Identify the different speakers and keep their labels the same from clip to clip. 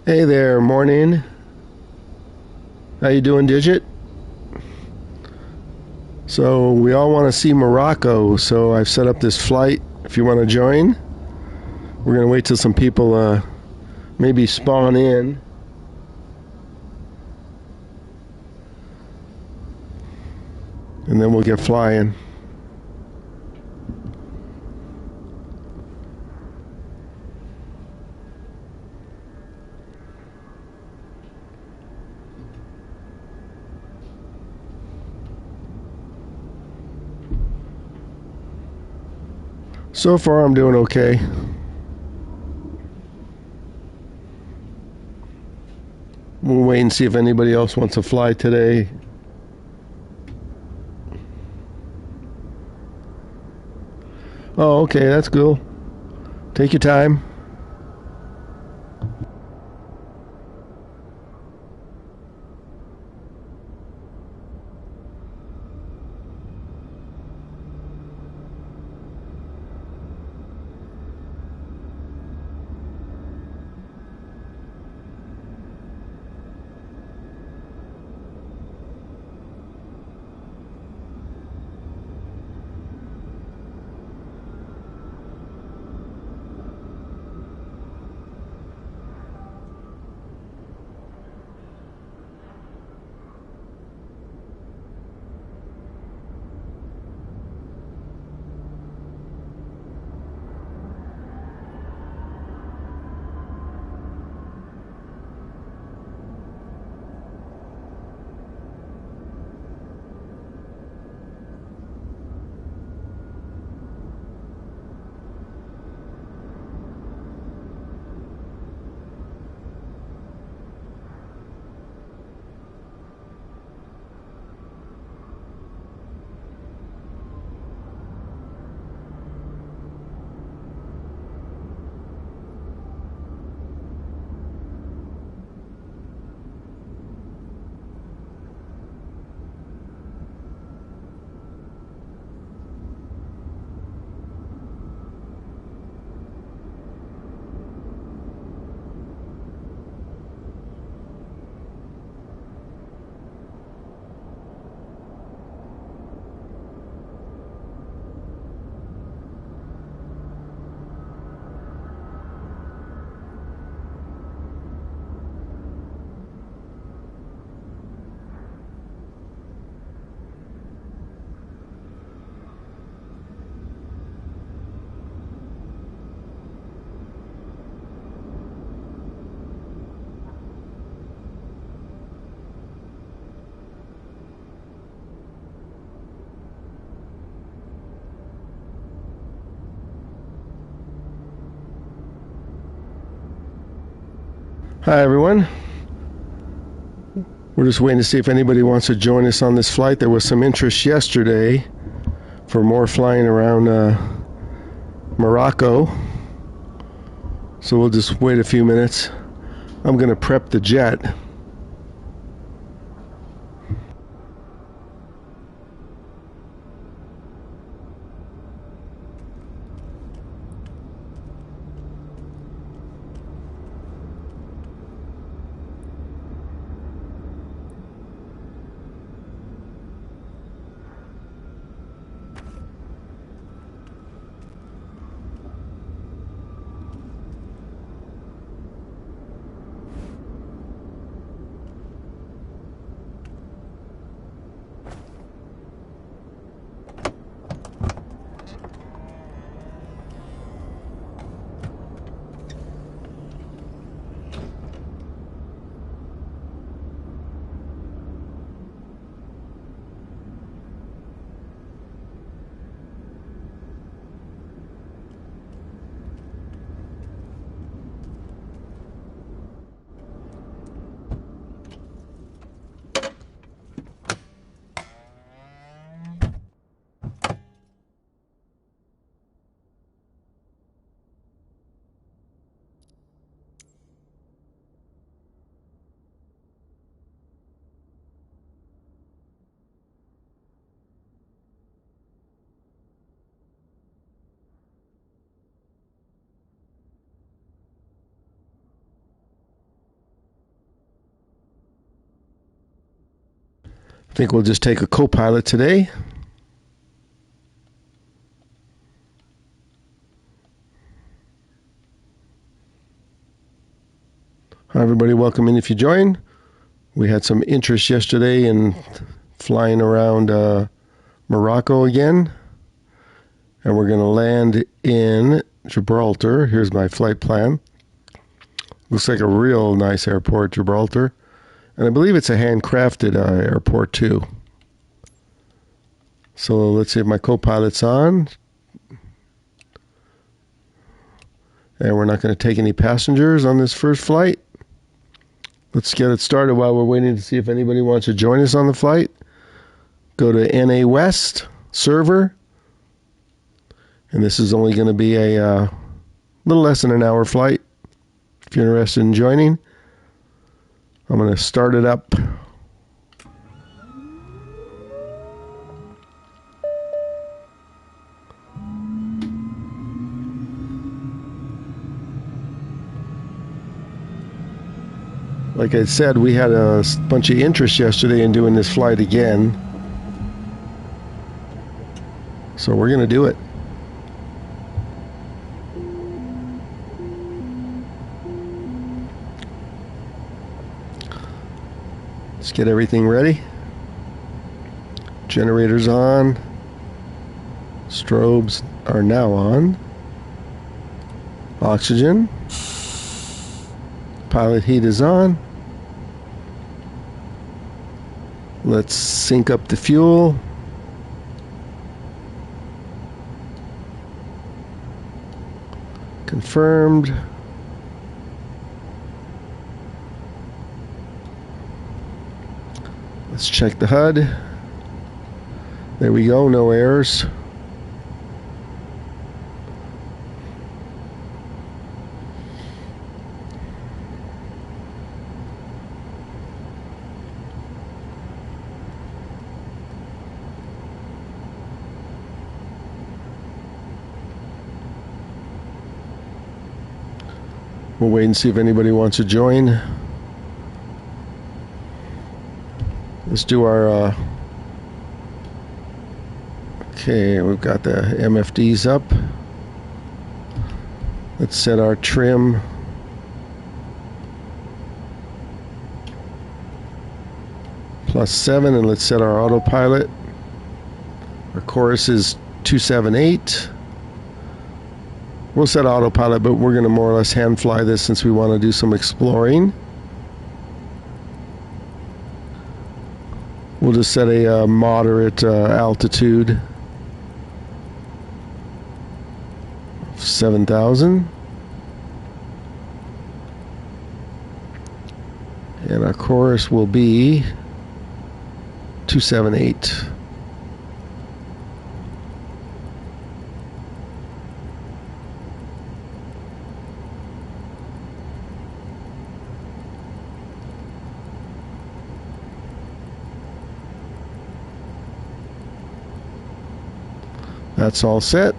Speaker 1: Hey there, morning. How you doing, Digit? So we all want to see Morocco, so I've set up this flight. If you want to join, we're gonna wait till some people maybe spawn in, and then we'll get flying. So far, I'm doing okay. We'll wait and see if anybody else wants to fly today. Oh, okay, that's cool. Take your time. Hi, everyone. We're just waiting to see if anybody wants to join us on this flight. There was some interest yesterday for more flying around Morocco, so we'll just wait a few minutes. I'm going to prep the jet. I think we'll just take a co-pilot today. Hi everybody, welcome in if you join. We had some interest yesterday in flying around Morocco again. And we're going to land in Gibraltar. Here's my flight plan. Looks like a real nice airport, Gibraltar. And I believe it's a handcrafted airport too. So let's see if my co-pilot's on. And we're not going to take any passengers on this first flight. Let's get it started while we're waiting to see if anybody wants to join us on the flight. Go to NA West server. And this is only going to be a little less than an hour flight. If you're interested in joining, I'm going to start it up. Like I said, we had a bunch of interest yesterday in doing this flight again. So we're going to do it. Let's get everything ready. Generators on. Strobes are now on. Oxygen. Pilot heat is on. Let's sync up the fuel. Confirmed. Let's check the HUD. There we go, no errors. We'll wait and see if anybody wants to join. Let's do our, okay, we've got the MFDs up. Let's set our trim. +7, and let's set our autopilot. Our course is 278. We'll set autopilot, but we're going to more or less hand fly this since we want to do some exploring. We'll just set a moderate altitude of 7,000. And our course will be 278. That's all set.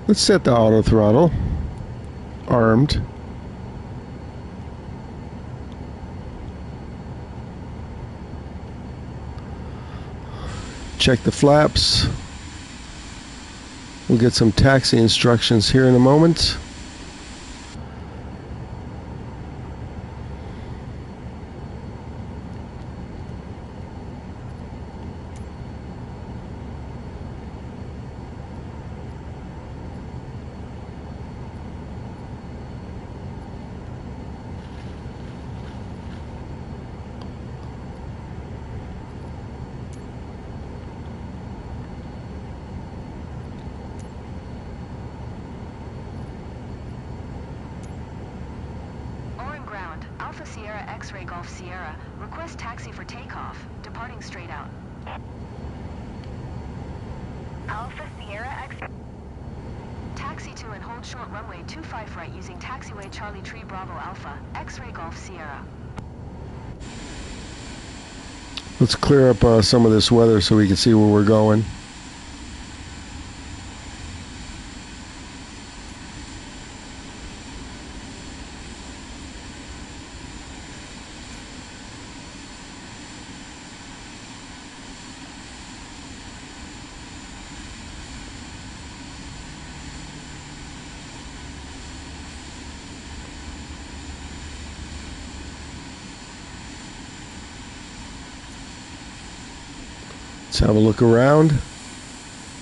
Speaker 1: Let's set the auto throttle. Armed. Check the flaps. We'll get some taxi instructions here in a moment.
Speaker 2: Alpha Sierra X-Ray Golf Sierra. Request taxi for takeoff. Departing straight out. Alpha Sierra X... Taxi to and hold short runway 25 right using taxiway Charlie Tree Bravo Alpha. X-Ray Golf Sierra.
Speaker 1: Let's clear up some of this weather so we can see where we're going. Let's have a look around.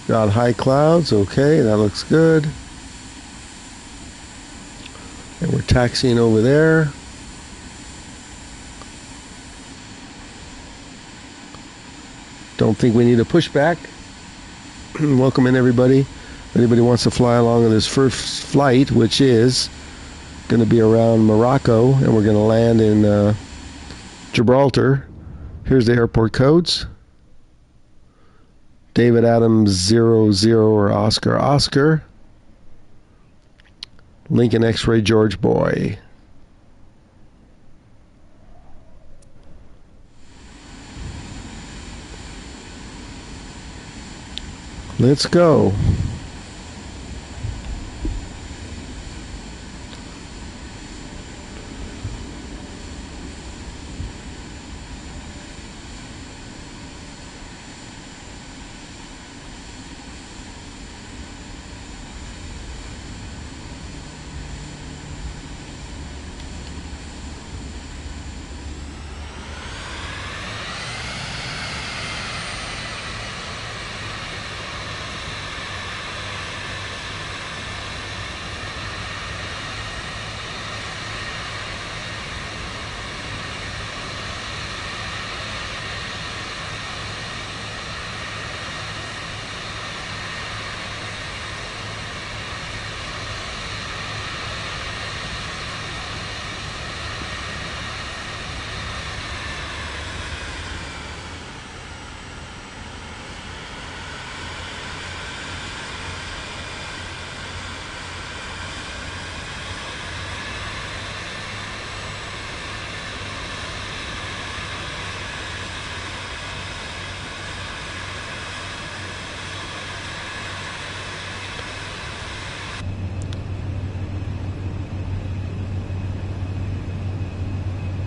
Speaker 1: Got high clouds. Okay, that looks good. And we're taxiing over there. Don't think we need a pushback. Welcome in, everybody. If anybody wants to fly along on this first flight, which is going to be around Morocco, and we're going to land in Gibraltar. Here's the airport codes. David Adams 00 or Oscar Oscar. Lincoln X-Ray George Boy. Let's go.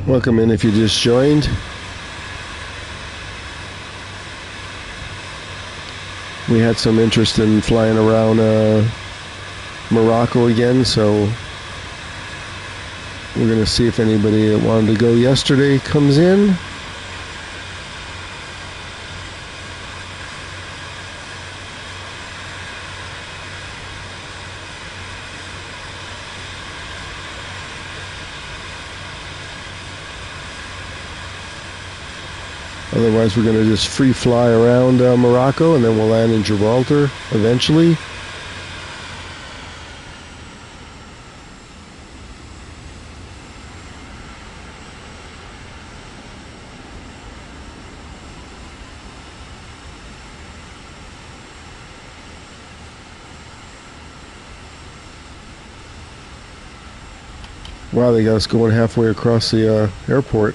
Speaker 1: Welcome in if you just joined. We had some interest in flying around Morocco again, so we're going to see if anybody that wanted to go yesterday comes in. Otherwise, we're going to just free fly around Morocco, and then we'll land in Gibraltar eventually. Wow, they got us going halfway across the airport.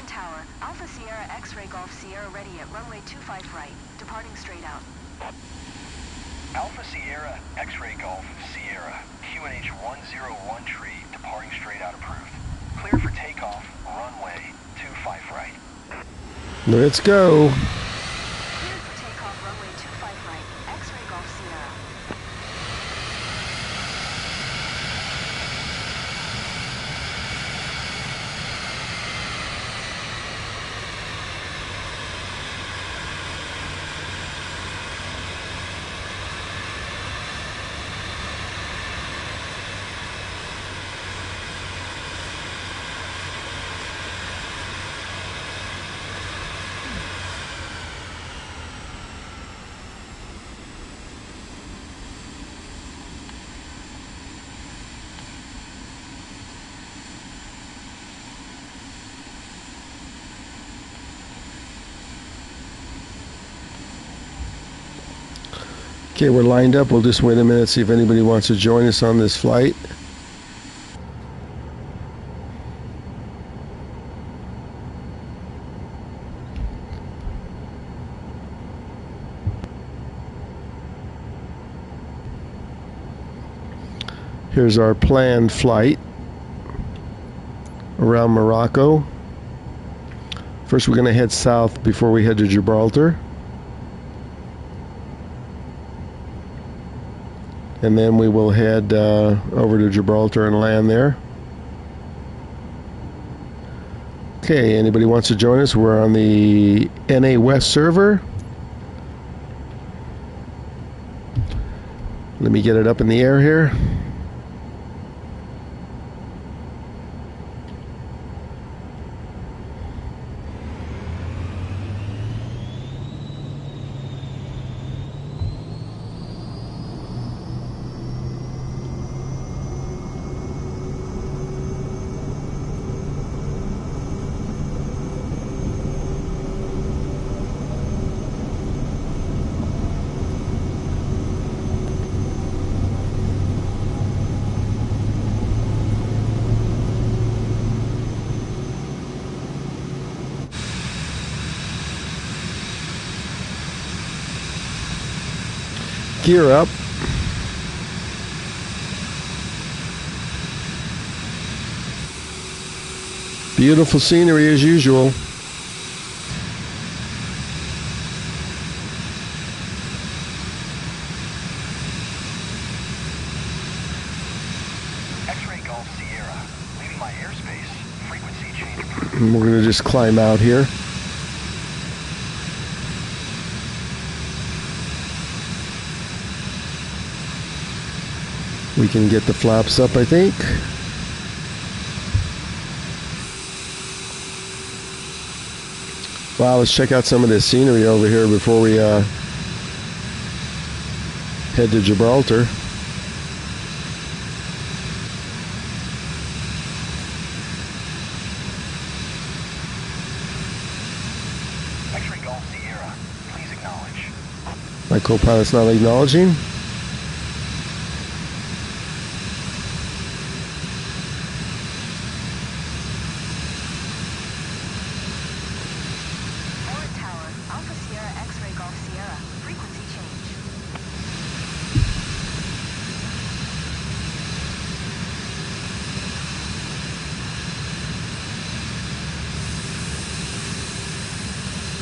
Speaker 2: Tower, Alpha Sierra X-Ray Golf Sierra ready at runway 25 right, departing straight out.
Speaker 3: Alpha Sierra X-Ray Golf Sierra, QNH 101 tree, departing straight out approved. Clear for takeoff, runway 25 right.
Speaker 1: Let's go.
Speaker 2: Cleared for takeoff,
Speaker 1: Okay, we're lined up. We'll just wait a minute, see if anybody wants to join us on this flight. Here's our planned flight around Morocco. First, we're going to head south before we head to Gibraltar. And then we will head over to Gibraltar and land there. Okay, anybody wants to join us? We're on the NA West server. Let me get it up in the air here. Gear up. Beautiful scenery as usual.
Speaker 3: X-ray Golf Sierra, leaving my airspace. Frequency change approved.
Speaker 1: And we're going to just climb out here. We can get the flaps up, I think. Wow, let's check out some of this scenery over here before we head to Gibraltar.
Speaker 3: X-ray Golf Sierra, please acknowledge.
Speaker 1: My co-pilot's not acknowledging.
Speaker 2: Forward tower, Alpha Sierra X-ray Golf Sierra. Frequency change.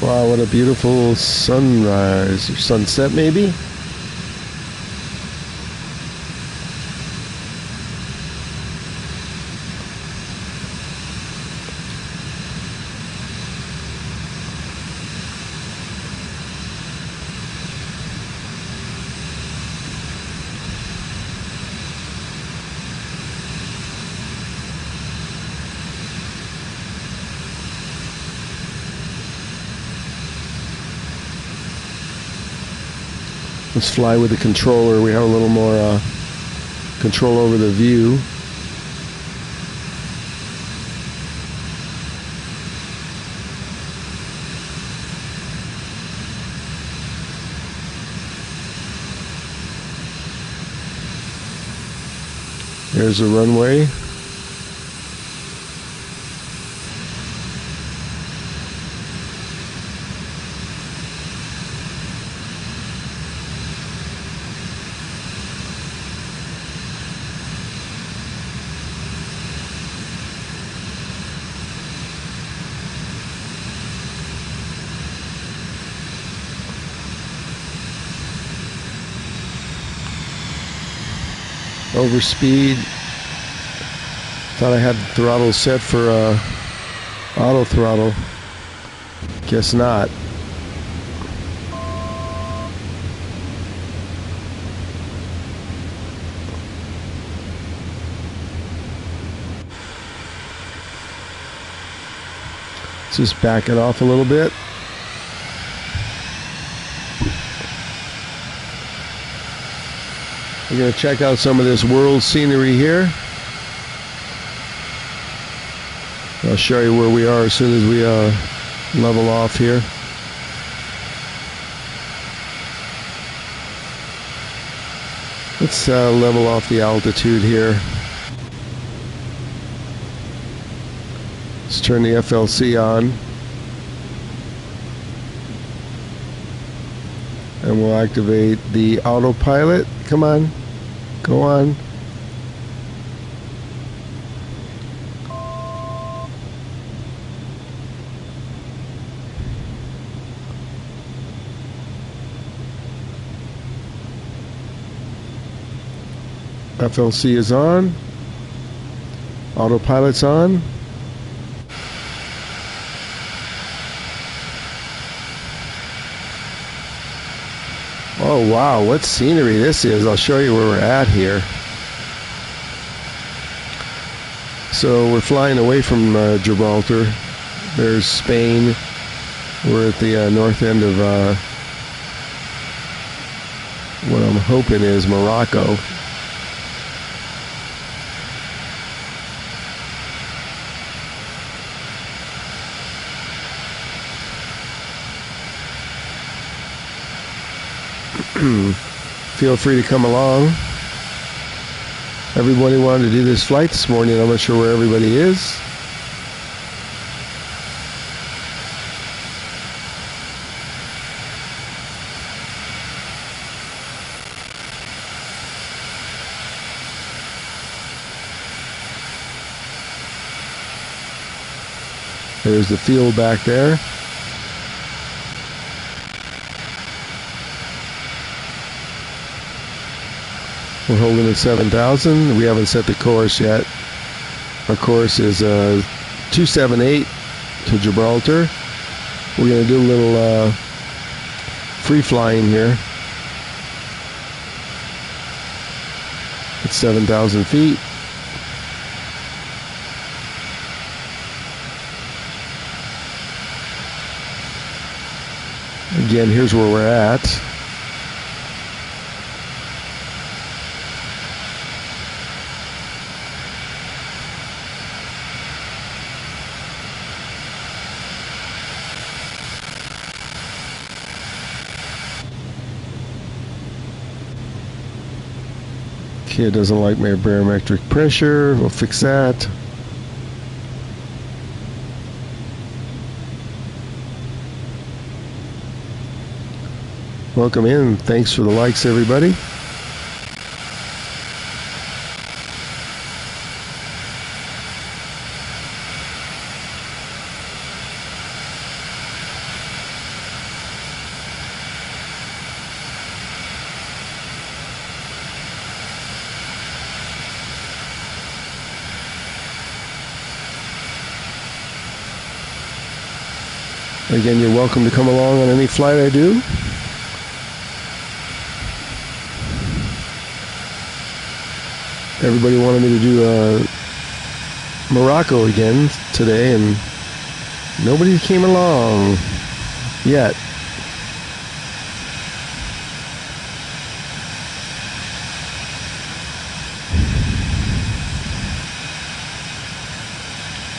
Speaker 1: Wow, what a beautiful sunrise or sunset maybe. Let's fly with the controller. We have a little more control over the view. There's the runway. Overspeed. Thought I had throttle set for auto throttle. Guess not. Let's just back it off a little bit. We're going to check out some of this world scenery here. I'll show you where we are as soon as we level off here. Let's level off the altitude here. Let's turn the FLC on. And we'll activate the autopilot. Come on. Go on. FLC is on. Autopilot's on. Oh wow, what scenery this is. I'll show you where we're at here. So we're flying away from Gibraltar. There's Spain. We're at the north end of what I'm hoping is Morocco. Feel free to come along. Everybody wanted to do this flight this morning. I'm not sure where everybody is. There's the field back there. We're holding at 7,000. We haven't set the course yet. Our course is 278 to Gibraltar. We're going to do a little free flying here. At 7,000 feet. Again, here's where we're at. Okay, it doesn't like my barometric pressure. We'll fix that. Welcome in. Thanks for the likes, everybody. Again, you're welcome to come along on any flight I do. Everybody wanted me to do Morocco again today, and nobody came along yet.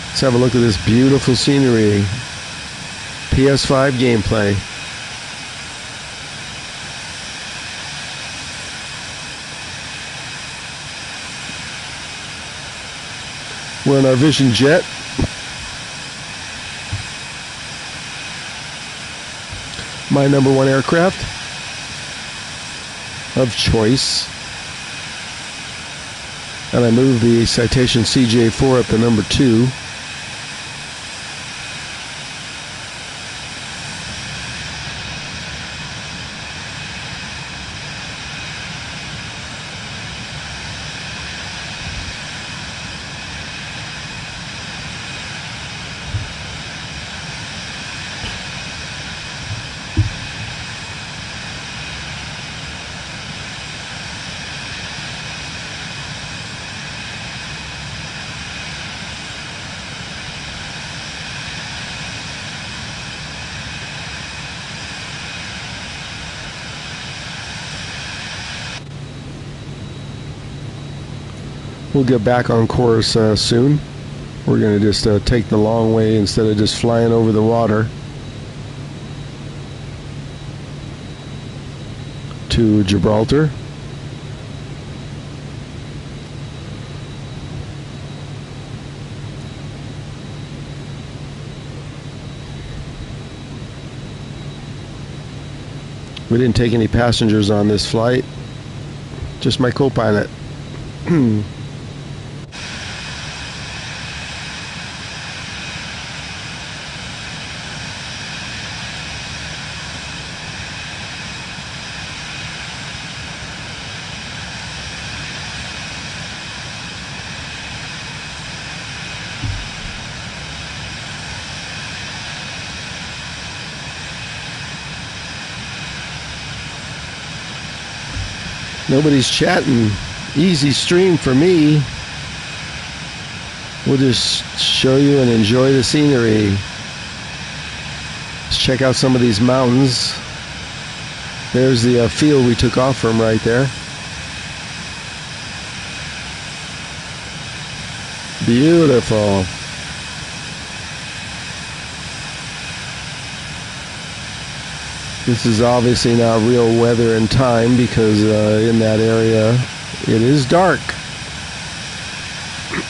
Speaker 1: Let's have a look at this beautiful scenery. PS5 gameplay. We're in our Vision jet. My number one aircraft of choice. And I moved the Citation CJ4 up to number 2. We'll get back on course soon. We're going to just take the long way instead of just flying over the water to Gibraltar. We didn't take any passengers on this flight, just my co-pilot. Nobody's chatting. Easy stream for me. We'll just show you and enjoy the scenery. Let's check out some of these mountains. There's the field we took off from right there. Beautiful. This is obviously not real weather and time because in that area it is dark.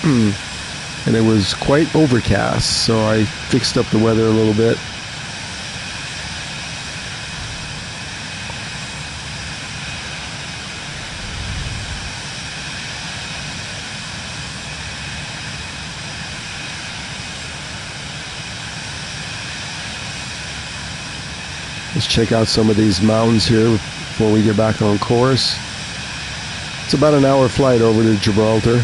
Speaker 1: And it was quite overcast, so I fixed up the weather a little bit. Let's check out some of these mountains here before we get back on course. It's about an hour flight over to Gibraltar.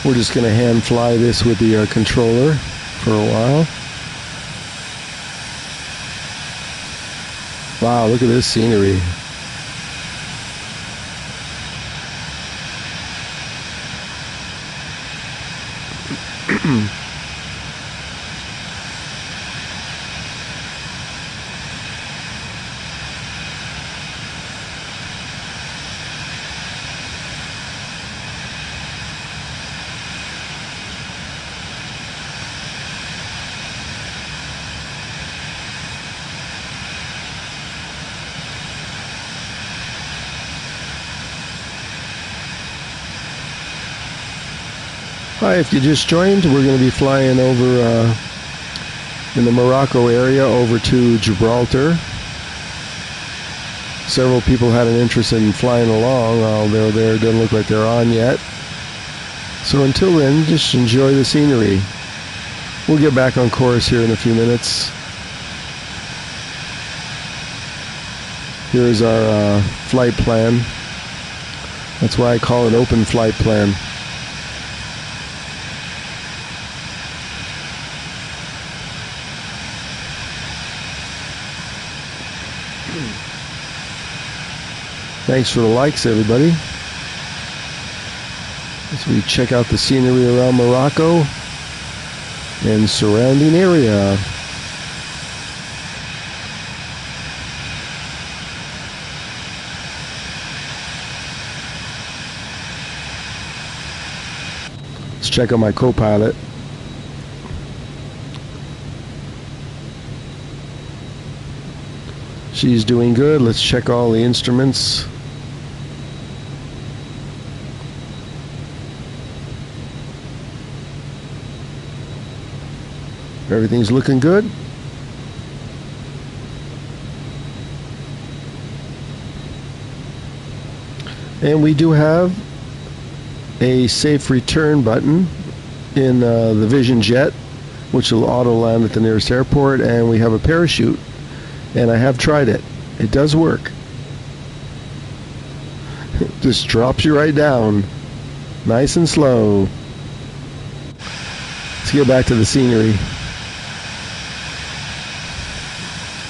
Speaker 1: We're just going to hand fly this with the controller for a while. Wow, look at this scenery. Hi, if you just joined, we're going to be flying over in the Morocco area over to Gibraltar. Several people had an interest in flying along. They're there. It doesn't look like they're on yet. So until then, just enjoy the scenery. We'll get back on course here in a few minutes. Here's our flight plan. That's why I call it open flight plan. Thanks for the likes, everybody. As we check out the scenery around Morocco and surrounding area. Let's check out my co-pilot. She's doing good. Let's check all the instruments. Everything's looking good. And we do have a safe return button in the Vision Jet, which will auto land at the nearest airport, and we have a parachute, and I have tried it. It does work. It just drops you right down, nice and slow. Let's get back to the scenery.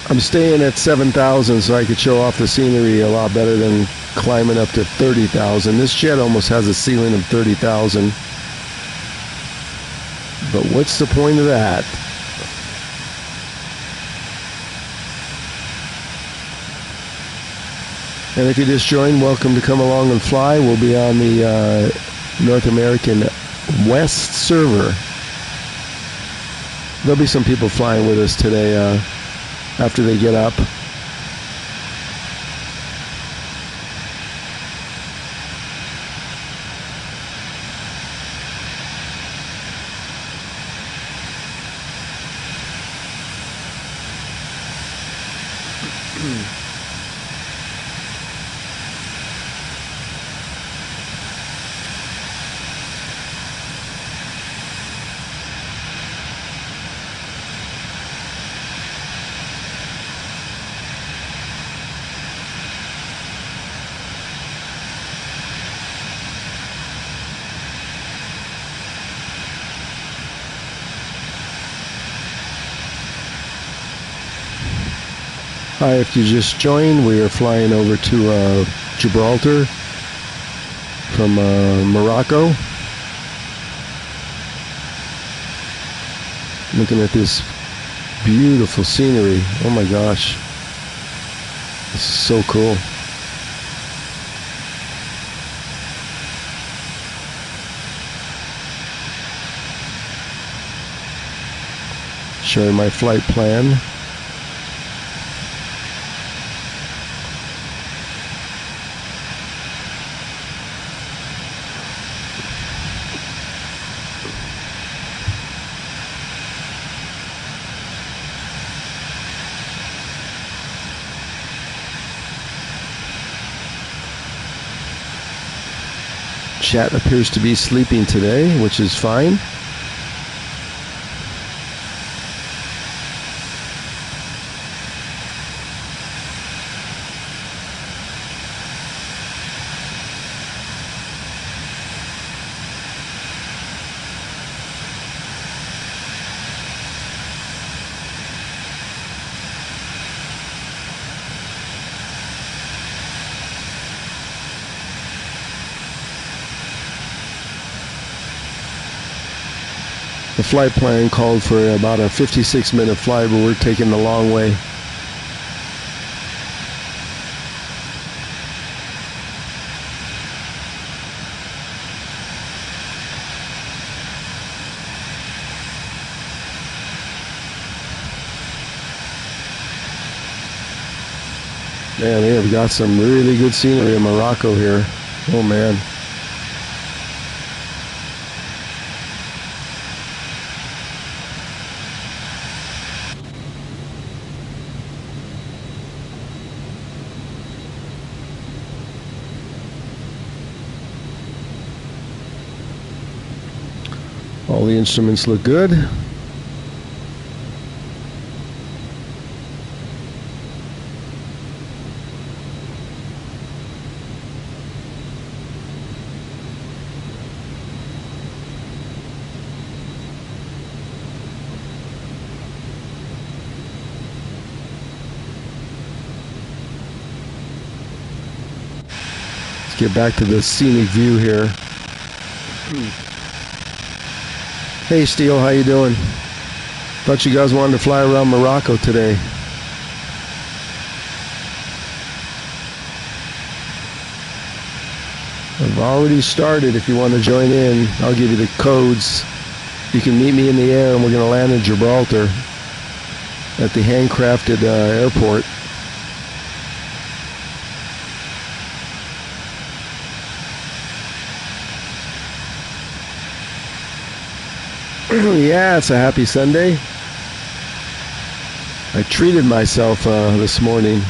Speaker 1: I'm staying at 7,000 so I could show off the scenery a lot better than climbing up to 30,000. This jet almost has a ceiling of 30,000. But what's the point of that? And if you just joined, welcome to come along and fly. We'll be on the North American West server. There'll be some people flying with us today after they get up. Hi, if you just joined, we are flying over to Gibraltar from Morocco. Looking at this beautiful scenery. Oh my gosh. This is so cool. Showing my flight plan. Chat appears to be sleeping today, which is fine. The flight plan called for about a 56-minute flight, but we're taking the long way. Man, they have got some really good scenery in Morocco here. Oh man. All the instruments look good. Let's get back to the scenic view here. Hey Steele, how you doing? Thought you guys wanted to fly around Morocco today. I've already started. If you want to join in, I'll give you the codes. You can meet me in the air and we're going to land in Gibraltar at the handcrafted airport. Yeah, it's a happy Sunday. I treated myself this morning.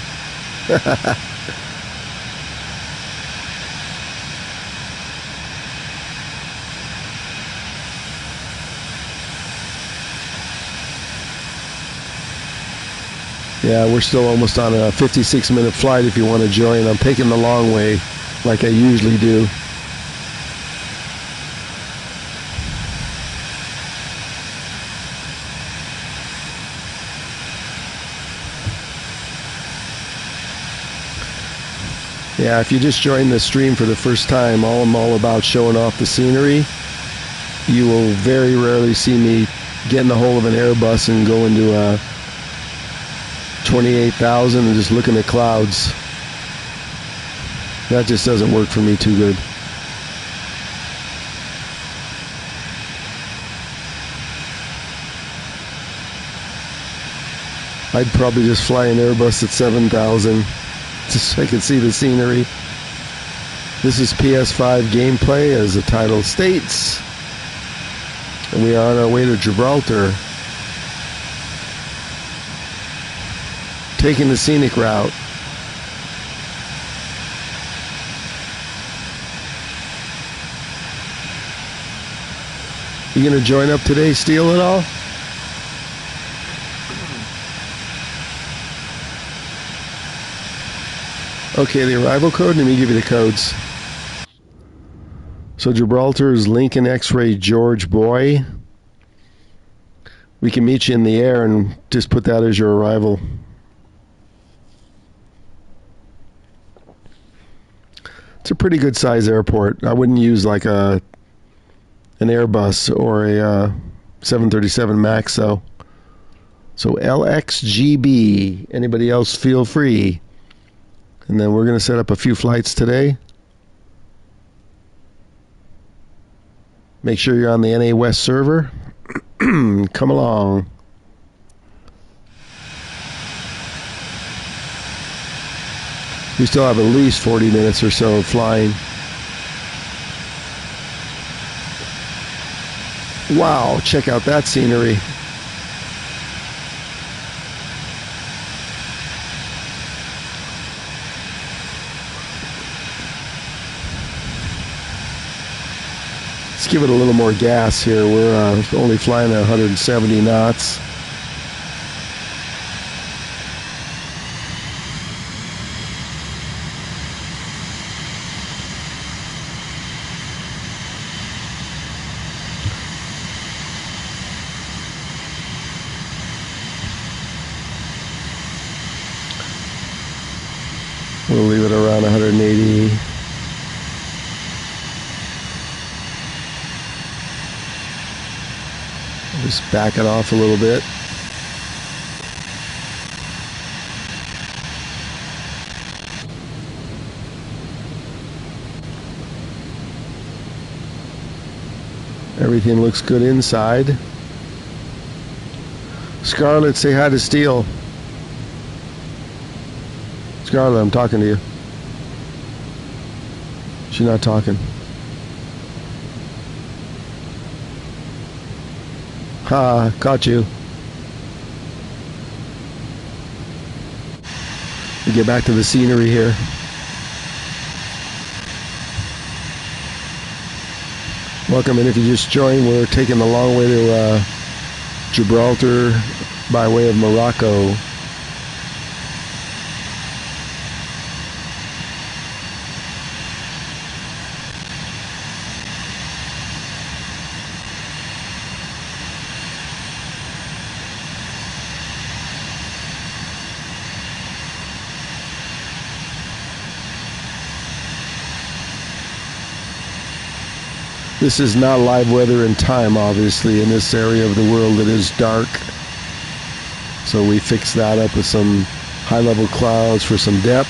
Speaker 1: Yeah, we're still almost on a 56-minute flight if you want to join. I'm taking the long way like I usually do. Yeah, if you just joined the stream for the first time, I'm all about showing off the scenery. You will very rarely see me get in the hole of an Airbus and go into a 28,000 and just looking at clouds. That just doesn't work for me too good. I'd probably just fly an Airbus at 7,000 just so I can see the scenery. This is PS5 gameplay, as the title states. And we are on our way to Gibraltar. Taking the scenic route. You gonna join up today, Steele, at all? Okay, the arrival code, let me give you the codes. So Gibraltar is Lincoln X-Ray George Boy. We can meet you in the air and just put that as your arrival. It's a pretty good size airport. I wouldn't use like an Airbus or a 737 MAX though. So LXGB. Anybody else feel free. And then we're going to set up a few flights today. Make sure you're on the NA West server. Come along. We still have at least 40 minutes or so of flying. Wow, check out that scenery. Let's give it a little more gas here. We're only flying at 170 knots. We'll leave it around 180. Just back it off a little bit. Everything looks good inside. Scarlett, say hi to Steele. Scarlett, I'm talking to you. She's not talking. Ha, caught you. We get back to the scenery here. Welcome, and if you just joined, we're taking the long way to Gibraltar by way of Morocco. This is not live weather and time, obviously. In this area of the world, it is dark. So we fix that up with some high-level clouds for some depth.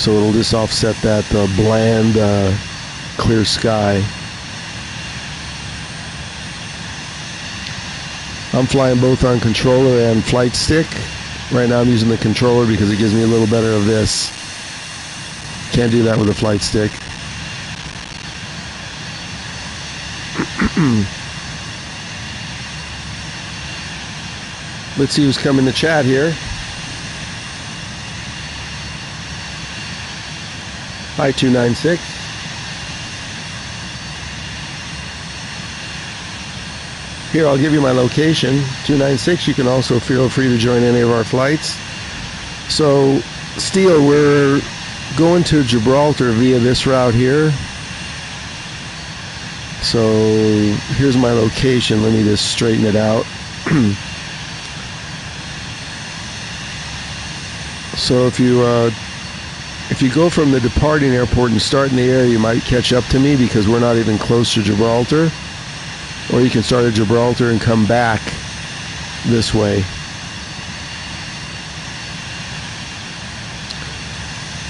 Speaker 1: So it'll just offset that bland, clear sky. I'm flying both on controller and flight stick. Right now I'm using the controller because it gives me a little better of this. Can't do that with a flight stick. Let's see who's coming to chat here. Hi, 296. Here, I'll give you my location. 296, you can also feel free to join any of our flights. So, Steele, we're going to Gibraltar via this route here. So here's my location. Let me just straighten it out. So if you go from the departing airport and start in the air, you might catch up to me because we're not even close to Gibraltar. Or you can start at Gibraltar and come back this way.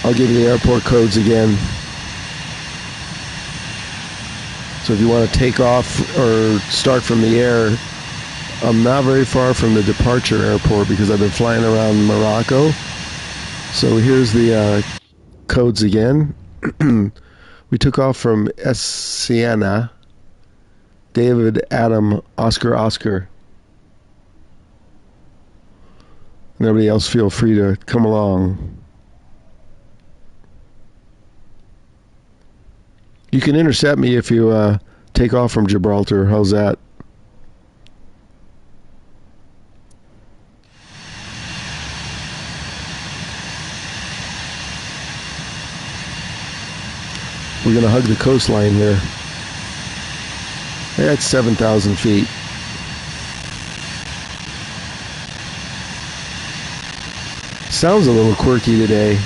Speaker 1: I'll give you the airport codes again. So if you want to take off or start from the air, I'm not very far from the departure airport because I've been flying around Morocco. So here's the codes again. We took off from Siena, David, Adam, Oscar, Oscar. And everybody else feel free to come along. You can intercept me if you take off from Gibraltar. How's that? We're going to hug the coastline here. That's 7,000 feet. Sounds a little quirky today.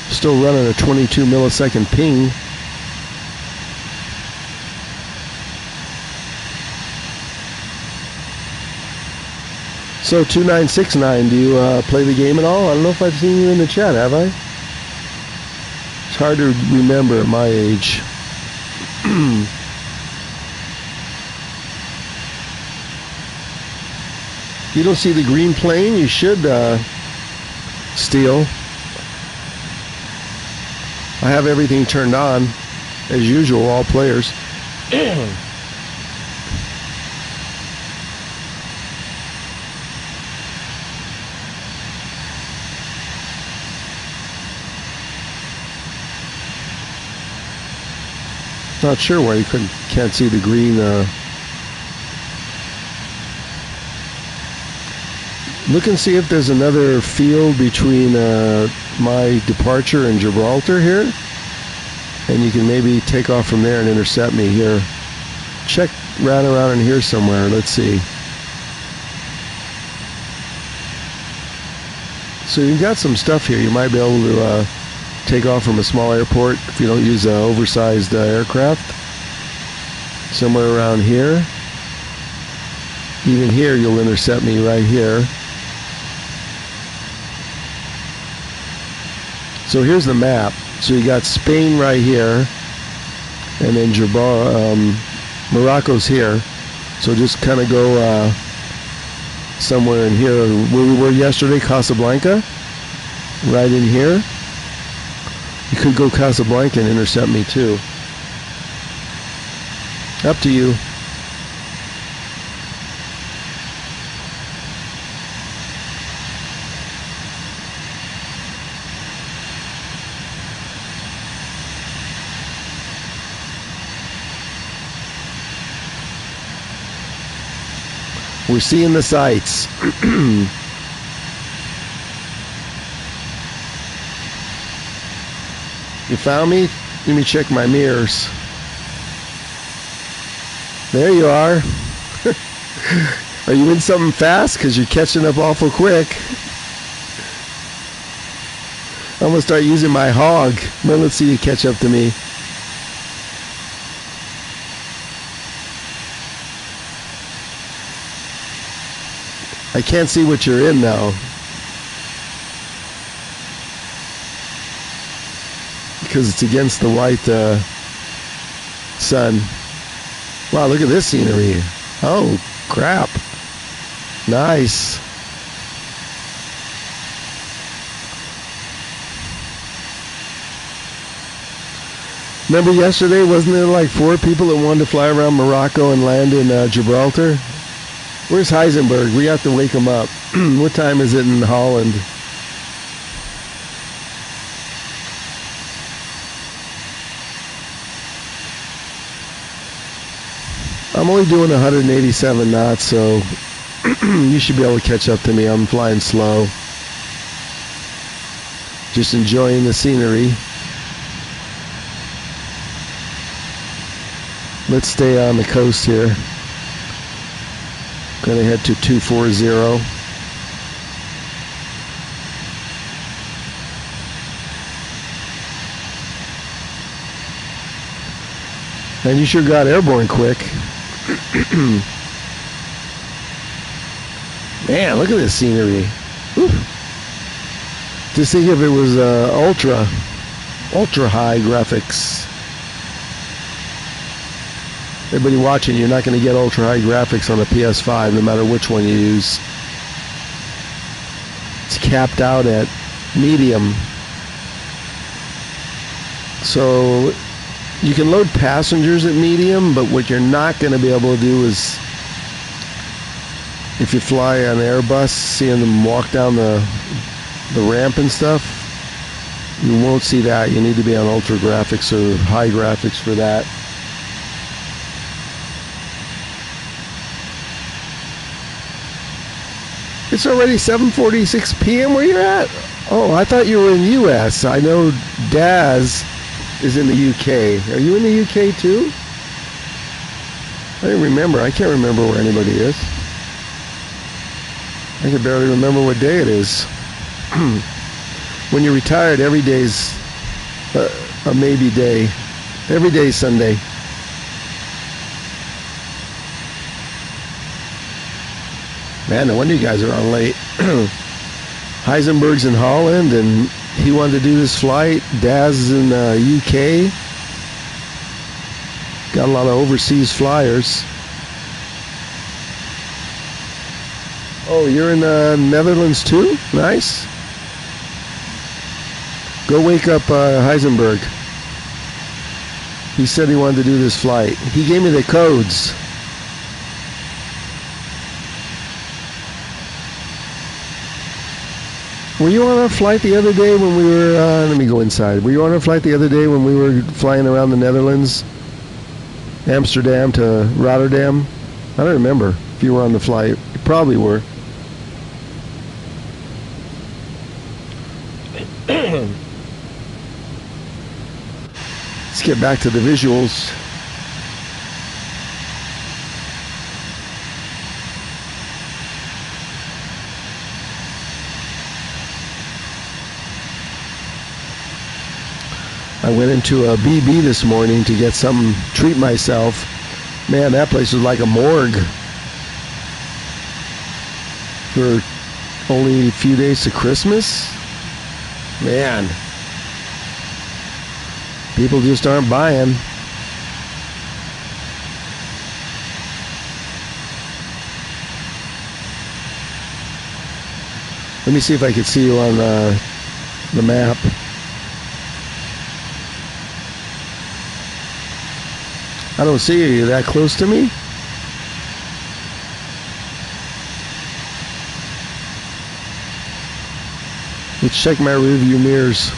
Speaker 1: Still running a 22 millisecond ping. So 2969, do you play the game at all? I don't know if I've seen you in the chat, have I? It's hard to remember at my age. You don't see the green plane? You should steal. I have everything turned on, as usual, all players. Not sure why you can't see the green. Look and see if there's another field between my departure and Gibraltar here, and you can maybe take off from there and intercept me here. Check right around in here somewhere. Let's see. So you've got some stuff here. You might be able to take off from a small airport if you don't use an oversized aircraft. Somewhere around here. Even here, you'll intercept me right here. So here's the map. So you got Spain right here, and then Morocco's here. So just kind of go somewhere in here where we were yesterday, Casablanca, right in here. You could go Casablanca and intercept me too. Up to you. We're seeing the sights. You found me? Let me check my mirrors. There you are. Are you in something fast? Because you're catching up awful quick. I'm going to start using my hog. Well, let's see you catch up to me. I can't see what you're in now. Because it's against the white sun. Wow, look at this scenery. Oh, crap. Nice. Remember yesterday, wasn't there like 4 people that wanted to fly around Morocco and land in Gibraltar? Where's Heisenberg? We have to wake him up. What time is it in Holland? I'm only doing 187 knots, so you should be able to catch up to me. I'm flying slow. Just enjoying the scenery. Let's stay on the coast here. Gonna head to 240. And you sure got airborne quick. Man, look at this scenery. Whew. Just think if it was ultra high graphics. Everybody watching, you're not going to get ultra high graphics on a PS5 no matter which one you use. It's capped out at medium. So you can load passengers at medium, but what you're not going to be able to do is, if you fly an Airbus, seeing them walk down the ramp and stuff, you won't see that. You need to be on ultra graphics or high graphics for that. It's already 7:46 p.m. where you're at? Oh, I thought you were in U.S. I know Daz is in the U.K. Are you in the U.K. too? I didn't remember. I can't remember where anybody is. I can barely remember what day it is. When you're retired, every day's a maybe day. Every day's Sunday. Man, no wonder you guys are on late. Heisenberg's in Holland, and he wanted to do this flight. Daz is in the UK. Got a lot of overseas flyers. Oh, you're in the Netherlands too? Nice. Go wake up Heisenberg. He said he wanted to do this flight. He gave me the codes. Were you on a flight the other day when we were, let me go inside. Were you on a flight the other day when we were flying around the Netherlands? Amsterdam to Rotterdam? I don't remember if you were on the flight. You probably were. Let's get back to the visuals. I went into a BB this morning to get something, treat myself. Man, that place was like a morgue. For only a few days to Christmas? Man. People just aren't buying. Let me see if I can see you on the map. I don't see you. Are you that close to me? Let's check my rearview mirrors.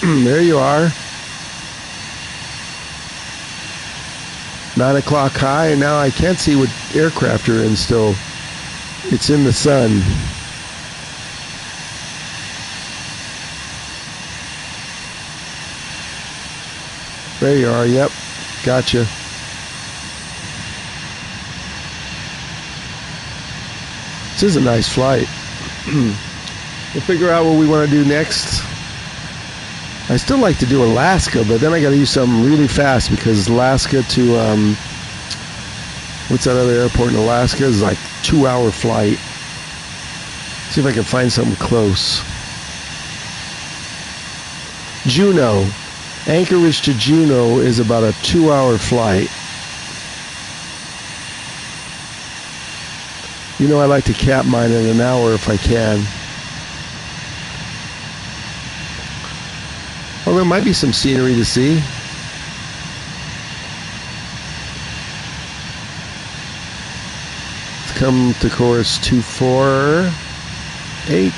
Speaker 1: There you are. 9 o'clock high, and now I can't see what aircraft you're in still. It's in the sun. There you are, yep. Gotcha. This is a nice flight. We'll figure out what we want to do next. I still like to do Alaska, but then I got to do something really fast because Alaska to what's that other airport in Alaska is like 2-hour flight. See if I can find something close. Juneau. Anchorage to Juneau is about a 2-hour flight. You know I like to cap mine in an hour if I can. Well, there might be some scenery to see. Let's come to course 248.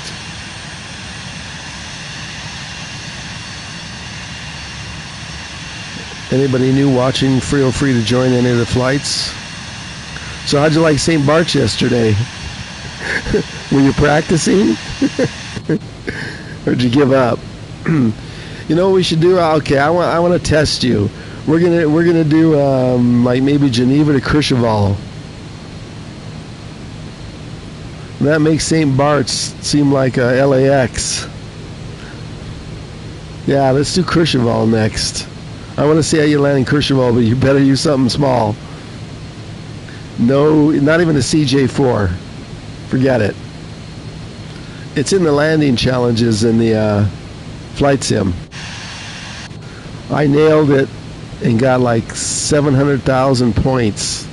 Speaker 1: Anybody new watching, feel free to join any of the flights. So how'd you like St. Bart's yesterday? Were you practicing? Or did you give up? You know what we should do? Okay, I want to test you. We're gonna do like maybe Geneva to Courchevel. That makes St. Bart's seem like LAX. Yeah, let's do Courchevel next. I want to see how you land in Courchevel, but you better use something small. No, not even a CJ4. Forget it. It's in the landing challenges in the flight sim. I nailed it and got like 700,000 points.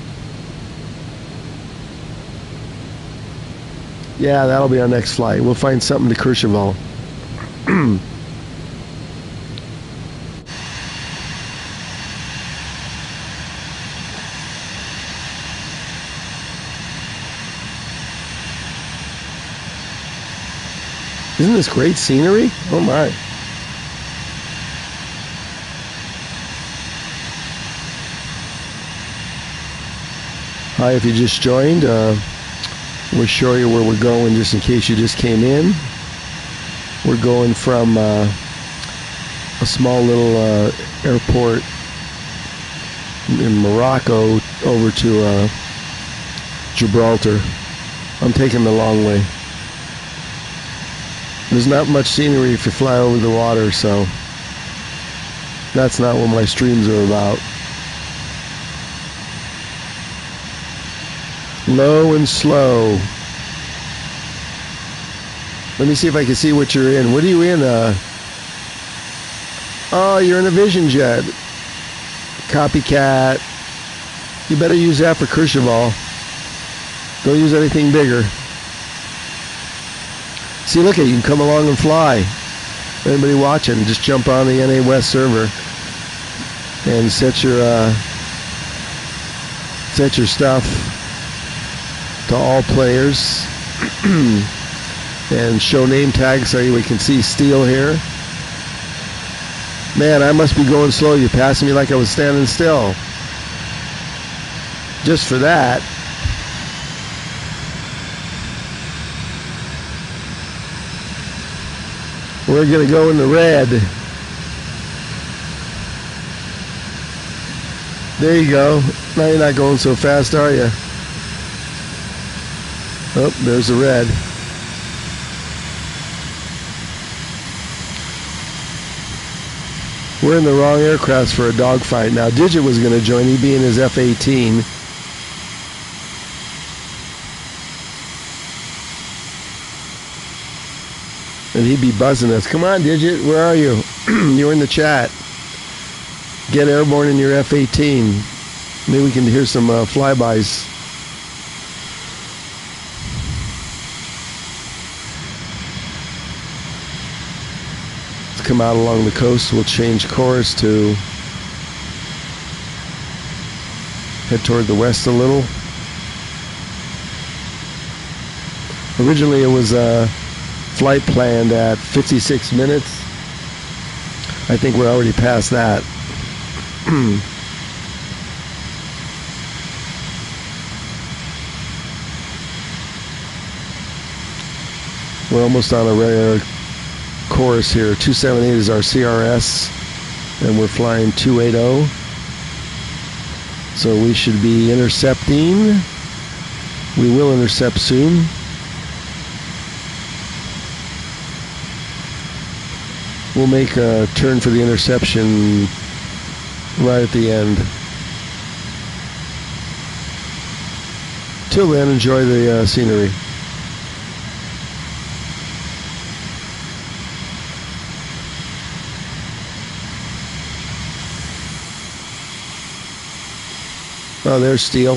Speaker 1: Yeah, that'll be our next flight. We'll find something to Courchevel. Isn't this great scenery? Oh my. Hi, if you just joined, we'll show you where we're going just in case you just came in. We're going from a small little airport in Morocco over to Gibraltar. I'm taking the long way. There's not much scenery if you fly over the water, so that's not what my streams are about. Low and slow. Let me see if I can see what you're in. What are you in? Oh, you're in a Vision Jet. Copycat. You better use that for Courchevel. Don't use anything bigger. See, look at you can come along and fly. Anybody watching, just jump on the NA West server and set your stuff to all players and show name tags so we can see Steel here. Man, I must be going slow. You passed me like I was standing still. Just for that. We're going to go in the red. There you go. Now you're not going so fast, are you? Oh, there's the red. We're in the wrong aircraft for a dogfight. Now, Digit was going to join. He'd be in his F-18. And he'd be buzzing us. Come on, Digit, where are you? You're in the chat. Get airborne in your F-18. Maybe we can hear some flybys. Let's come out along the coast. We'll change course to head toward the west a little. Originally it was flight planned at 56 minutes. I think we're already past that. We're almost on a regular course here. 278 is our CRS, and we're flying 280. So we should be intercepting. We will intercept soon. We'll make a turn for the interception right at the end. Till then, enjoy the scenery. Oh, there's Steele.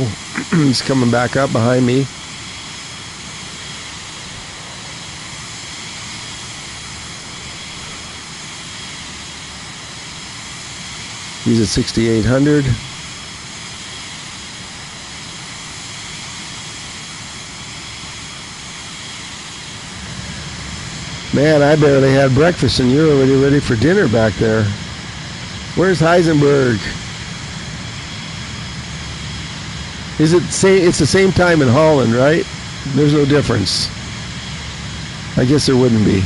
Speaker 1: He's coming back up behind me. He's at 6,800. Man, I barely had breakfast and you're already ready for dinner back there. Where's Heisenberg? Is it it's the same time in Holland, right? There's no difference. I guess there wouldn't be.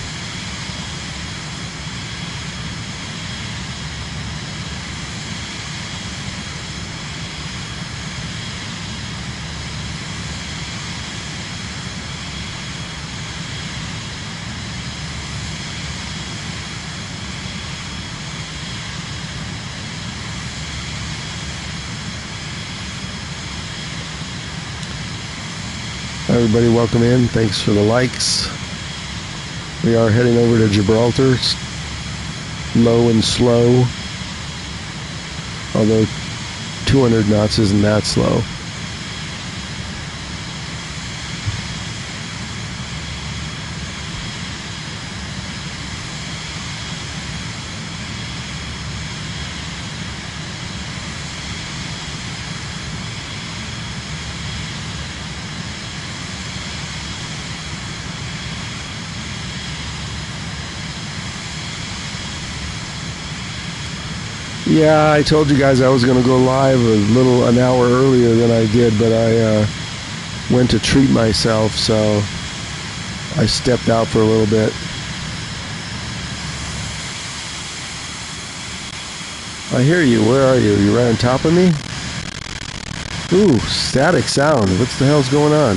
Speaker 1: Everybody, welcome in. Thanks for the likes. We are heading over to Gibraltar, low and slow, although 200 knots isn't that slow. Yeah, I told you guys I was going to go live an hour earlier than I did, but I went to treat myself, so I stepped out for a little bit. I hear you. Where are you? You right on top of me? Ooh, static sound. What the hell's going on?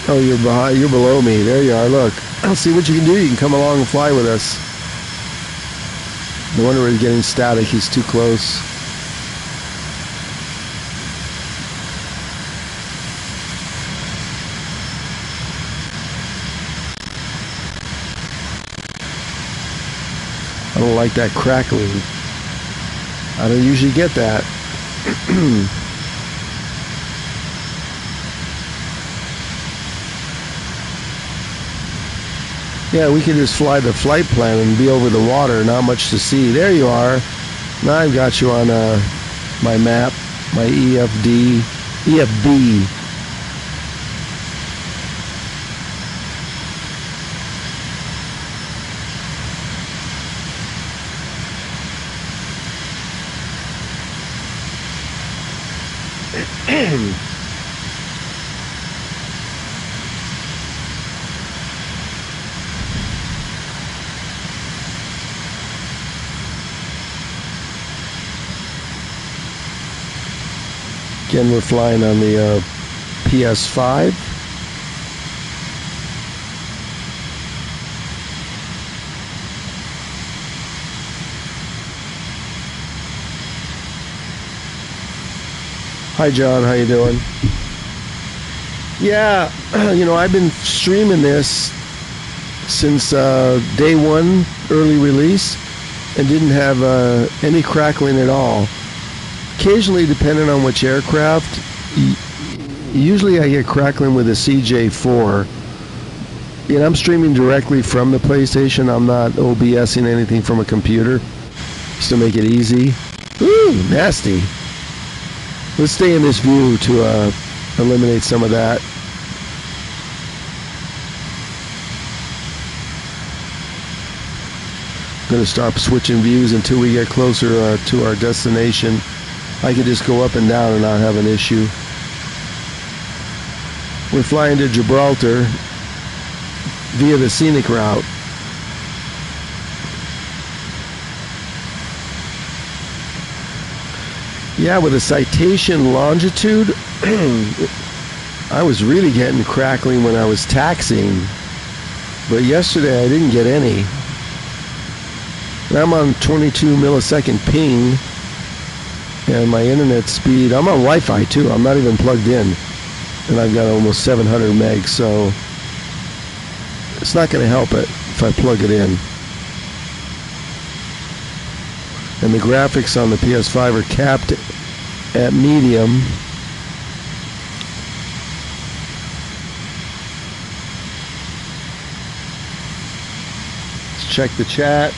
Speaker 1: Oh, you're behind. You're below me. There you are. Look. I'll see what you can do. You can come along and fly with us. No wonder he's getting static. He's too close. I don't like that crackling. I don't usually get that. Yeah, we can just fly the flight plan and be over the water, not much to see. There you are. Now I've got you on my map, my EFB. Again, we're flying on the PS5. Hi, John. How you doing? Yeah, I've been streaming this since day one, early release, and didn't have any crackling at all. Occasionally, depending on which aircraft, usually I get crackling with a CJ4. And I'm streaming directly from the PlayStation. I'm not OBSing anything from a computer, just to make it easy. Ooh, nasty. Let's stay in this view to eliminate some of that. I'm going to stop switching views until we get closer to our destination. I can just go up and down and not have an issue. We're flying to Gibraltar via the scenic route. Yeah, with a citation longitude, I was really getting crackling when I was taxiing. But yesterday I didn't get any. And I'm on 22 millisecond ping. And my internet speed, I'm on Wi-Fi too. I'm not even plugged in. And I've got almost 700 megs, so it's not going to help it if I plug it in. And the graphics on the PS5 are capped at medium. Let's check the chat.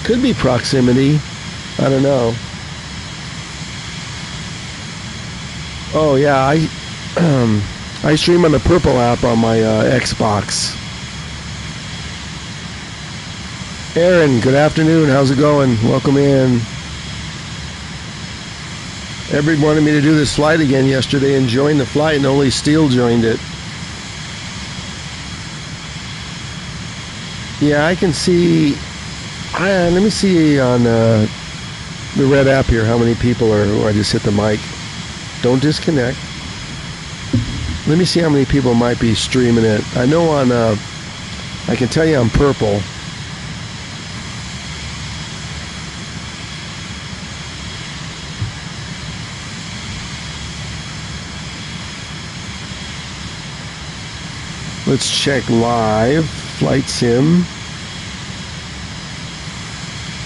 Speaker 1: Could be proximity. I don't know. Oh yeah, I stream on the Purple app on my Xbox. Aaron, good afternoon. How's it going? Welcome in. Everybody wanted me to do this flight again yesterday and join the flight, and only Steele joined it. Yeah, I can see. Let me see on the red app here how many people are. Oh, I just hit the mic. Don't disconnect. Let me see how many people might be streaming it. I know on. I can tell you on Purple. Let's check live. Flight sim.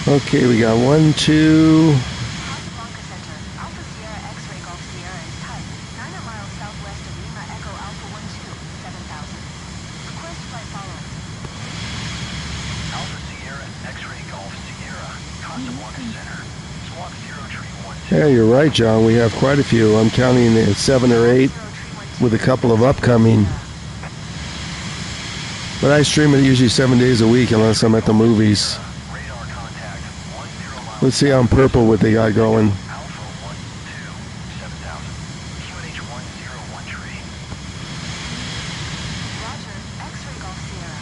Speaker 1: Okay, we got 1, 2.
Speaker 2: Casablanca Center, Alpha Sierra X-Ray Golf Sierra is type 9 miles southwest of Lima Echo Alpha 12, 7000. Request flight following.
Speaker 3: Alpha Sierra X-Ray Golf Sierra, Casablanca Center. Squawk 0 tree 12.
Speaker 1: Yeah, you're right, John. We have quite a few. I'm counting at 7 or 8 with a couple of upcoming. But I stream it usually 7 days a week unless I'm at the movies.
Speaker 3: Radar contact 10 miles.
Speaker 1: Let's see on purple what they got going.
Speaker 3: Alpha 12, 7000. QNH 101 tree.
Speaker 2: Roger, X-Ray Golf Sierra.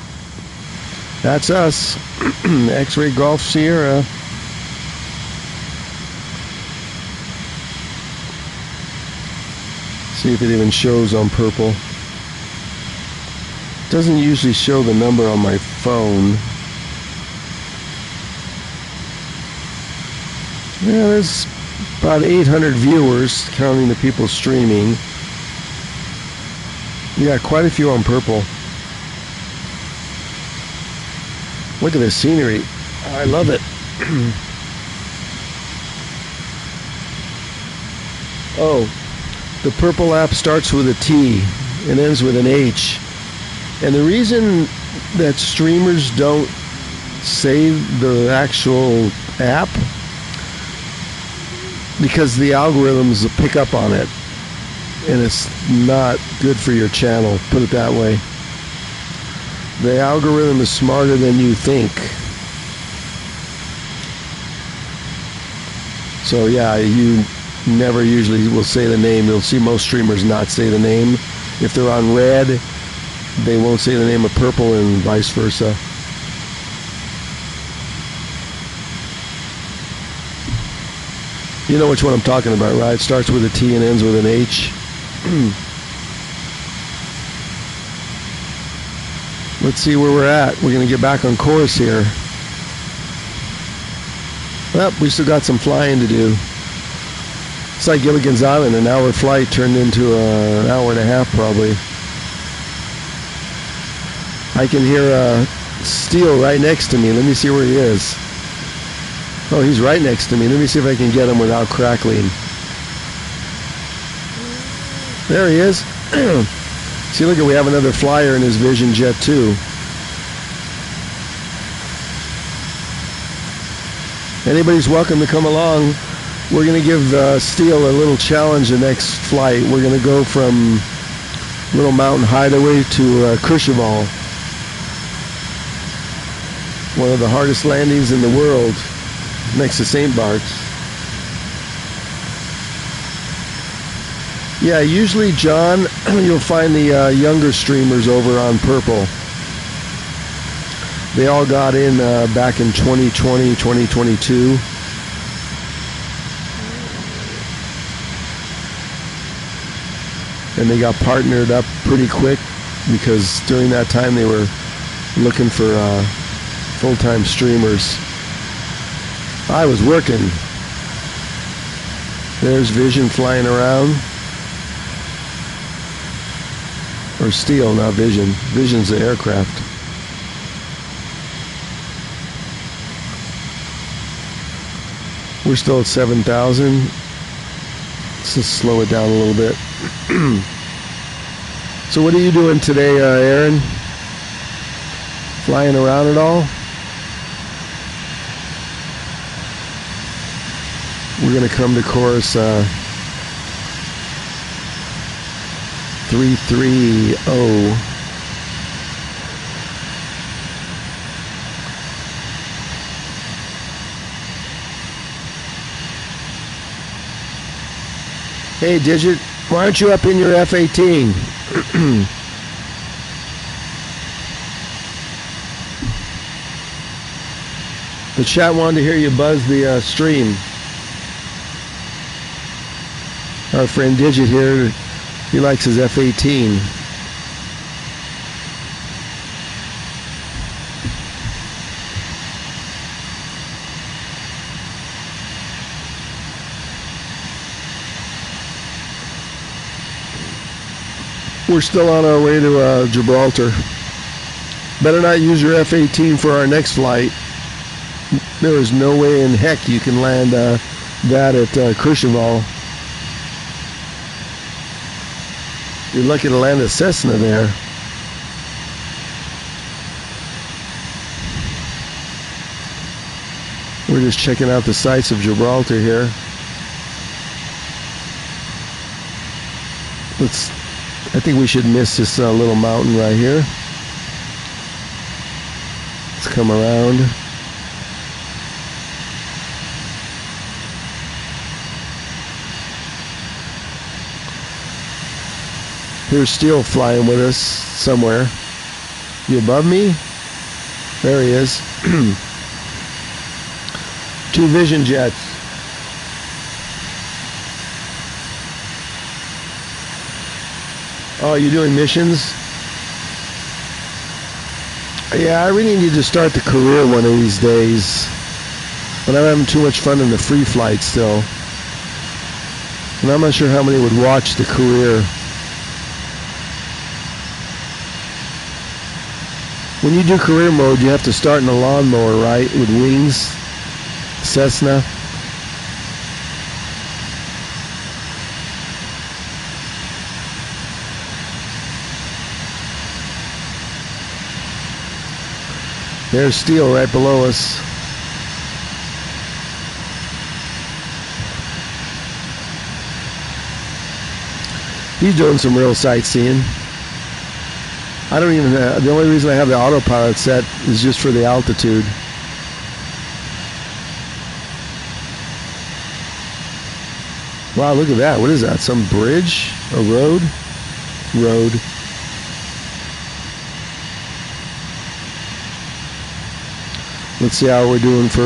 Speaker 1: That's us. X-Ray Golf Sierra. See if it even shows on purple. Doesn't usually show the number on my phone. Yeah, there's about 800 viewers, counting the people streaming. We got quite a few on purple. Look at the scenery. I love it. Oh, the purple app starts with a T and ends with an H. And the reason that streamers don't save the actual app, because the algorithms pick up on it, and it's not good for your channel, put it that way. The algorithm is smarter than you think. So yeah, you never usually will say the name. You'll see most streamers not say the name. If they're on red, they won't say the name of purple, and vice versa. You know which one I'm talking about, right? It starts with a T and ends with an H. Let's see where we're at. We're going to get back on course here. Well, we still got some flying to do. It's like Gilligan's Island, an hour flight turned into an hour and a half probably. I can hear Steele right next to me. Let me see where he is. Oh, he's right next to me. Let me see if I can get him without crackling. There he is. See, look, we have another flyer in his Vision Jet 2. Anybody's welcome to come along. We're going to give Steele a little challenge the next flight. We're going to go from Little Mountain Hideaway to Courchevel. One of the hardest landings in the world, next to St. Bart's. Yeah, usually, John, you'll find the younger streamers over on purple. They all got in back in 2020, 2022. And they got partnered up pretty quick because during that time they were looking for full-time streamers. I was working. There's Vision flying around. Or Steel, not Vision. Vision's the aircraft. We're still at 7,000. Let's just slow it down a little bit. So what are you doing today, Aaron? Flying around at all? We're going to come to course 330. Hey, Digit, why aren't you up in your F-18? The chat wanted to hear you buzz the stream. Our friend Digit here, he likes his F-18. We're still on our way to Gibraltar. Better not use your F-18 for our next flight. There is no way in heck you can land that at Courchevel. You're lucky to land a Cessna there. We're just checking out the sights of Gibraltar here. I think we should miss this little mountain right here. Let's come around. Here's Steele flying with us somewhere. You above me? There he is. 2 Vision jets. Oh, you doing missions? Yeah, I really need to start the career one of these days. But I'm having too much fun in the free flight still. And I'm not sure how many would watch the career. When you do career mode, you have to start in a lawnmower, right? With wings. Cessna. There's Steele right below us. He's doing some real sightseeing. I don't even, the only reason I have the autopilot set is just for the altitude. Wow, look at that. What is that? Some bridge? A road? Road. Let's see how we're doing for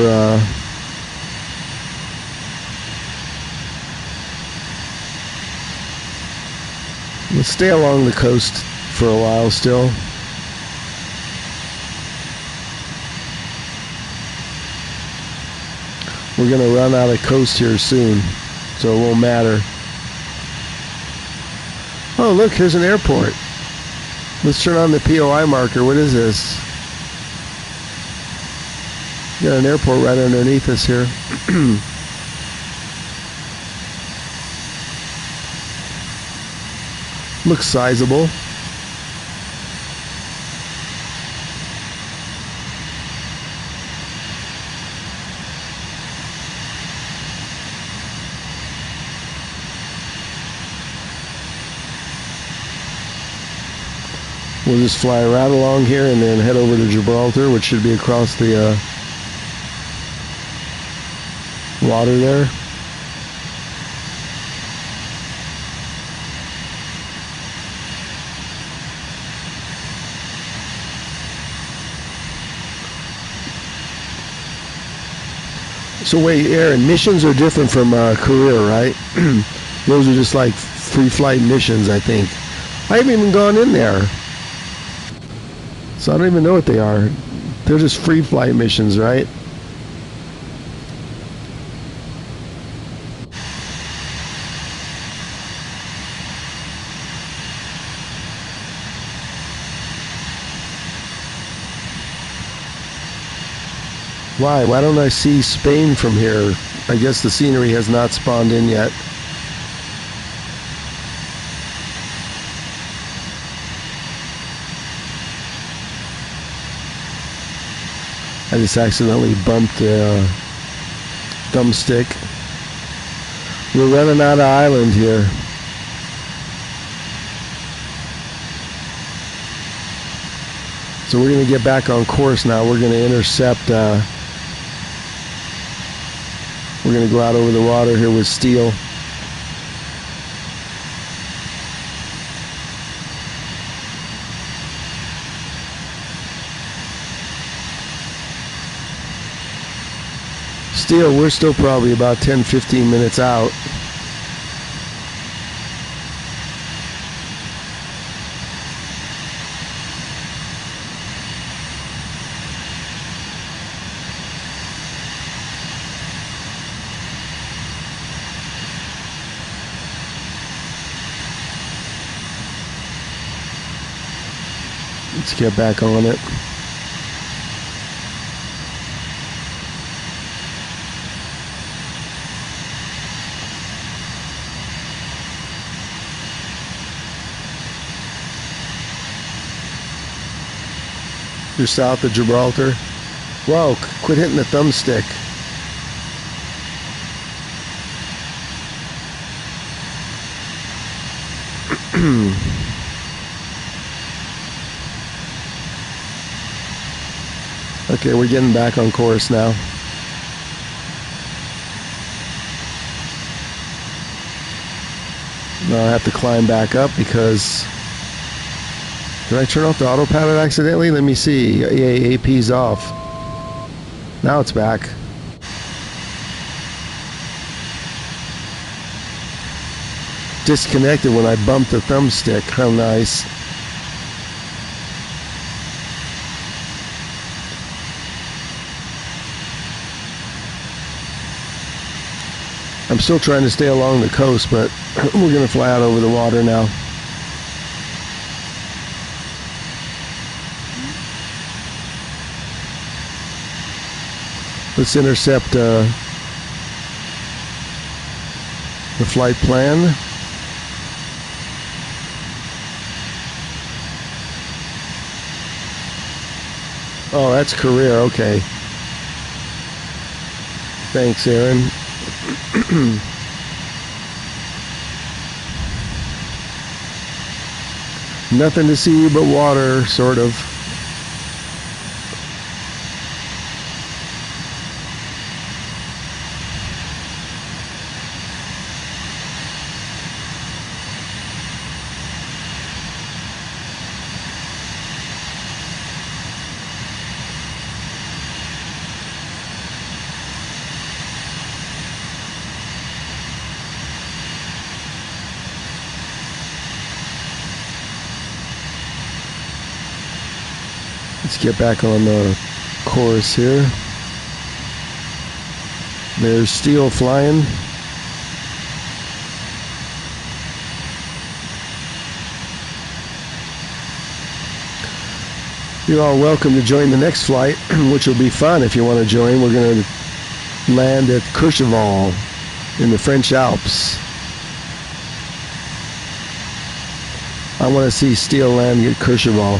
Speaker 1: let's stay along the coast for a while still. We're going to run out of coast here soon, so it won't matter. Oh, look, here's an airport. Let's turn on the POI marker. What is this? Got an airport right underneath us here. Looks sizable. We'll just fly right along here and then head over to Gibraltar, which should be across the water there. So wait, Aaron, missions are different from career, right? Those are just like free flight missions, I think. I haven't even gone in there. So I don't even know what they are. They're just free flight missions, right? Why? Why don't I see Spain from here? I guess the scenery has not spawned in yet. I just accidentally bumped the thumbstick. We're running out of island here. So we're going to get back on course now. We're going to intercept. We're going to go out over the water here with Steele. Steele, we're still probably about 10-15 minutes out. Let's get back on it. You're south of Gibraltar. Whoa, quit hitting the thumbstick. Okay, we're getting back on course now. Now I have to climb back up because... Did I turn off the autopilot accidentally? Let me see. Yeah, AP's off. Now it's back. Disconnected when I bumped the thumbstick. How nice. I'm still trying to stay along the coast, but we're going to fly out over the water now. Let's intercept the flight plan. Oh, that's career. Okay. Thanks, Aaron. Nothing to see but water, sort of. Let's get back on the course here. There's Steel flying. You're all welcome to join the next flight, which will be fun if you want to join. We're going to land at Courchevel in the French Alps. I want to see Steel land at Courchevel.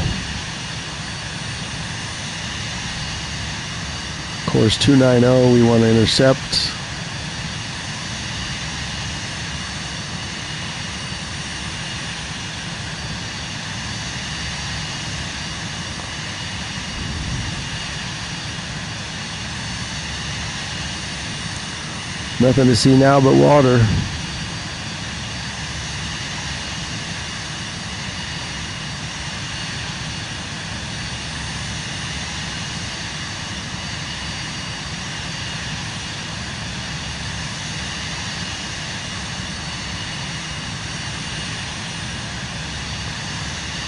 Speaker 1: Course 290, we want to intercept. Nothing to see now but water.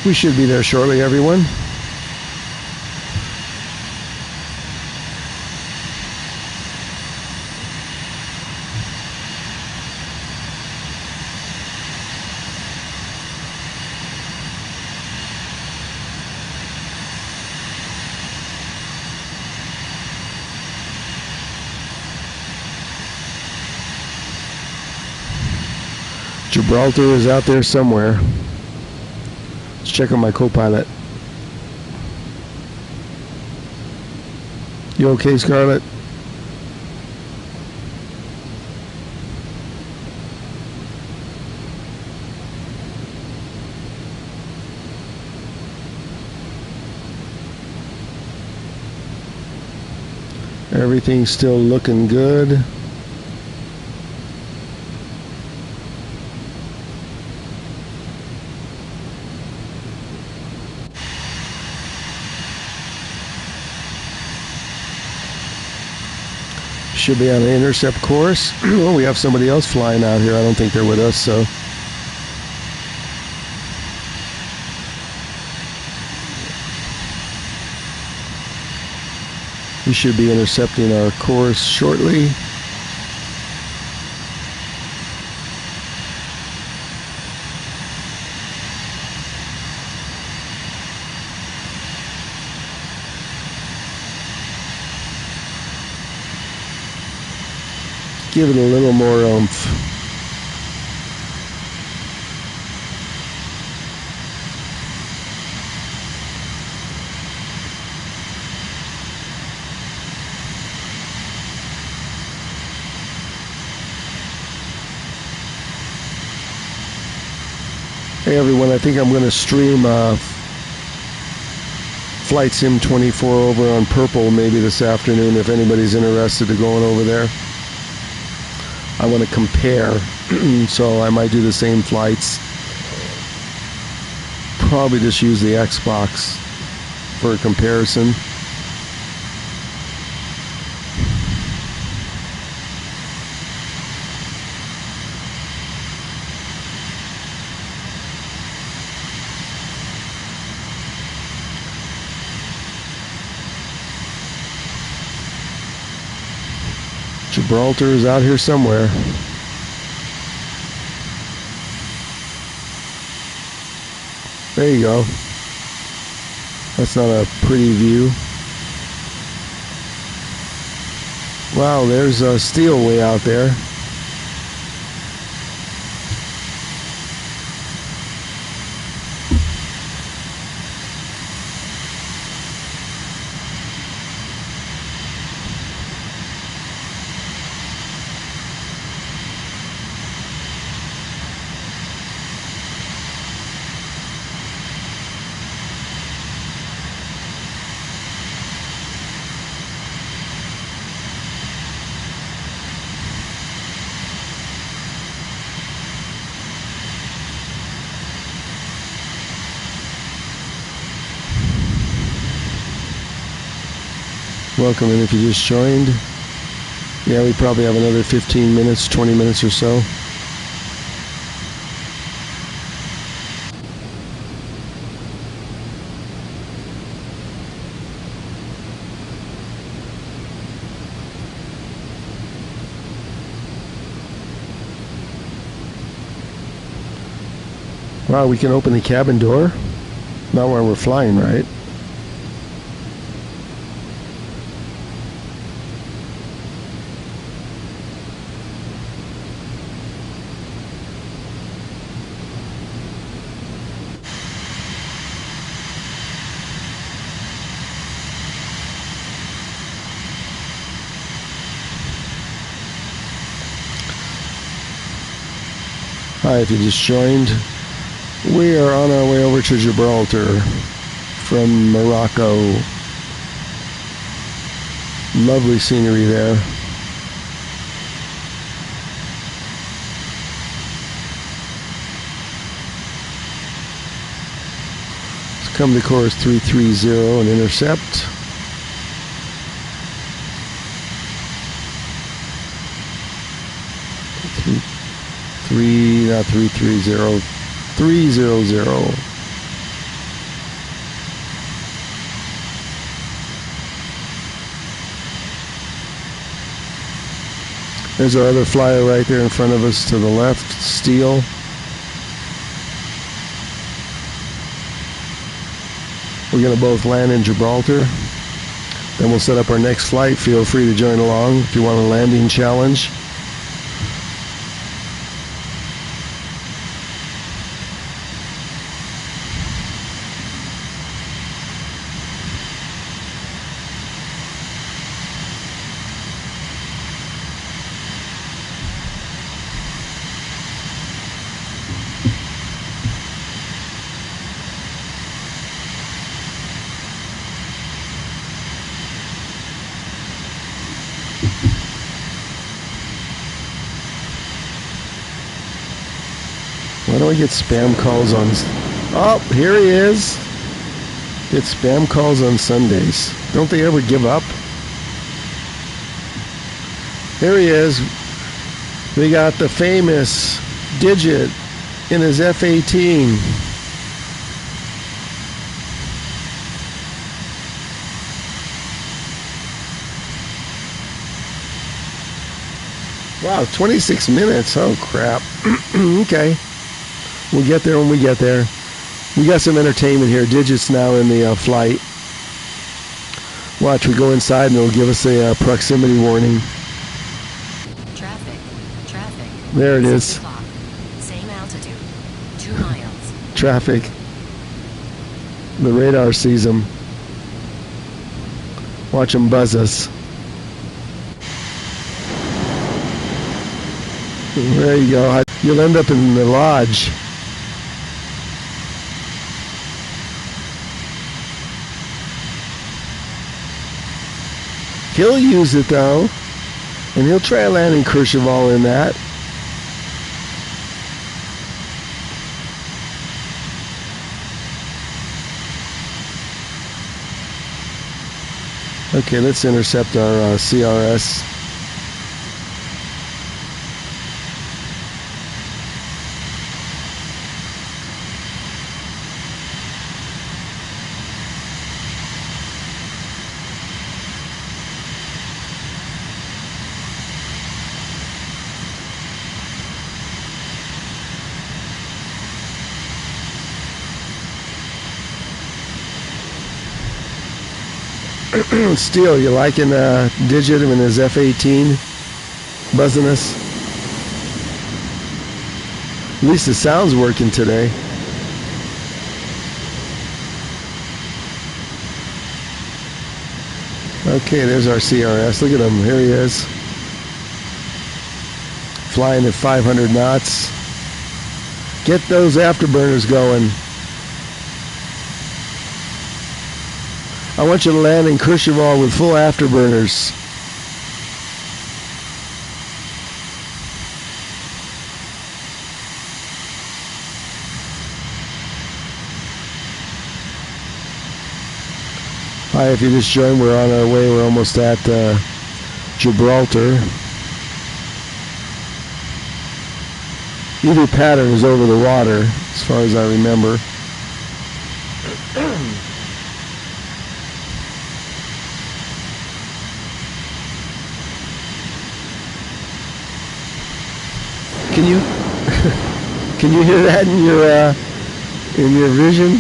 Speaker 1: We should be there shortly, everyone. Gibraltar is out there somewhere. Let's check on my co-pilot. You okay, Scarlett? Everything's still looking good. Should be on an intercept course. Well, we have somebody else flying out here. I don't think they're with us, so. We should be intercepting our course shortly. give it a little more oomph. Hey everyone, I think I'm going to stream Flight Sim 24 over on Purple maybe this afternoon if anybody's interested in going over there. I want to compare, so I might do the same flights. Probably just use the Xbox for a comparison. Gibraltar is out here somewhere. There you go. That's not a pretty view. Wow, there's a steel way out there. Welcome in if you just joined. Yeah, we probably have another 15 minutes, 20 minutes or so. Wow, we can open the cabin door? Not while we're flying, right? Hi, if you just joined, we are on our way over to Gibraltar from Morocco. Lovely scenery there. Let's come to course 330 and intercept. Not 330, 300. There's our other flyer right there in front of us to the left, steel. We're going to both land in Gibraltar. Then we'll set up our next flight. Feel free to join along if you want a landing challenge. Why do I get spam calls on... Oh, here he is. Get spam calls on Sundays. Don't they ever give up? Here he is. We got the famous Digit in his F-18. Wow, 26 minutes. Oh, crap. Okay. We'll get there when we get there. We got some entertainment here. Digit's now in the flight. Watch, we go inside and it'll give us a proximity warning.
Speaker 4: Traffic
Speaker 1: There it is.
Speaker 4: 6 o'clock. Same altitude. 2 miles.
Speaker 1: Traffic. The radar sees them. Watch them buzz us. There you go. You'll end up in the lodge. He'll use it though, and he'll try landing Kercheval in that. Okay, let's intercept our CRS. Steele, you liking Digit in his F-18 buzzing us? At least the sound's working today. Okay, there's our CRS. Look at him. Here he is. Flying at 500 knots. Get those afterburners going. I want you to land in Kercheval with full afterburners. Hi, if you just joined, we're on our way. We're almost at Gibraltar. Either pattern is over the water, as far as I remember. Can you hear that in your vision?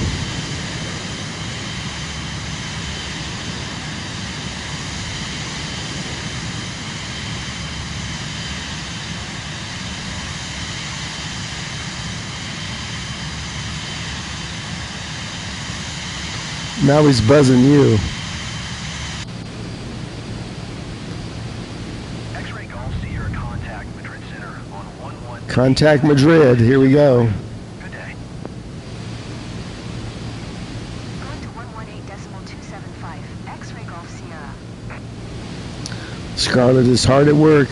Speaker 1: Now he's buzzing you.
Speaker 3: X-ray Golf Sierra contact Madrid Center on 11.
Speaker 1: Contact Madrid. Here we go.
Speaker 3: Good day.
Speaker 2: Going to 118.275. X-ray Golf Sierra.
Speaker 1: Scarlett is hard at work.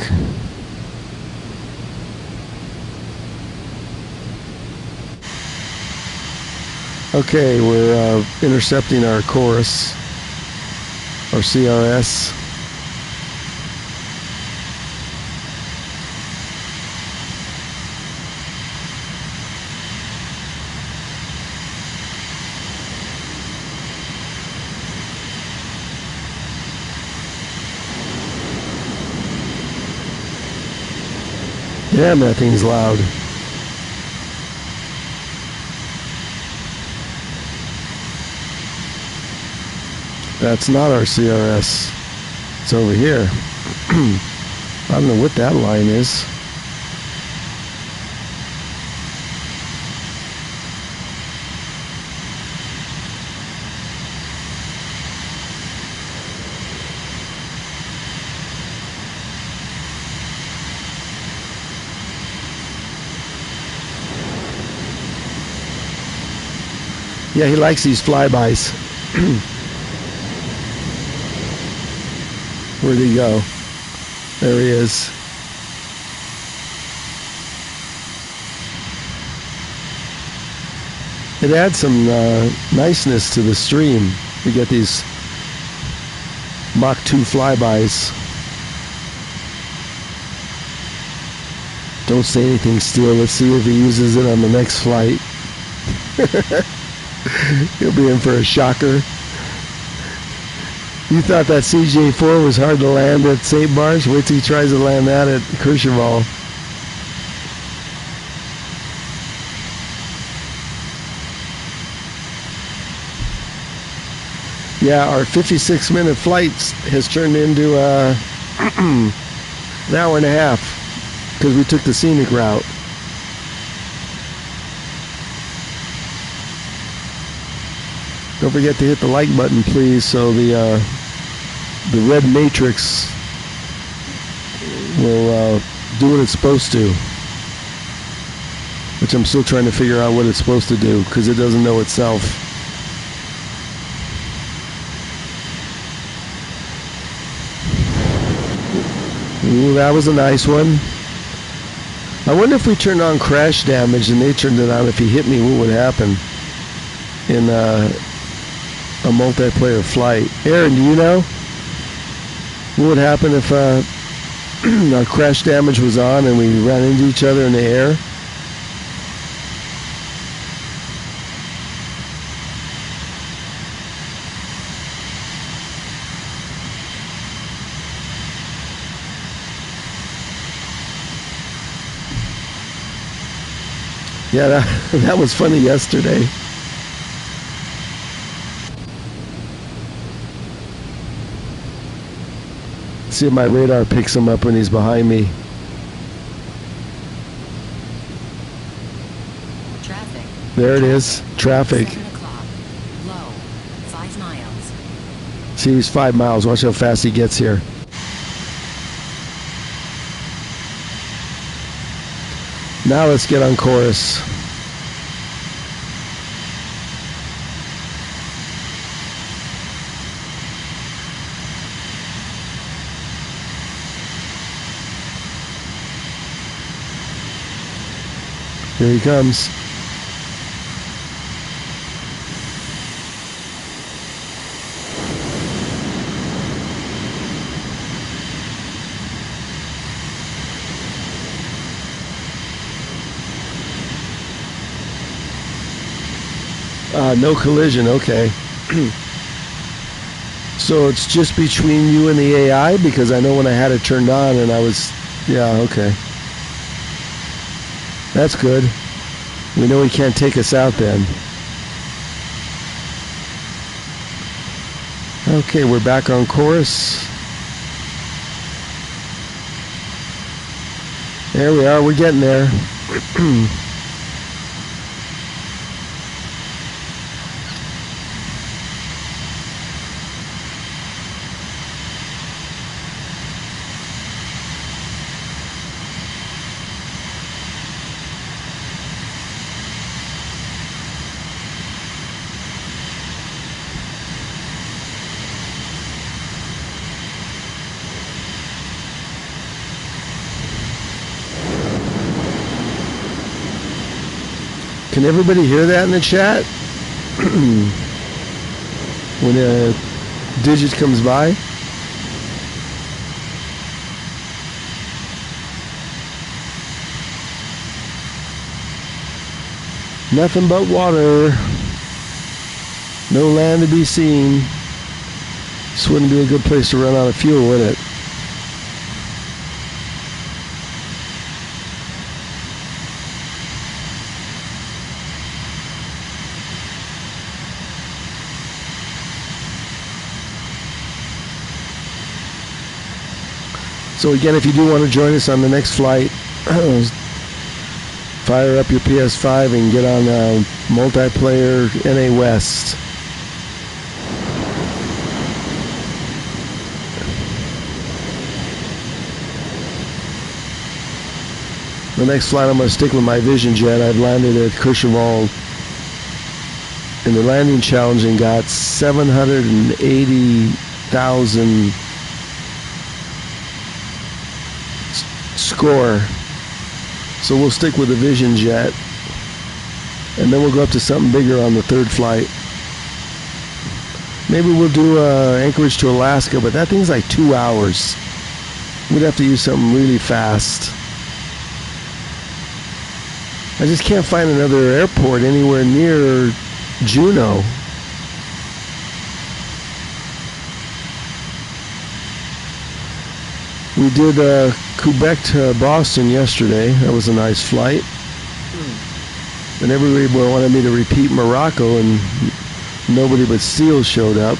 Speaker 1: Okay, we're intercepting our chorus, our CRS. Damn, that thing's loud. That's not our CRS. It's over here. I don't know what that line is. Yeah, he likes these flybys. Where'd he go? There he is. It adds some niceness to the stream. We get these Mach 2 flybys. Don't say anything, Steele. Let's see if he uses it on the next flight. He'll be in for a shocker. You thought that CJ4 was hard to land at St. Bart's? Wait till he tries to land that at Kercheval. Yeah, our 56-minute flight has turned into an hour and a half. because we took the scenic route. Don't forget to hit the like button, please, so the red matrix will do what it's supposed to. Which I'm still trying to figure out what it's supposed to do, because it doesn't know itself. Ooh, that was a nice one. I wonder if we turned on crash damage and they turned it on, if he hit me, what would happen in a multiplayer flight? Aaron, do you know? What would happen if our crash damage was on and we ran into each other in the air? Yeah, that was funny yesterday. See if my radar picks him up when he's behind me.
Speaker 4: Traffic.
Speaker 1: There it is. Traffic.
Speaker 4: 7 o'clock. Low. 5 miles.
Speaker 1: See, he's 5 miles. Watch how fast he gets here. Now let's get on course. Here he comes. No collision, okay. So it's just between you and the AI? Because I know when I had it turned on and I was... Yeah, okay. That's good. We know he can't take us out then. Okay, we're back on course. There we are, we're getting there. Can everybody hear that in the chat? When a digit comes by? Nothing but water. No land to be seen. This wouldn't be a good place to run out of fuel, would it? So again, if you do want to join us on the next flight, fire up your PS5 and get on multiplayer NA West. The next flight I'm going to stick with my Vision Jet. I've landed at Courchevel in the landing challenge and got 780,000 score. So we'll stick with the Vision Jet, and then we'll go up to something bigger on the third flight. Maybe we'll do Anchorage to Alaska, but that thing's like 2 hours. We'd have to use something really fast. I just can't find another airport anywhere near Juneau. We did Quebec to Boston yesterday. That was a nice flight. And everybody wanted me to repeat Morocco, and nobody but Steele showed up.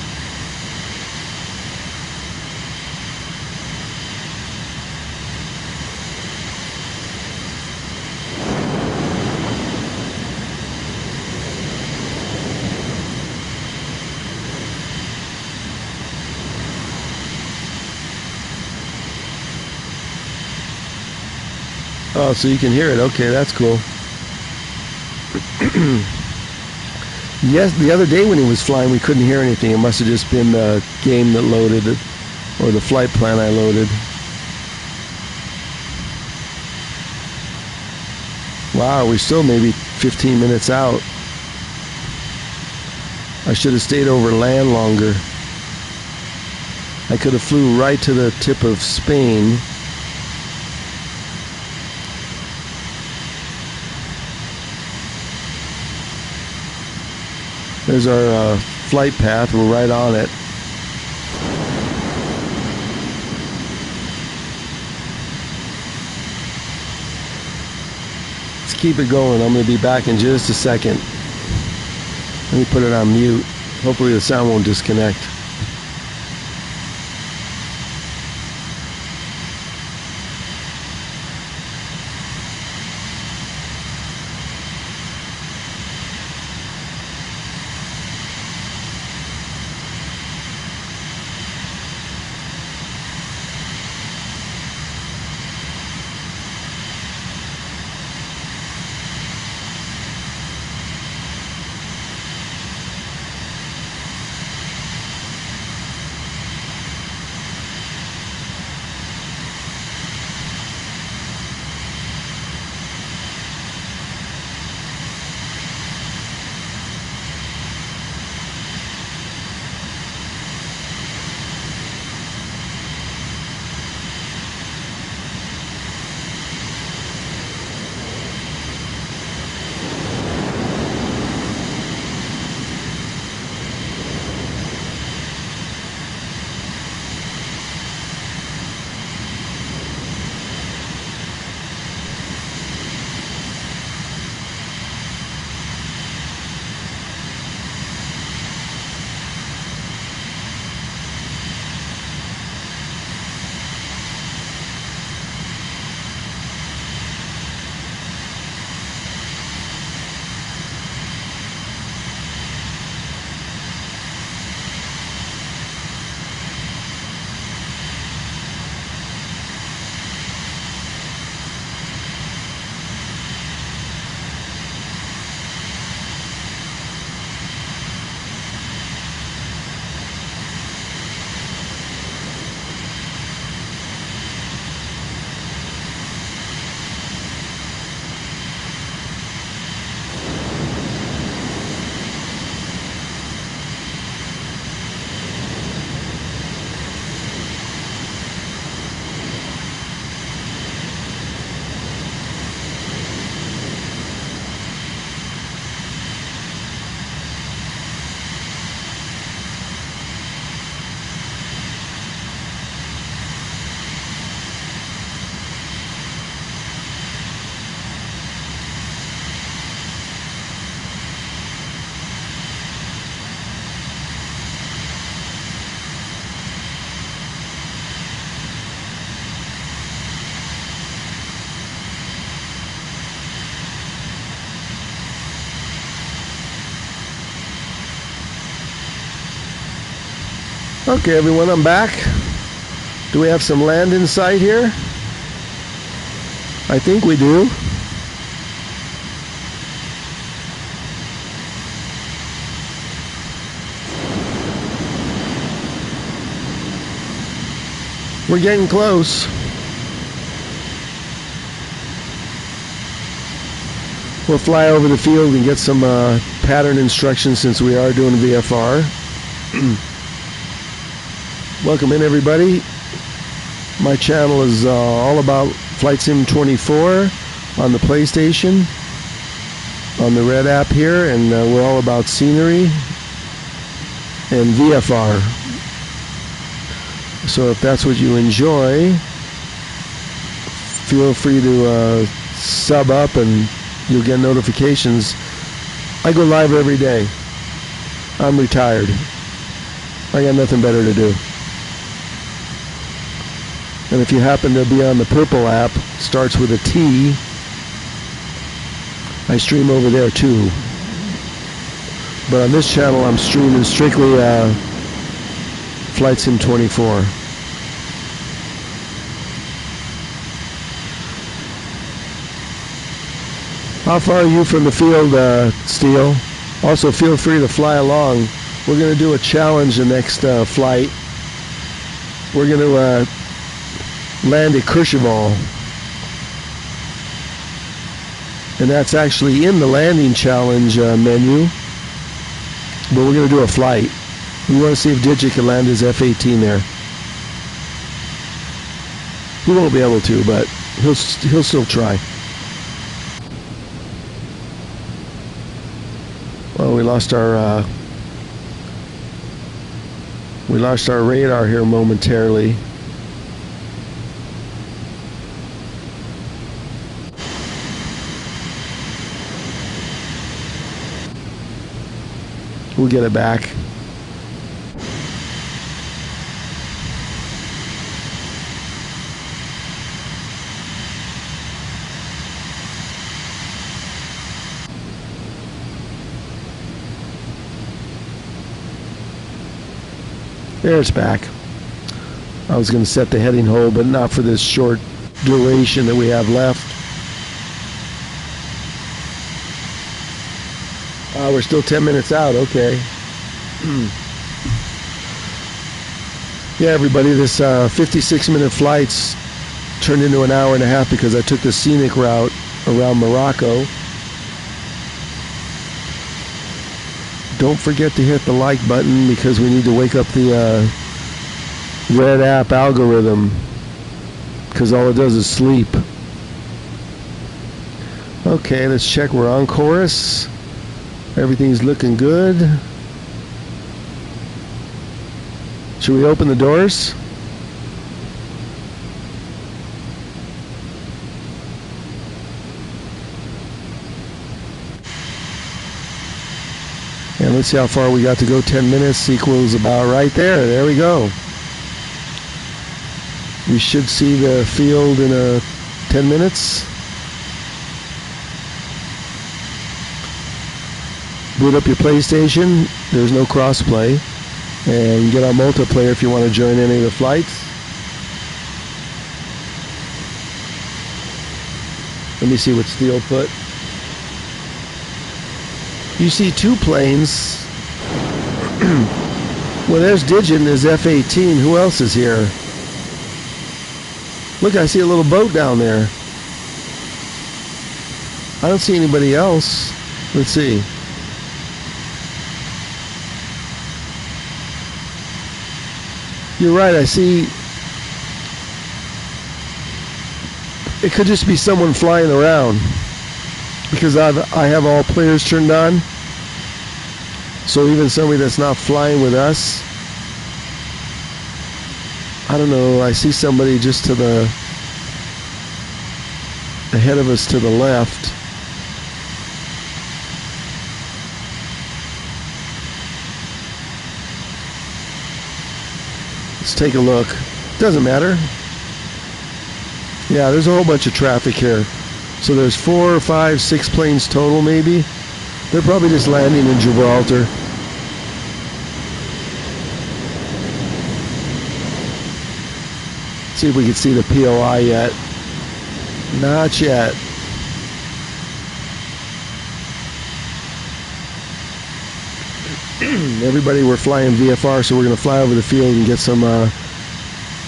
Speaker 1: Oh, so you can hear it. Okay, that's cool. Yes, the other day when he was flying, we couldn't hear anything. It must have just been the game that loaded it, or the flight plan I loaded. Wow, we're still maybe 15 minutes out. I should have stayed over land longer. I could have flew right to the tip of Spain. There's our flight path. We're right on it. Let's keep it going. I'm going to be back in just a second. Let me put it on mute. Hopefully the sound won't disconnect. Okay, everyone, I'm back. Do we have some land in sight here? I think we do. We're getting close. We'll fly over the field and get some pattern instructions since we are doing VFR. Welcome in, everybody. My channel is all about Flight Sim 24 on the PlayStation, on the Red app here, and we're all about scenery and VFR. So if that's what you enjoy, feel free to sub up and you'll get notifications. I go live every day. I'm retired. I got nothing better to do. And if you happen to be on the Purple app, starts with a T, I stream over there too. But on this channel, I'm streaming strictly Flight Sim 24. How far are you from the field, Steele? Also, feel free to fly along. We're going to do a challenge the next flight. We're going to land at Courchevel. And that's actually in the landing challenge menu. But we're going to do a flight. We want to see if Digit can land his F-18 there. He won't be able to, but he'll still try. Well, we lost our radar here momentarily. We'll get it back. There, it's back. I was going to set the heading hold, but not for this short duration that we have left. We're still 10 minutes out. Okay. Yeah, everybody, this 56-minute flight's turned into an hour and a half because I took the scenic route around Morocco. Don't forget to hit the like button because we need to wake up the Red App algorithm because all it does is sleep. Okay, let's check. We're on course. Everything's looking good. Should we open the doors? And let's see how far we got to go. 10 minutes equals about right there. There we go. We should see the field in 10 minutes. Boot up your PlayStation. There's no crossplay. And get on multiplayer if you want to join any of the flights. Let me see what Steele put. You see two planes. Well, there's Digit and his F-18. Who else is here? Look, I see a little boat down there. I don't see anybody else. Let's see. You're right, I see. It could just be someone flying around because I have all players turned on. So even somebody that's not flying with us, I don't know, I see somebody just to the ahead of us to the left. Let's take a look. Doesn't matter. Yeah, there's a whole bunch of traffic here. So there's 4 or 5, 6 planes total maybe. They're probably just landing in Gibraltar. See if we can see the POI yet. Not yet. Everybody, we're flying VFR, so we're going to fly over the field and get some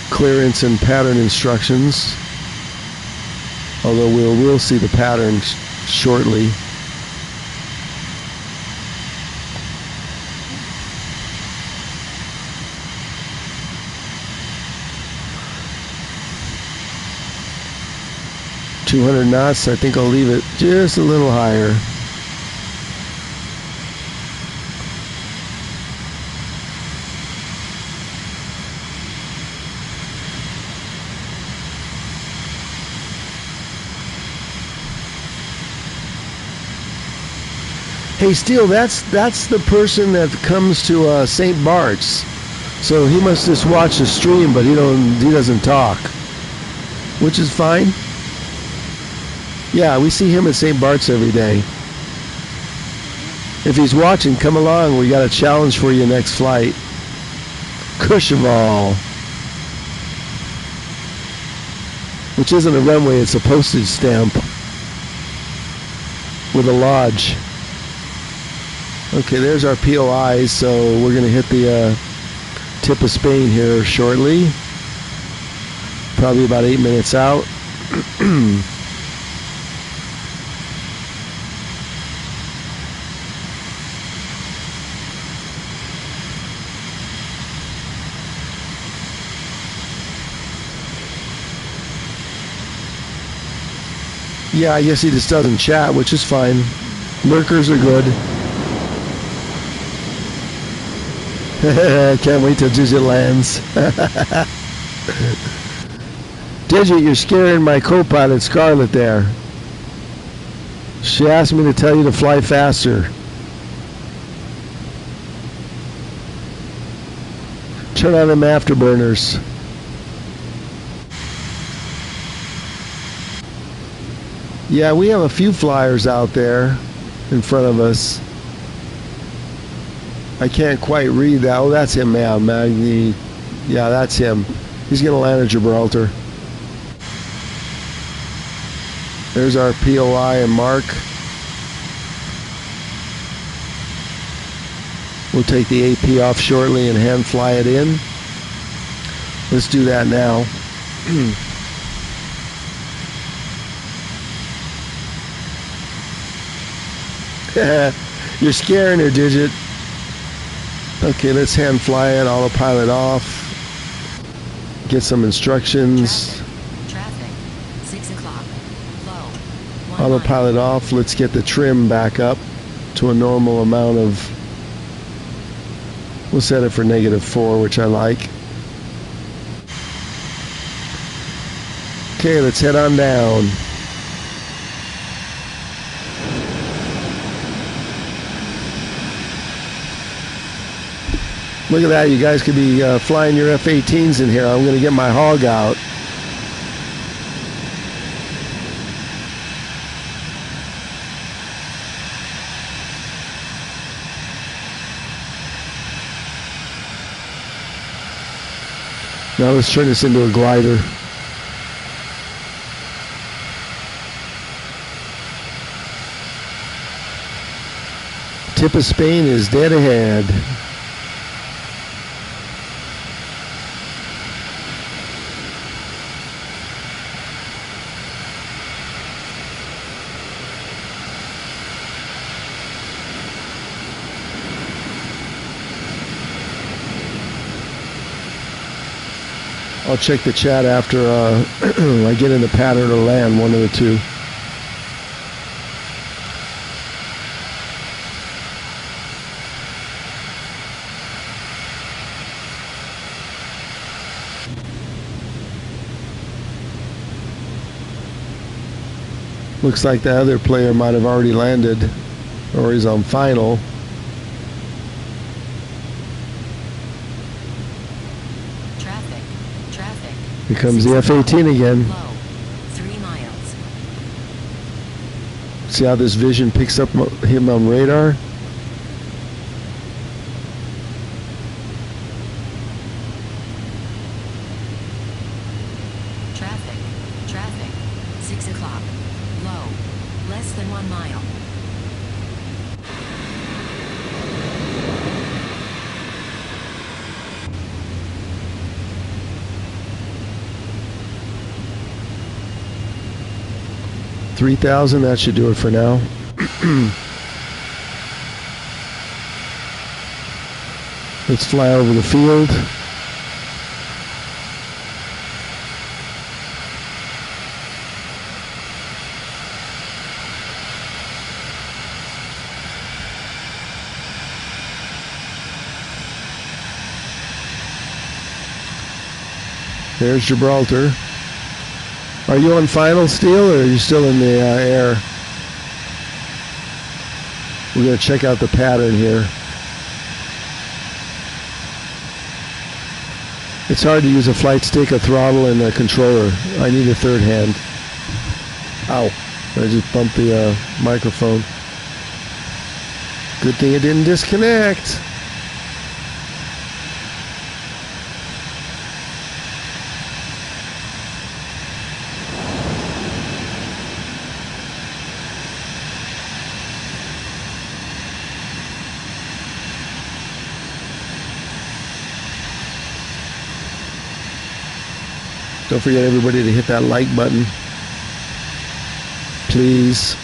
Speaker 1: clearance and pattern instructions. Although we'll see the pattern shortly. .200 knots. I think I'll leave it just a little higher. Hey, Steele, that's the person that comes to St. Bart's. So he must just watch the stream, but he doesn't talk, which is fine. Yeah, we see him at St. Bart's every day. If he's watching, come along. We got a challenge for you next flight. Courchevel, which isn't a runway; it's a postage stamp. with a lodge. Okay, there's our POIs, so we're going to hit the tip of Spain here shortly. Probably about 8 minutes out. Yeah, I guess he just doesn't chat, which is fine. Lurkers are good. Can't wait till Digit lands. Digit, you're scaring my co-pilot Scarlett there. She asked me to tell you to fly faster. Turn on them afterburners. Yeah, we have a few flyers out there in front of us. I can't quite read that. Oh, that's him, man. Magni. Yeah, that's him. He's going to land at Gibraltar. There's our POI and mark. We'll take the AP off shortly and hand fly it in. Let's do that now. You're scaring her, Digit. Okay, let's hand fly it, autopilot off. Get some instructions.
Speaker 4: Traffic. 6 o'clock. Low.
Speaker 1: Autopilot off. Let's get the trim back up to a normal amount of... We'll set it for -4, which I like. Okay, let's head on down. Look at that, you guys could be flying your F-18s in here. I'm going to get my hog out. Now let's turn this into a glider. Tip of Spain is dead ahead. I'll check the chat after I get in the pattern or land, one of the two. Looks like the other player might have already landed, or he's on final. Here comes the F-18 again.
Speaker 4: Low. 3 miles.
Speaker 1: See how this vision picks up him on radar?
Speaker 4: Traffic. 6 o'clock. Low. Less than 1 mile.
Speaker 1: $3,000, that should do it for now. Let's fly over the field. There's Gibraltar. Are you on final, Steel, or are you still in the air? We're going to check out the pattern here. It's hard to use a flight stick, a throttle, and a controller. I need a third hand. Ow. I just bumped the microphone. Good thing it didn't disconnect. Don't forget, everybody, to hit that like button, please.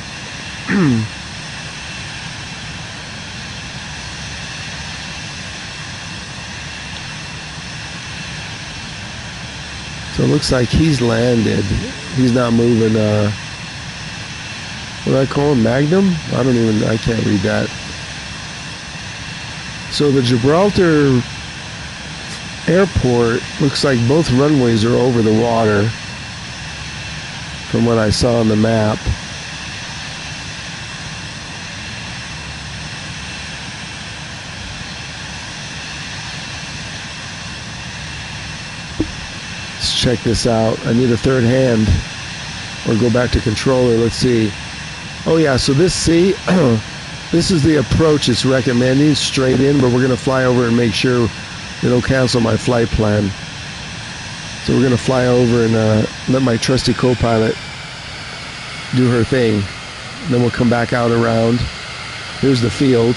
Speaker 1: So it looks like he's landed. He's not moving. What do I call him? Magnum? I can't read that. So the Gibraltar airport looks like both runways are over the water from what I saw on the map. Let's check this out. I need a third hand or go back to controller. Let's see. Oh yeah, so this is the approach it's recommending, straight in, but we're going to fly over and make sure they don't cancel my flight plan. So we're going to fly over and let my trusty co-pilot do her thing. Then we'll come back out around. Here's the field.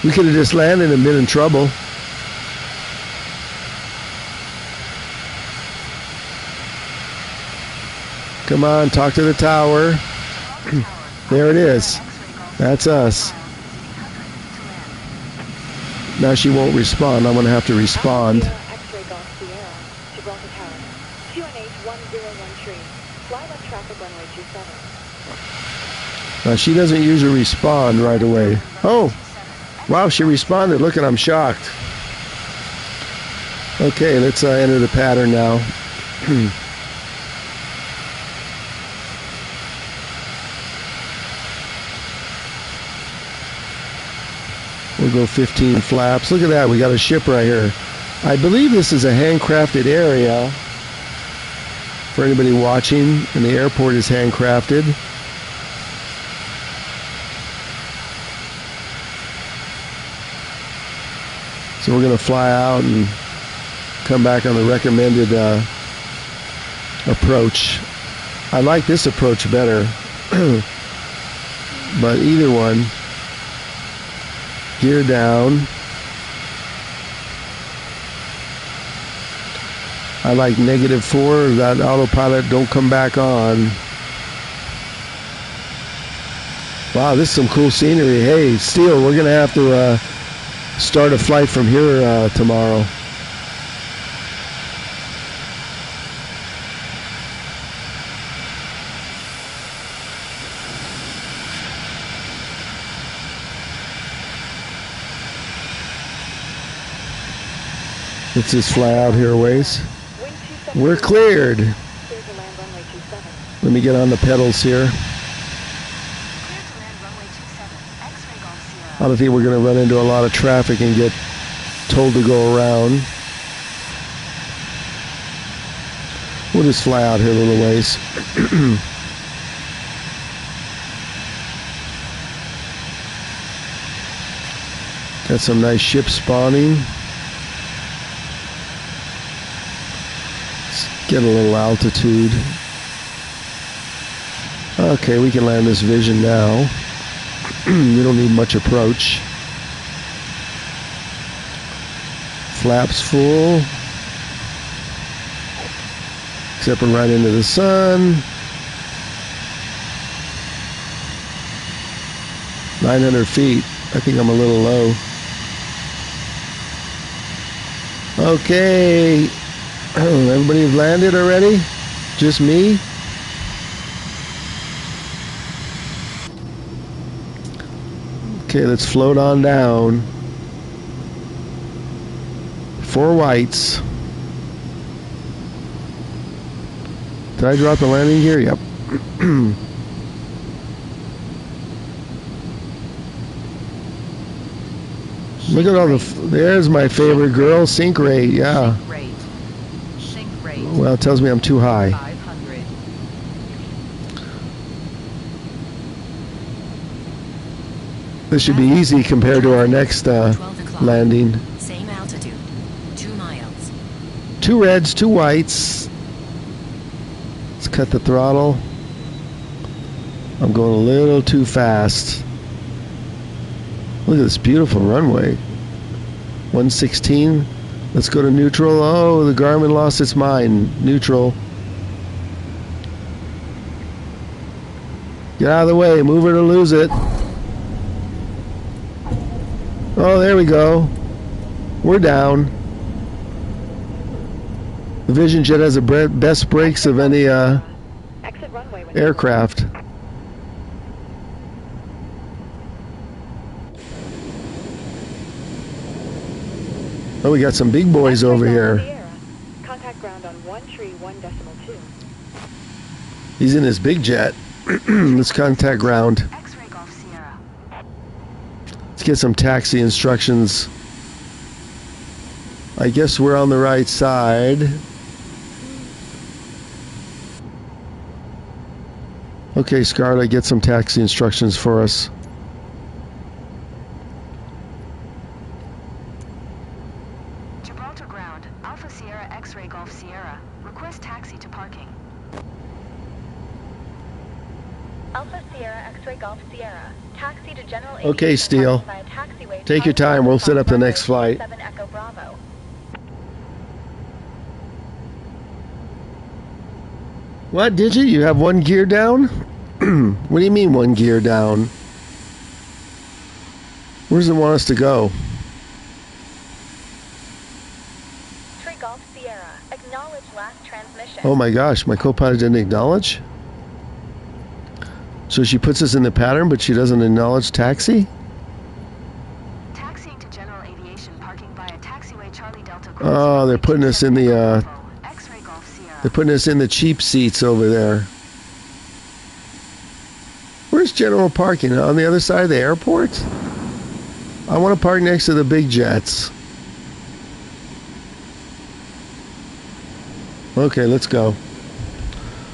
Speaker 1: We could have just landed and been in trouble. Come on, talk to the tower. There it is. That's us. Now she won't respond. I'm going to have to respond.
Speaker 2: X-ray Golf Sierra, Gibraltar Tower. QNH 1013. Fly left traffic runway 27.
Speaker 1: Now she doesn't usually respond right away. Oh, wow, she responded. Look, and I'm shocked. Okay, let's enter the pattern now. We'll go 15 flaps. Look at that. We got a ship right here. I believe this is a handcrafted area. For anybody watching, and the airport is handcrafted. So we're going to fly out and come back on the recommended approach. I like this approach better. But either one. Gear down. I like -4. That autopilot don't come back on. Wow, this is some cool scenery. Hey, Steele, we're gonna have to start a flight from here tomorrow. Let's just fly out here a ways. We're cleared. Let me get on the pedals here. I don't think we're going to run into a lot of traffic and get told to go around. We'll just fly out here a little ways. Got some nice ships spawning. Get a little altitude. Okay, we can land this Vision now. We don't need much approach. Flaps full. Stepping right into the sun. 900 feet. I think I'm a little low. Okay. Everybody's landed already? Just me? Okay, let's float on down. 4 whites. Did I drop the landing gear? Yep. Look at all the... There's my favorite girl, sink rate. Yeah. Well, it tells me I'm too high.
Speaker 4: 500.
Speaker 1: This should be easy compared to our next landing.
Speaker 4: Same altitude. 2 miles.
Speaker 1: 2 reds, 2 whites. Let's cut the throttle. I'm going a little too fast. Look at this beautiful runway. 116. Let's go to neutral. Oh, the Garmin lost its mind. Neutral. Get out of the way. Move it or lose it. Oh, there we go. We're down. The Vision Jet has the best brakes of any
Speaker 2: Exit runway when
Speaker 1: aircraft. Oh, we got some big boys over here.
Speaker 2: Contact ground on 131.2.
Speaker 1: He's in his big jet. Let's contact ground.
Speaker 2: X-ray Golf Sierra.
Speaker 1: Let's get some taxi instructions. I guess we're on the right side. Okay, Scarlett, get some taxi instructions for us.
Speaker 2: Gibraltar ground. Alpha Sierra X-ray Golf Sierra. Request taxi to parking. Alpha Sierra X-ray Golf Sierra. Taxi to General Aviation
Speaker 1: Okay, Steele.
Speaker 2: via taxiway
Speaker 1: Take your time. We'll set up the next flight.
Speaker 2: 7 Echo Bravo.
Speaker 1: What, did you? You have one gear down? What do you mean one gear down? Where does it want us to go?
Speaker 2: Tree Golf Sierra. Acknowledge last transmission.
Speaker 1: Oh my gosh, my co-pilot didn't acknowledge? So she puts us in the pattern, but she doesn't acknowledge taxi?
Speaker 2: Taxiing to General Aviation parking via taxiway Charlie Delta.
Speaker 1: Oh, they're putting us in the
Speaker 2: X-ray Golf Sierra.
Speaker 1: they're putting us in the cheap seats over there. Where's general parking? On the other side of the airport? I want to park next to the big jets. Okay, let's go.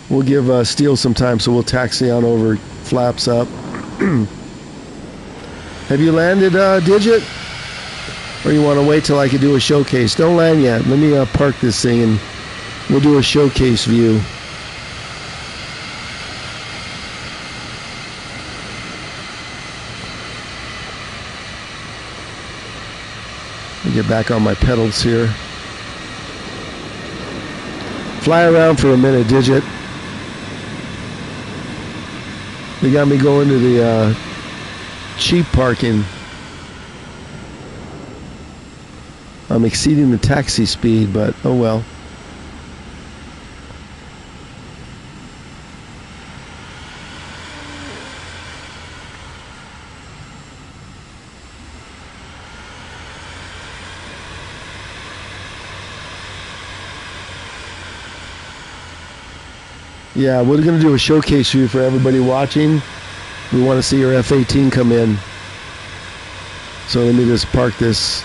Speaker 1: We'll give Steele some time, so we'll taxi on over, flaps up. Have you landed, Digit? Or you want to wait till I can do a showcase? Don't land yet. Let me park this thing and we'll do a showcase view. Let me get back on my pedals here. Fly around for a minute, Digit. They got me going to the cheap parking. I'm exceeding the taxi speed, but oh well. Yeah, we're going to do a showcase view for everybody watching. We want to see your F-18 come in. So let me just park this.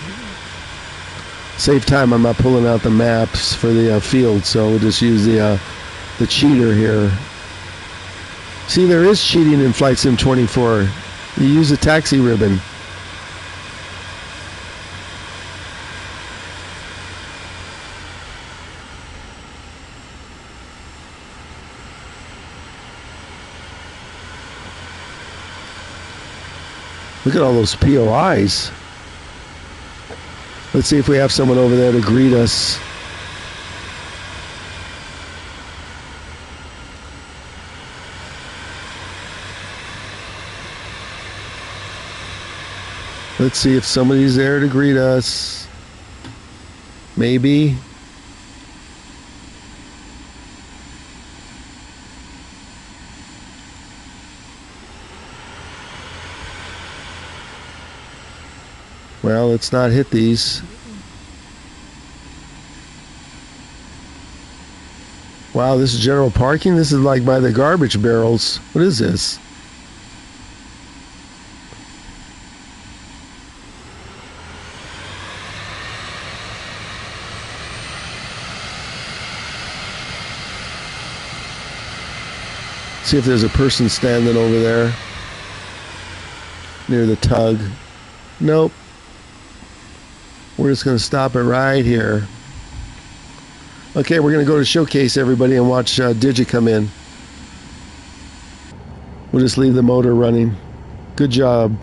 Speaker 1: Save time, I'm not pulling out the maps for the field, so we'll just use the cheater here. See, there is cheating in Flight Sim 24. You use a taxi ribbon. Look at all those POIs. Let's see if we have someone over there to greet us. Let's see if somebody's there to greet us. Maybe. Well, let's not hit these. Wow, this is general parking? This is like by the garbage barrels. What is this? See if there's a person standing over there near the tug. Nope. We're just going to stop it right here. Okay, we're going to go to showcase everybody and watch Digi come in. We'll just leave the motor running. Good job.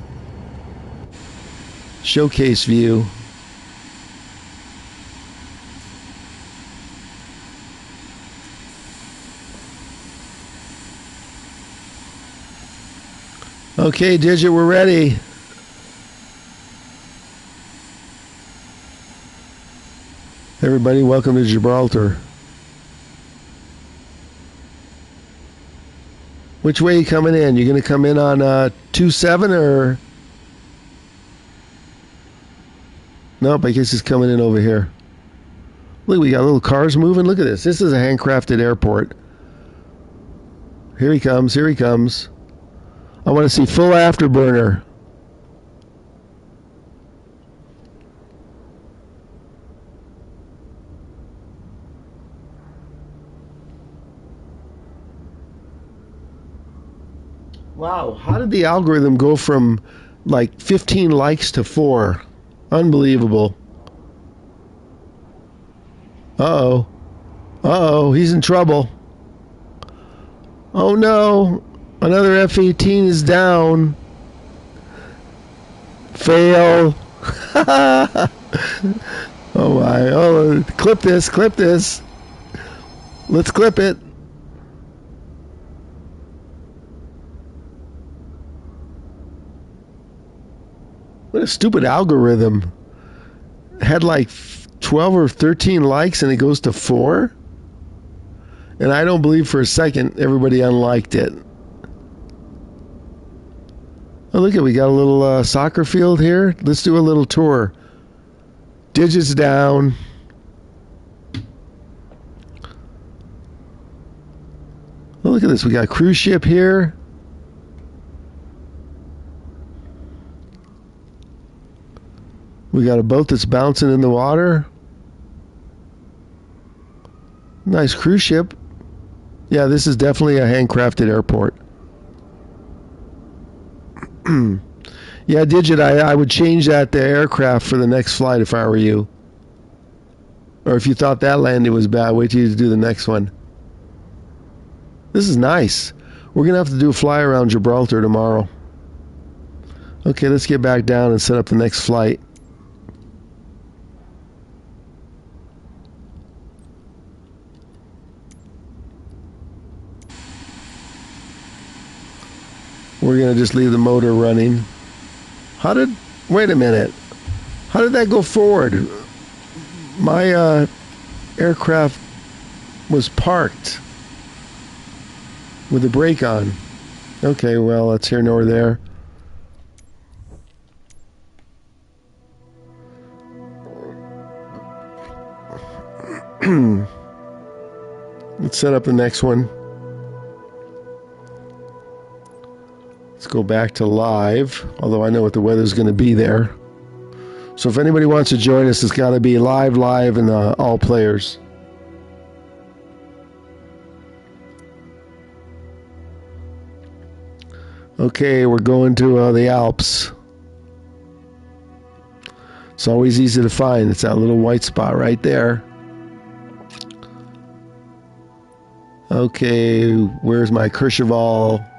Speaker 1: Showcase view. Okay, Digit, we're ready. Everybody, welcome to Gibraltar. Which way are you coming in? You going to come in on 27 or? Nope, I guess he's coming in over here. Look, we got little cars moving. Look at this. This is a handcrafted airport. Here he comes. Here he comes. I want to see full afterburner. Wow, how did the algorithm go from like 15 likes to 4? Unbelievable. Uh-oh. Uh-oh, he's in trouble. Oh no, another F-18 is down. Fail. Oh my, oh, clip this, clip this. Let's clip it. What a stupid algorithm. Had like 12 or 13 likes and it goes to 4? And I don't believe for a second everybody unliked it. Oh, look at, we got a little soccer field here. Let's do a little tour. Digits down. Oh, look at this. We got a cruise ship here. We got a boat that's bouncing in the water. Nice cruise ship. Yeah, this is definitely a handcrafted airport. Yeah, Digit, I would change that to aircraft for the next flight if I were you. Or if you thought that landing was bad, wait till you do the next one. This is nice. We're going to have to do a fly around Gibraltar tomorrow. Okay, let's get back down and set up the next flight. We're going to just leave the motor running. Wait a minute. How did that go forward? My aircraft was parked with the brake on. Okay, well, that's here nor there. Let's set up the next one. Let's go back to live, although I know what the weather's going to be there. So if anybody wants to join us, it's got to be live, and all players. Okay, we're going to the Alps. It's always easy to find. It's that little white spot right there. Okay, where's my Courchevel?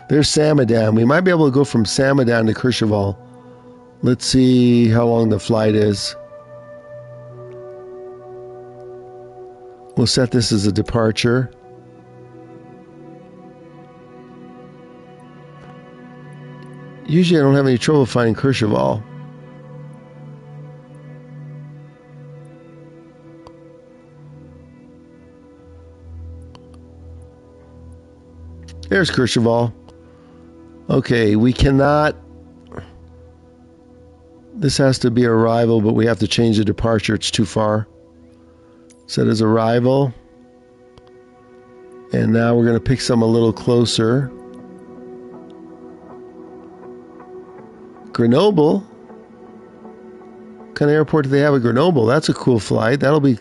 Speaker 1: There's Samadam. We might be able to go from Samadam to Courchevel. Let's see how long the flight is. We'll set this as a departure. Usually I don't have any trouble finding Courchevel. There's Courchevel. Okay, we cannot... This has to be arrival, but we have to change the departure. It's too far. Set as arrival. And now we're going to pick some a little closer. Grenoble? What kind of airport do they have at Grenoble? That's a cool flight. That'll be...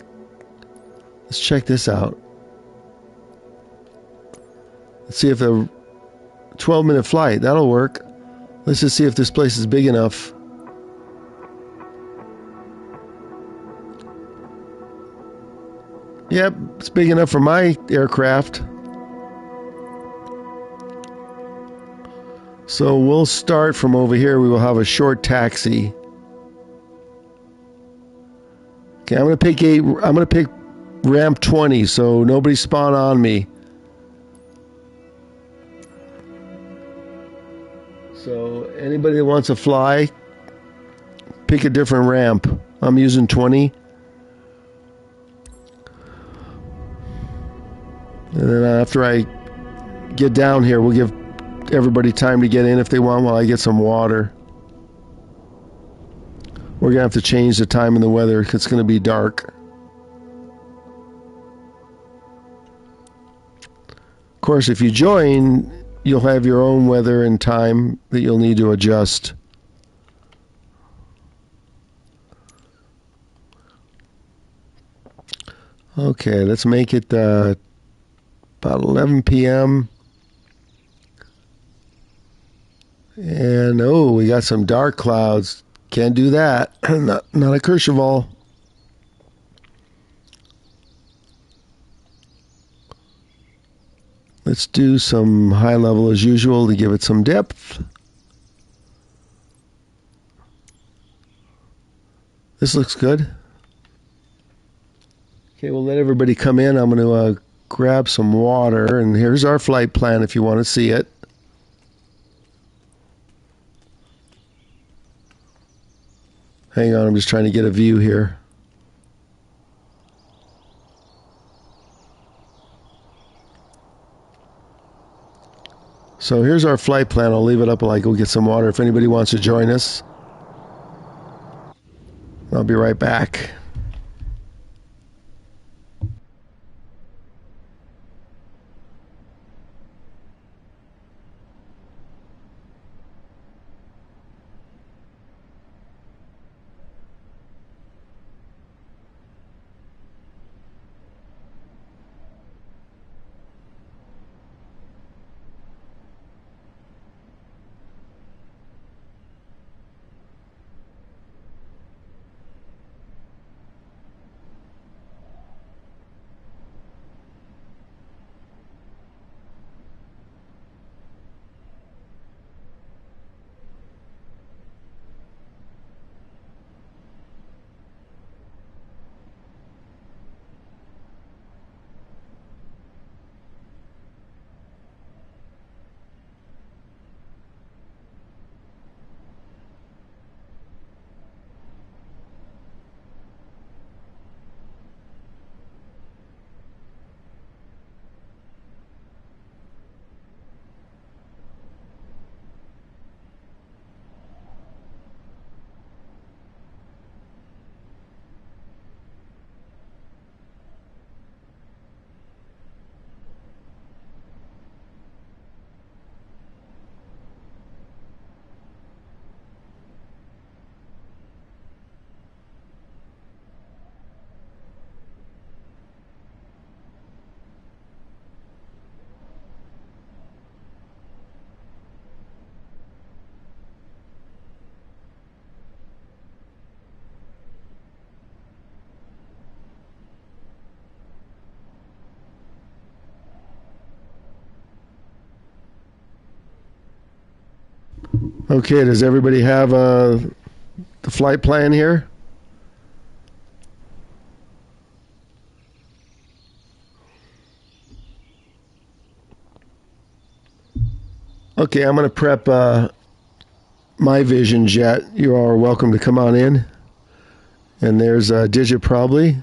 Speaker 1: Let's check this out. Let's see if a 12-minute flight, that'll work. Let's just see if this place is big enough. Yep, it's big enough for my aircraft. So we'll start from over here. We will have a short taxi. Okay, I'm gonna pick ramp 20, so nobody spawn on me. Anybody that wants to fly, pick a different ramp. I'm using 20. And then after I get down here, we'll give everybody time to get in if they want while I get some water. We're going to have to change the time and the weather because it's going to be dark. Of course, if you join, you'll have your own weather and time that you'll need to adjust. Okay, let's make it about 11 p.m. And we got some dark clouds. Can't do that. not a Kercheval. Let's do some high level as usual to give it some depth. This looks good. Okay, we'll let everybody come in. I'm going to grab some water, and here's our flight plan if you want to see it. Hang on, I'm just trying to get a view here. So here's our flight plan. I'll leave it up while I go get some water if anybody wants to join us. I'll be right back. Okay, does everybody have the flight plan here? Okay, I'm going to prep my Vision jet. You all are welcome to come on in. And there's a Digit probably.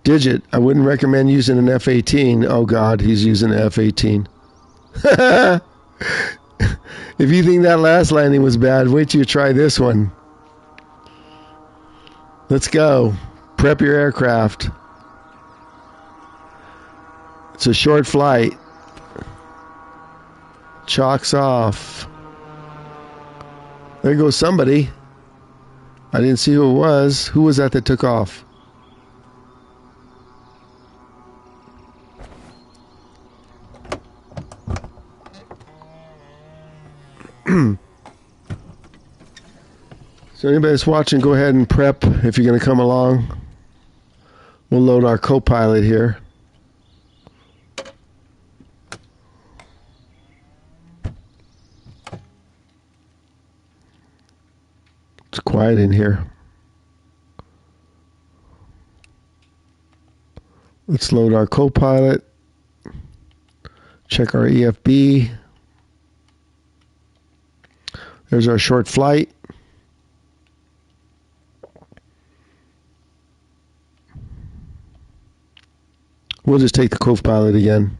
Speaker 1: Digit, I wouldn't recommend using an F-18. Oh God, he's using an F-18. If you think that last landing was bad, wait till you try this one. Let's go. Prep your aircraft. It's a short flight. Chalks off. There goes somebody. I didn't see who it was. Who was that took off? So anybody that's watching, go ahead and prep if you're going to come along. We'll load our co-pilot here. It's quiet in here. Let's load our co-pilot. Check our EFB. There's our short flight. We'll just take the co-pilot again.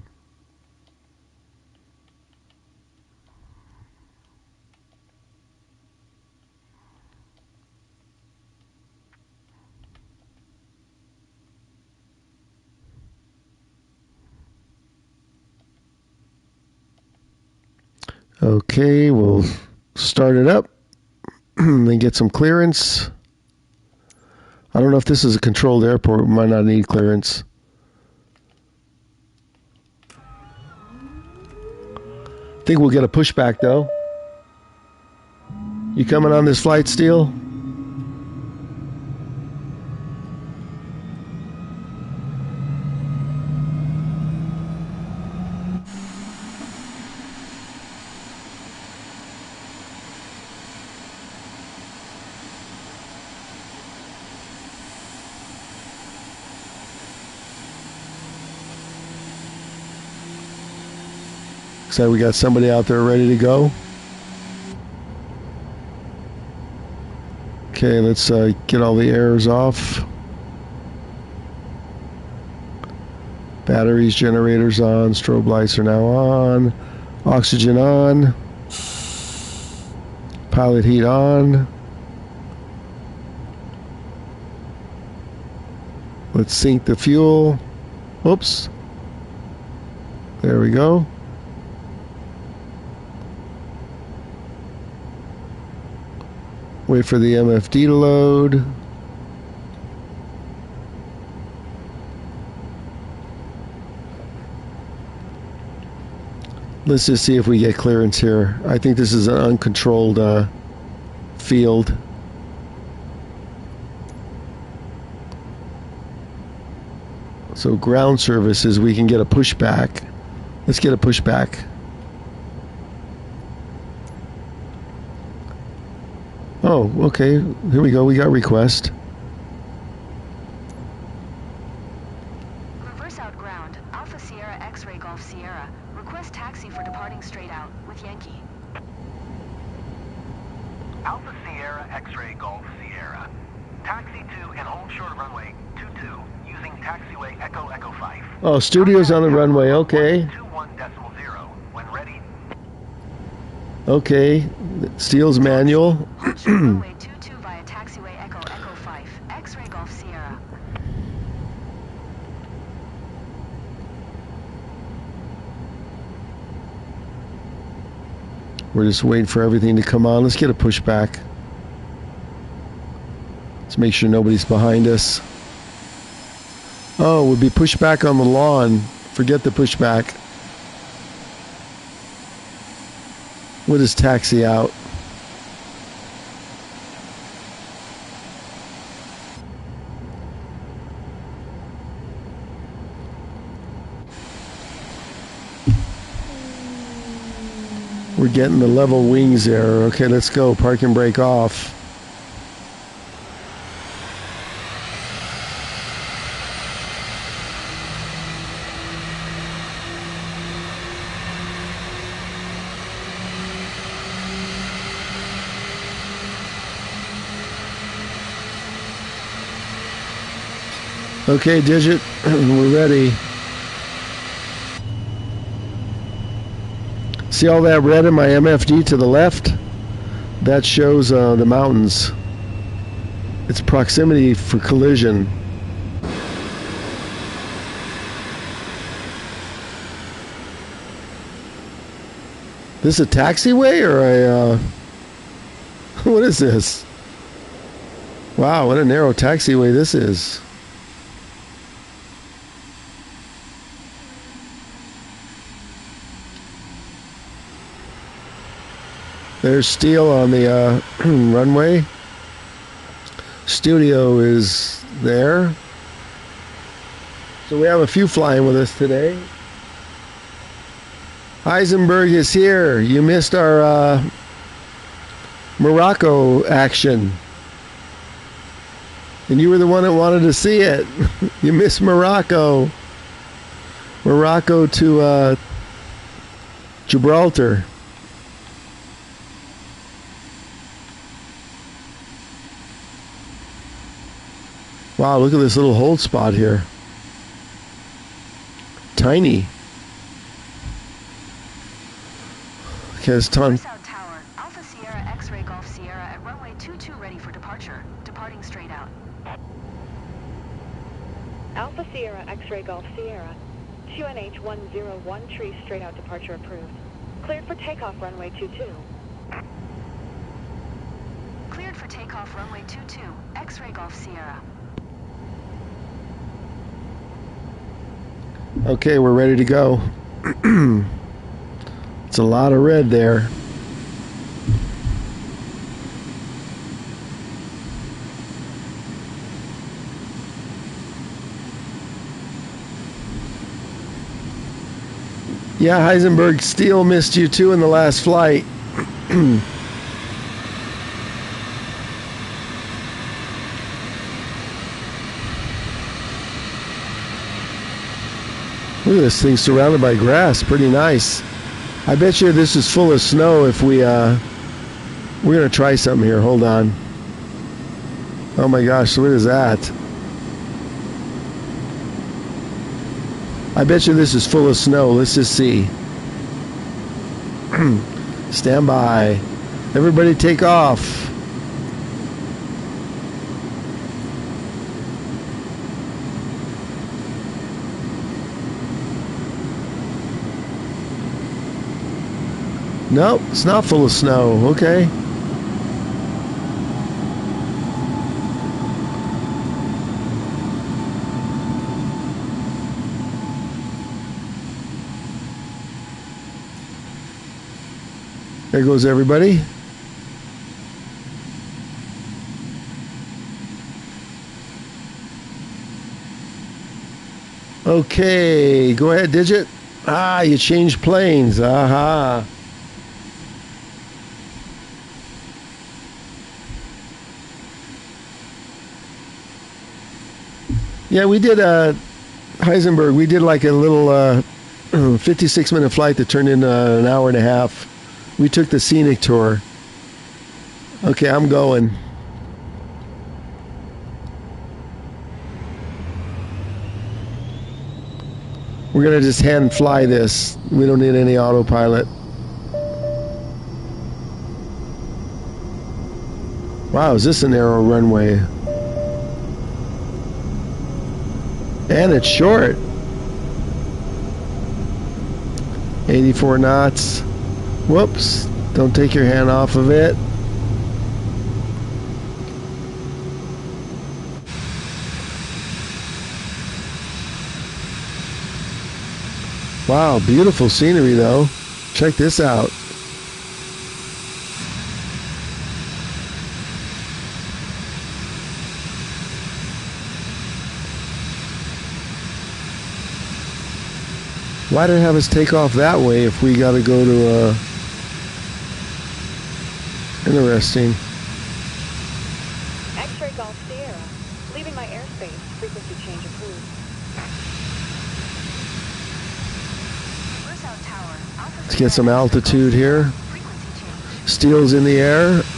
Speaker 1: Okay, we'll start it up and get some clearance. I don't know if this is a controlled airport. We might not need clearance. I think we'll get a pushback though. You coming on this flight, Steele? So we got somebody out there ready to go. Okay, let's get all the errors off. Batteries, generators on, strobe lights are now on. Oxygen on. Pilot heat on. Let's sink the fuel. Oops. There we go. Wait for the MFD to load. Let's just see if we get clearance here. I think this is an uncontrolled field. So ground services, we can get a pushback. Let's get a pushback. Oh, okay. Here we go. We got request.
Speaker 2: Reverse out ground. Alpha Sierra X-Ray Golf Sierra. Request taxi for departing straight out with Yankee.
Speaker 3: Alpha Sierra X-Ray Golf Sierra. Taxi to and hold short of runway 22 using taxiway Echo Echo 5.
Speaker 1: Oh, studio's on the runway. Okay.
Speaker 3: 21.0 when ready.
Speaker 1: Okay. Steele's manual.
Speaker 2: Hold short runway 22 via taxiway Echo Echo 5. X-Ray Golf Sierra.
Speaker 1: We're just waiting for everything to come on. Let's get a pushback. Let's make sure nobody's behind us. Oh, we'll be pushed back on the lawn. Forget the pushback. We'll just taxi out. We're getting the level wings there. Okay, let's go. Park and brake off. Okay, Digit, we're ready. See all that red in my MFD to the left? That shows the mountains. It's proximity for collision. This a taxiway or a... what is this? Wow, what a narrow taxiway this is. There's Steele on the runway. Studio is there. So we have a few flying with us today. Heisenberg is here. You missed our Morocco action. And you were the one that wanted to see it. You missed Morocco. Morocco to Gibraltar. Wow, look at this little hold spot here. Tiny. Okay, it's time.
Speaker 2: South Tower, Alpha Sierra X-Ray Golf Sierra at runway 22 ready for departure. Departing straight out.
Speaker 5: Alpha Sierra X-Ray Golf Sierra, QNH 101 tree straight out departure approved. Cleared for takeoff runway 22.
Speaker 2: Cleared for takeoff runway 22, X-Ray Golf Sierra.
Speaker 1: Okay, we're ready to go. It's a lot of red there. Yeah, Heisenberg, Steele missed you too in the last flight. Look at this thing surrounded by grass. Pretty nice. I bet you this is full of snow if we're going to try something here. Hold on. Oh my gosh, what is that? I bet you this is full of snow. Let's just see. Stand by. Everybody take off. Nope, it's not full of snow. Okay. There goes everybody. Okay, go ahead, Digit. Ah, you changed planes. Aha. Yeah, we did Heisenberg. We did like a little 56-minute flight that turned into an hour and a half. We took the scenic tour. Okay, I'm going. We're gonna just hand fly this. We don't need any autopilot. Wow, is this a narrow runway? And it's short. 84 knots. Whoops. Don't take your hand off of it. Wow, beautiful scenery though. Check this out. Why did it have us take off that way if we got to go to interesting.
Speaker 5: X-Ray Golf Sierra, leaving my airspace, frequency change approved.
Speaker 2: South Tower, Alpha
Speaker 1: Let's get some altitude here.
Speaker 2: frequency change.
Speaker 1: Steel's in the air.
Speaker 2: Line approach,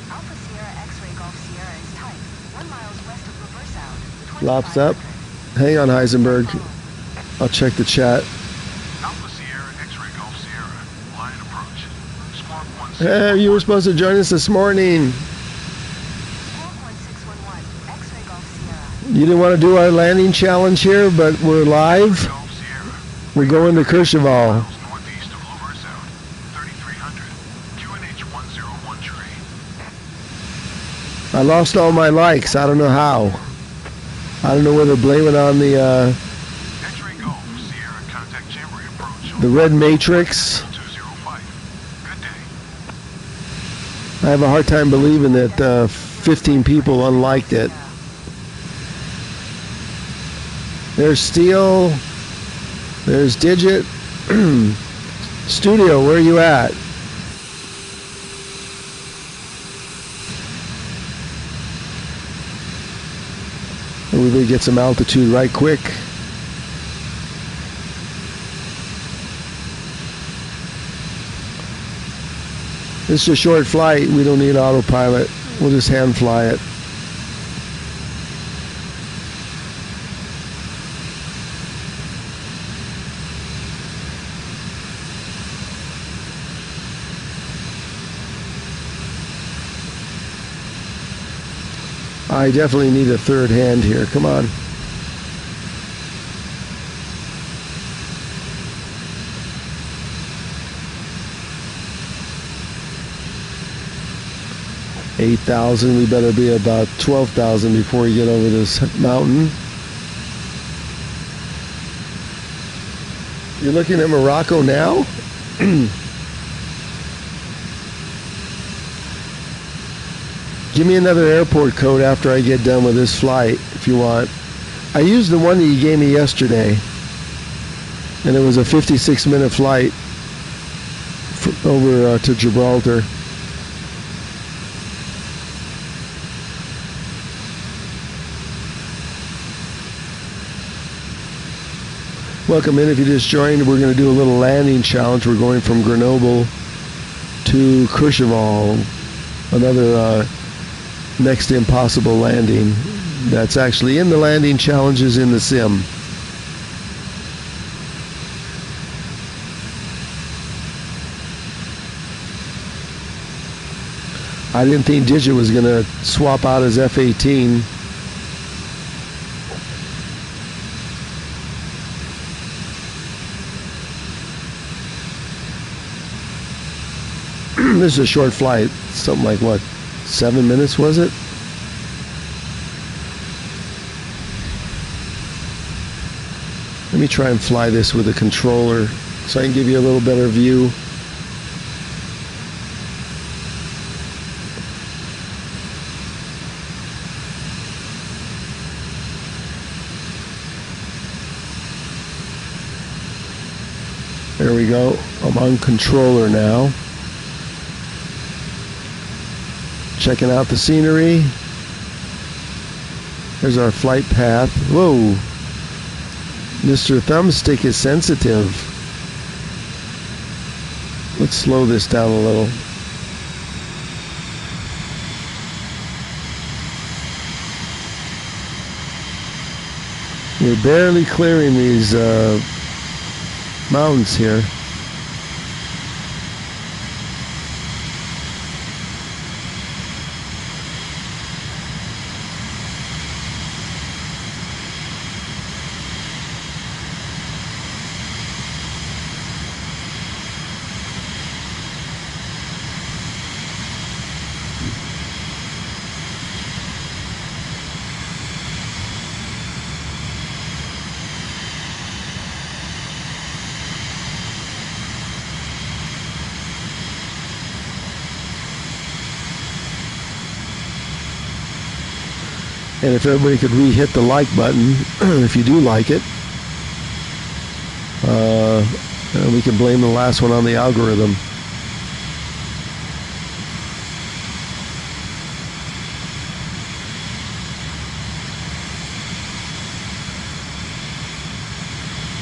Speaker 2: Alpha Sierra X-Ray Golf Sierra is tight. 1 mile west of Reverse Out.
Speaker 1: Lops up. Hang on, Heisenberg. I'll check the chat.
Speaker 3: Alpha Sierra X-Ray Golf Sierra. Line approach. Squawk 16.
Speaker 1: Hey, you were supposed to join us this morning.
Speaker 2: Squawk 1611, X-Ray Golf Sierra.
Speaker 1: You didn't want to do our landing challenge here, but we're live.
Speaker 3: Golf Sierra.
Speaker 1: We're going to Courchevel.
Speaker 3: Miles northeast of Reverse Out. 3300. QNH 101 tree.
Speaker 1: I lost all my likes. I don't know how. I don't know whether to blame it on the
Speaker 3: X-Ray Golf Sierra contact chamber approach.
Speaker 1: red matrix.
Speaker 3: 205. Good day.
Speaker 1: I have a hard time believing that 15 people unliked it. There's Steel. There's Digit. Studio, where are you at? We get some altitude right quick. This is a short flight. We don't need autopilot. We'll just hand fly it. I definitely need a third hand here. Come on. $8,000. We better be about 12,000 before we get over this mountain. You're looking at Morocco now? Give me another airport code after I get done with this flight, if you want. I used the one that you gave me yesterday, and it was a 56-minute flight over to Gibraltar. Welcome in if you just joined. We're going to do a little landing challenge. We're going from Grenoble to Courchevel, another next to impossible landing. That's actually in the landing challenges in the sim. I didn't think Digit was going to swap out his F-18. This is a short flight. Something like, what, 7 minutes was it? Let me try and fly this with a controller so I can give you a little better view. There we go. I'm on controller now. Checking out the scenery. There's our flight path. Whoa. Mr. Thumbstick is sensitive. Let's slow this down a little. We're barely clearing these mountains here. And if everybody could re-hit the like button, if you do like it, we can blame the last one on the algorithm.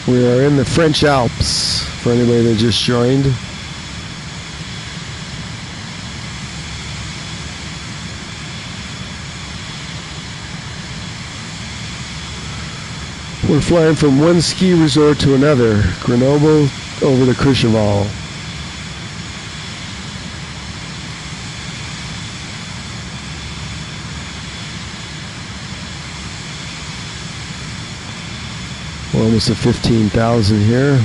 Speaker 1: We are in the French Alps, for anybody that just joined. We're flying from one ski resort to another, Grenoble over to Courchevel. We're almost at 15,000 here.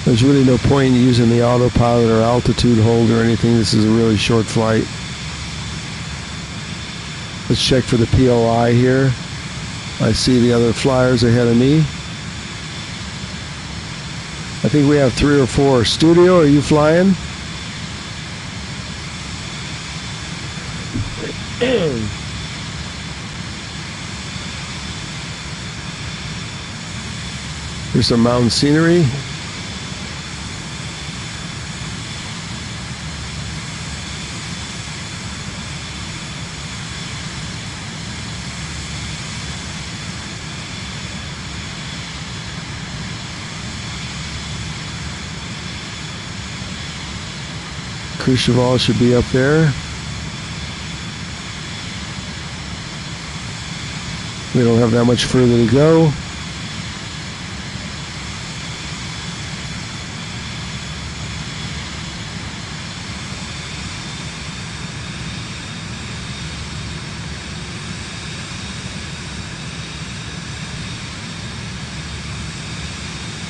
Speaker 1: There's really no point in using the autopilot or altitude hold or anything. This is a really short flight. Let's check for the POI here. I see the other flyers ahead of me. I think we have 3 or 4. Studio, are you flying? Here's some mountain scenery. Courchevel should be up there. We don't have that much further to go.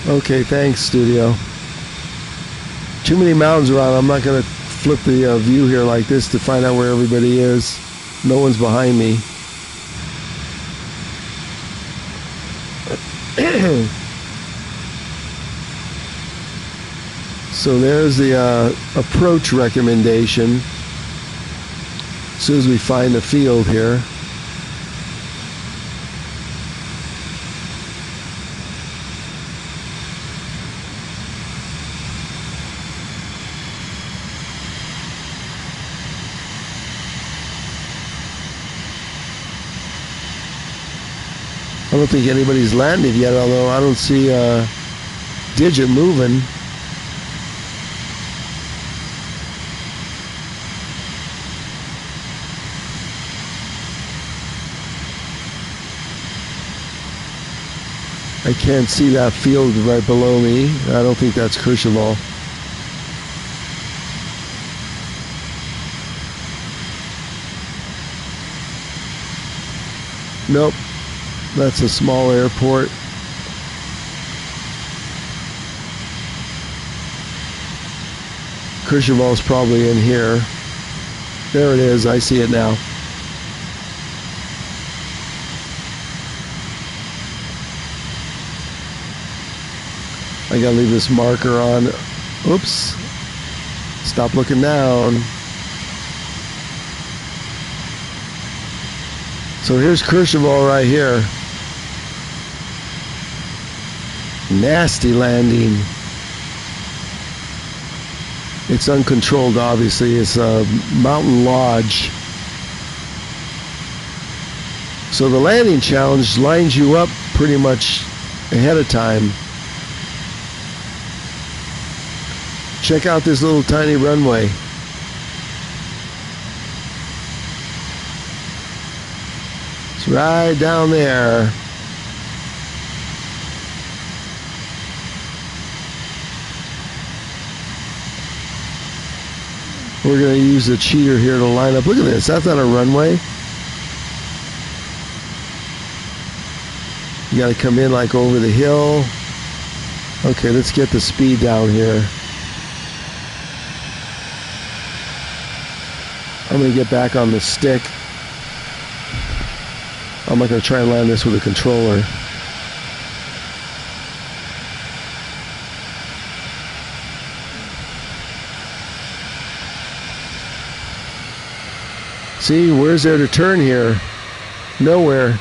Speaker 1: Okay, thanks, studio. Too many mountains around. I'm not going to flip the view here like this to find out where everybody is. No one's behind me. So there's the approach recommendation. As soon as we find the field here. I don't think anybody's landed yet, although I don't see a digit moving. I can't see that field right below me. I don't think that's Courchevel. Nope. That's a small airport. Courchevel's probably in here. There it is. I see it now. I gotta leave this marker on. Oops. Stop looking down. So here's Courchevel right here. Nasty landing. It's uncontrolled, obviously. It's a mountain lodge. So the landing challenge lines you up pretty much ahead of time. Check out this little tiny runway. It's right down there. We're going to use the cheater here to line up. Look at this. That's not a runway. You got to come in like over the hill. Okay, let's get the speed down here. I'm going to get back on the stick. I'm not going to try and land this with a controller. See, where's there to turn here? Nowhere.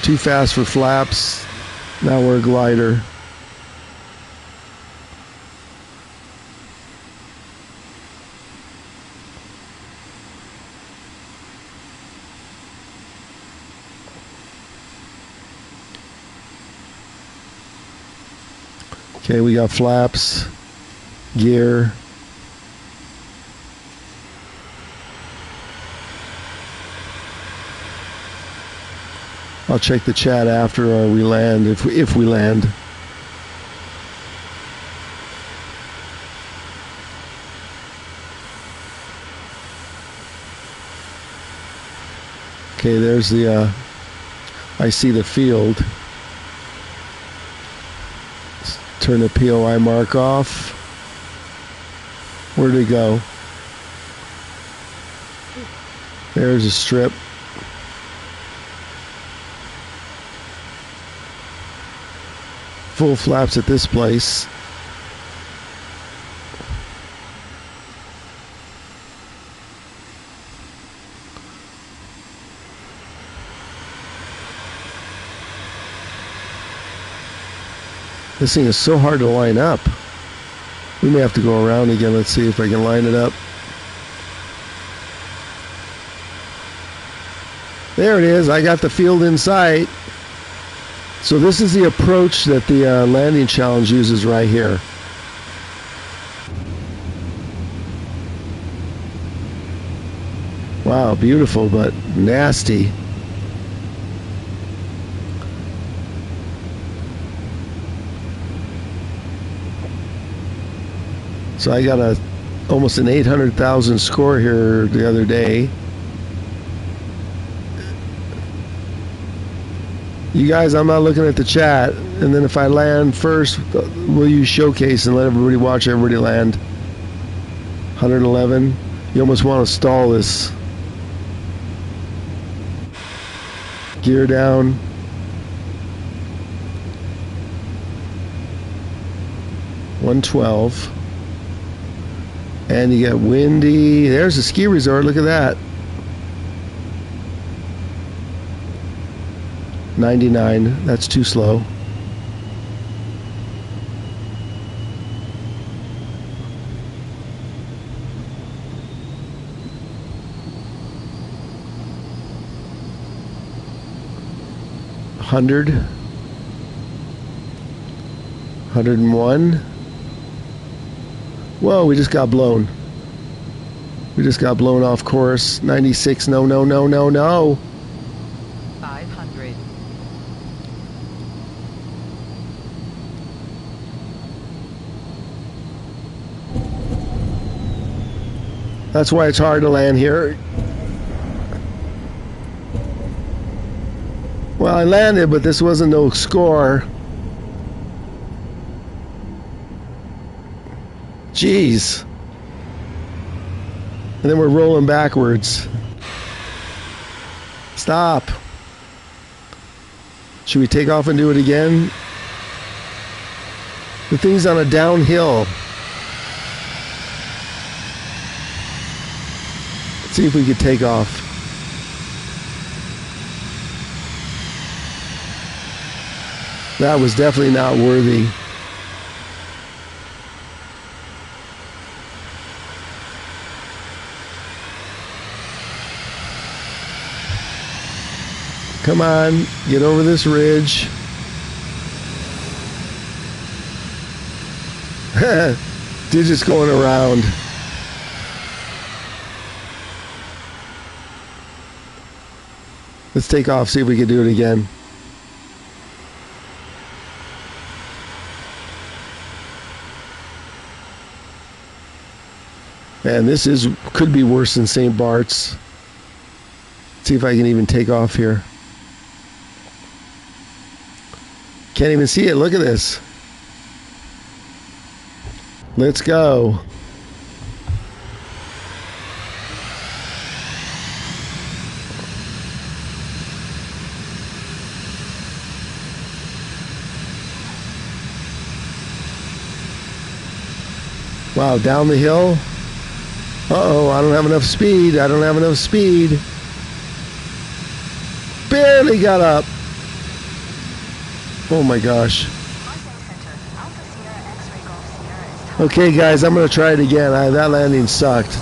Speaker 1: Too fast for flaps. Now we're a glider. Okay, we got flaps, gear. I'll check the chat after we land, if we land. Okay, there's the, I see the field. Let's turn the POI mark off. Where'd it go? There's a strip. Full flaps at this place. This thing is so hard to line up. We may have to go around again. Let's see if I can line it up. There it is. I got the field in sight. So this is the approach that the landing challenge uses right here. Wow, beautiful, but nasty. So I got almost an 800,000 score here the other day. You guys, I'm not looking at the chat. And then if I land first, we'll use showcase and let everybody watch everybody land. 111. You almost want to stall this. Gear down. $112. And you get windy. There's a ski resort. Look at that. 99. That's too slow. $100. $101. Whoa, we just got blown. We just got blown off course. 96. No, no, no, no, no.
Speaker 4: 500.
Speaker 1: That's why it's hard to land here. Well, I landed, but this wasn't no score. Jeez. And then we're rolling backwards. Stop. Should we take off and do it again? The thing's on a downhill. Let's see if we could take off. That was definitely not worthy. Come on, get over this ridge. Digits going around. Let's take off, see if we can do it again. Man, this could be worse than St. Bart's. Let's see if I can even take off here. Can't even see it. Look at this. Let's go. Wow, down the hill. Uh-oh, I don't have enough speed. I don't have enough speed. Barely got up. Oh my gosh. Okay, guys, I'm going to try it again. That landing sucked.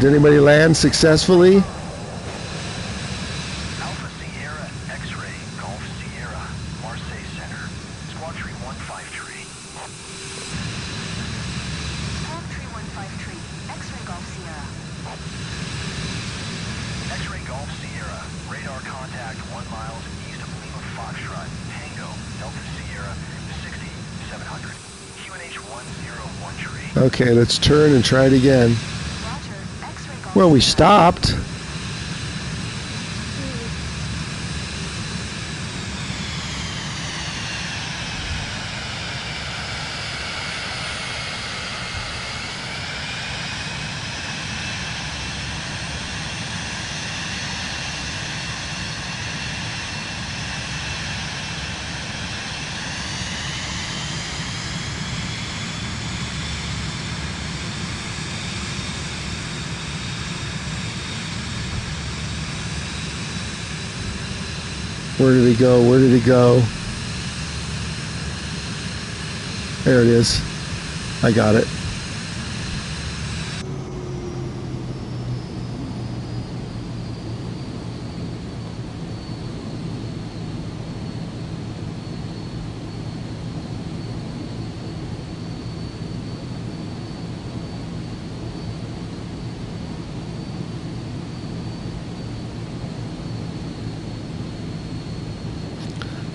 Speaker 1: Did anybody land successfully?
Speaker 3: Alpha Sierra X-ray Golf Sierra, Marseille Center, Squad 3153.
Speaker 2: Squawk 3153, X-ray Golf Sierra.
Speaker 3: X-ray Golf Sierra, radar contact 1 mile east of Lima Foxtrot, Tango, Delta Sierra, 6700, QNH 101 tree.
Speaker 1: Okay, let's turn and try it again.
Speaker 2: Roger, X-ray Golf
Speaker 1: Well, we
Speaker 2: Sierra.
Speaker 1: stopped. Where did he go? Where did he go? There it is. I got it.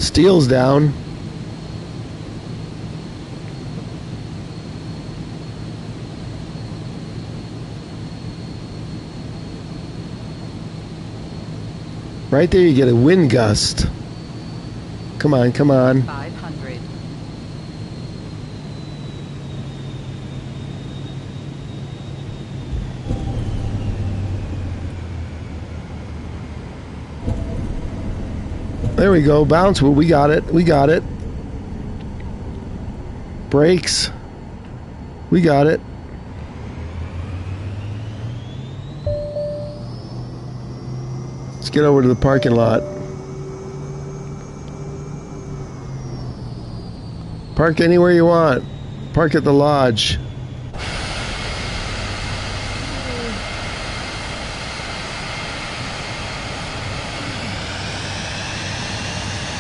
Speaker 1: Steel's down. Right there you get a wind gust. Come on, come on.
Speaker 4: 500.
Speaker 1: There we go. Bounce. Well, we got it. We got it. Brakes. We got it. Let's get over to the parking lot. Park anywhere you want. Park at the lodge.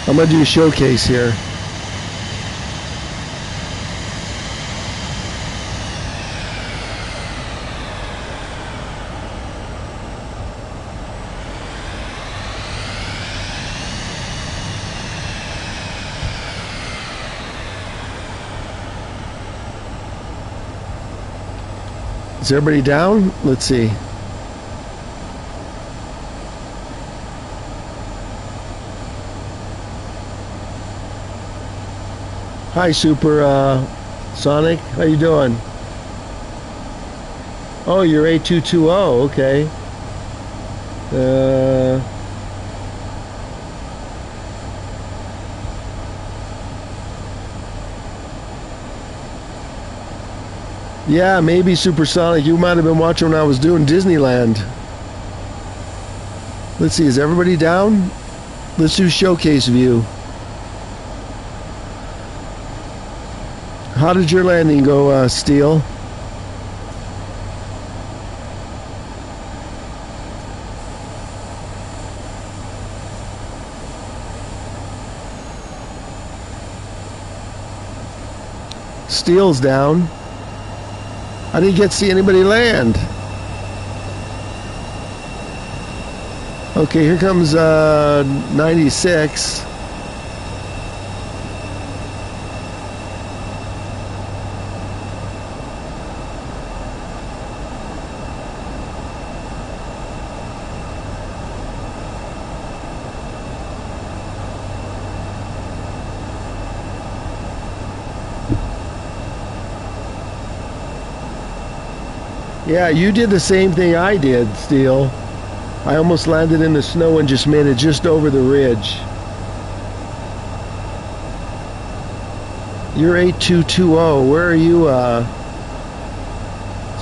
Speaker 1: I'm going to do a showcase here. Is everybody down? Let's see. Hi, Super Sonic. How you doing? Oh, you're A220. Okay. Yeah, maybe Supersonic. You might have been watching when I was doing Disneyland. Let's see, is everybody down? Let's do showcase view. How did your landing go, Steel? Steel's down. I didn't get to see anybody land. Okay, here comes 96. Yeah, you did the same thing I did, Steel. I almost landed in the snow and just made it just over the ridge. You're 8220. Where are you,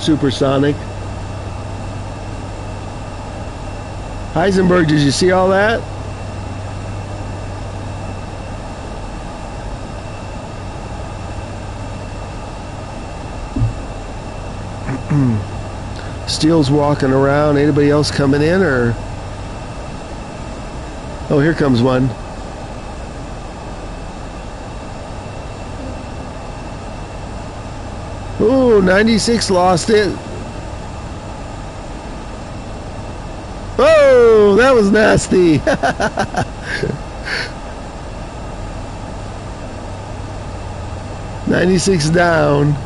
Speaker 1: Supersonic? Heisenberg, did you see all that? Steel's walking around. Anybody else coming in, or? Oh, here comes one. Ooh, 96 lost it. Oh, that was nasty. 96 down.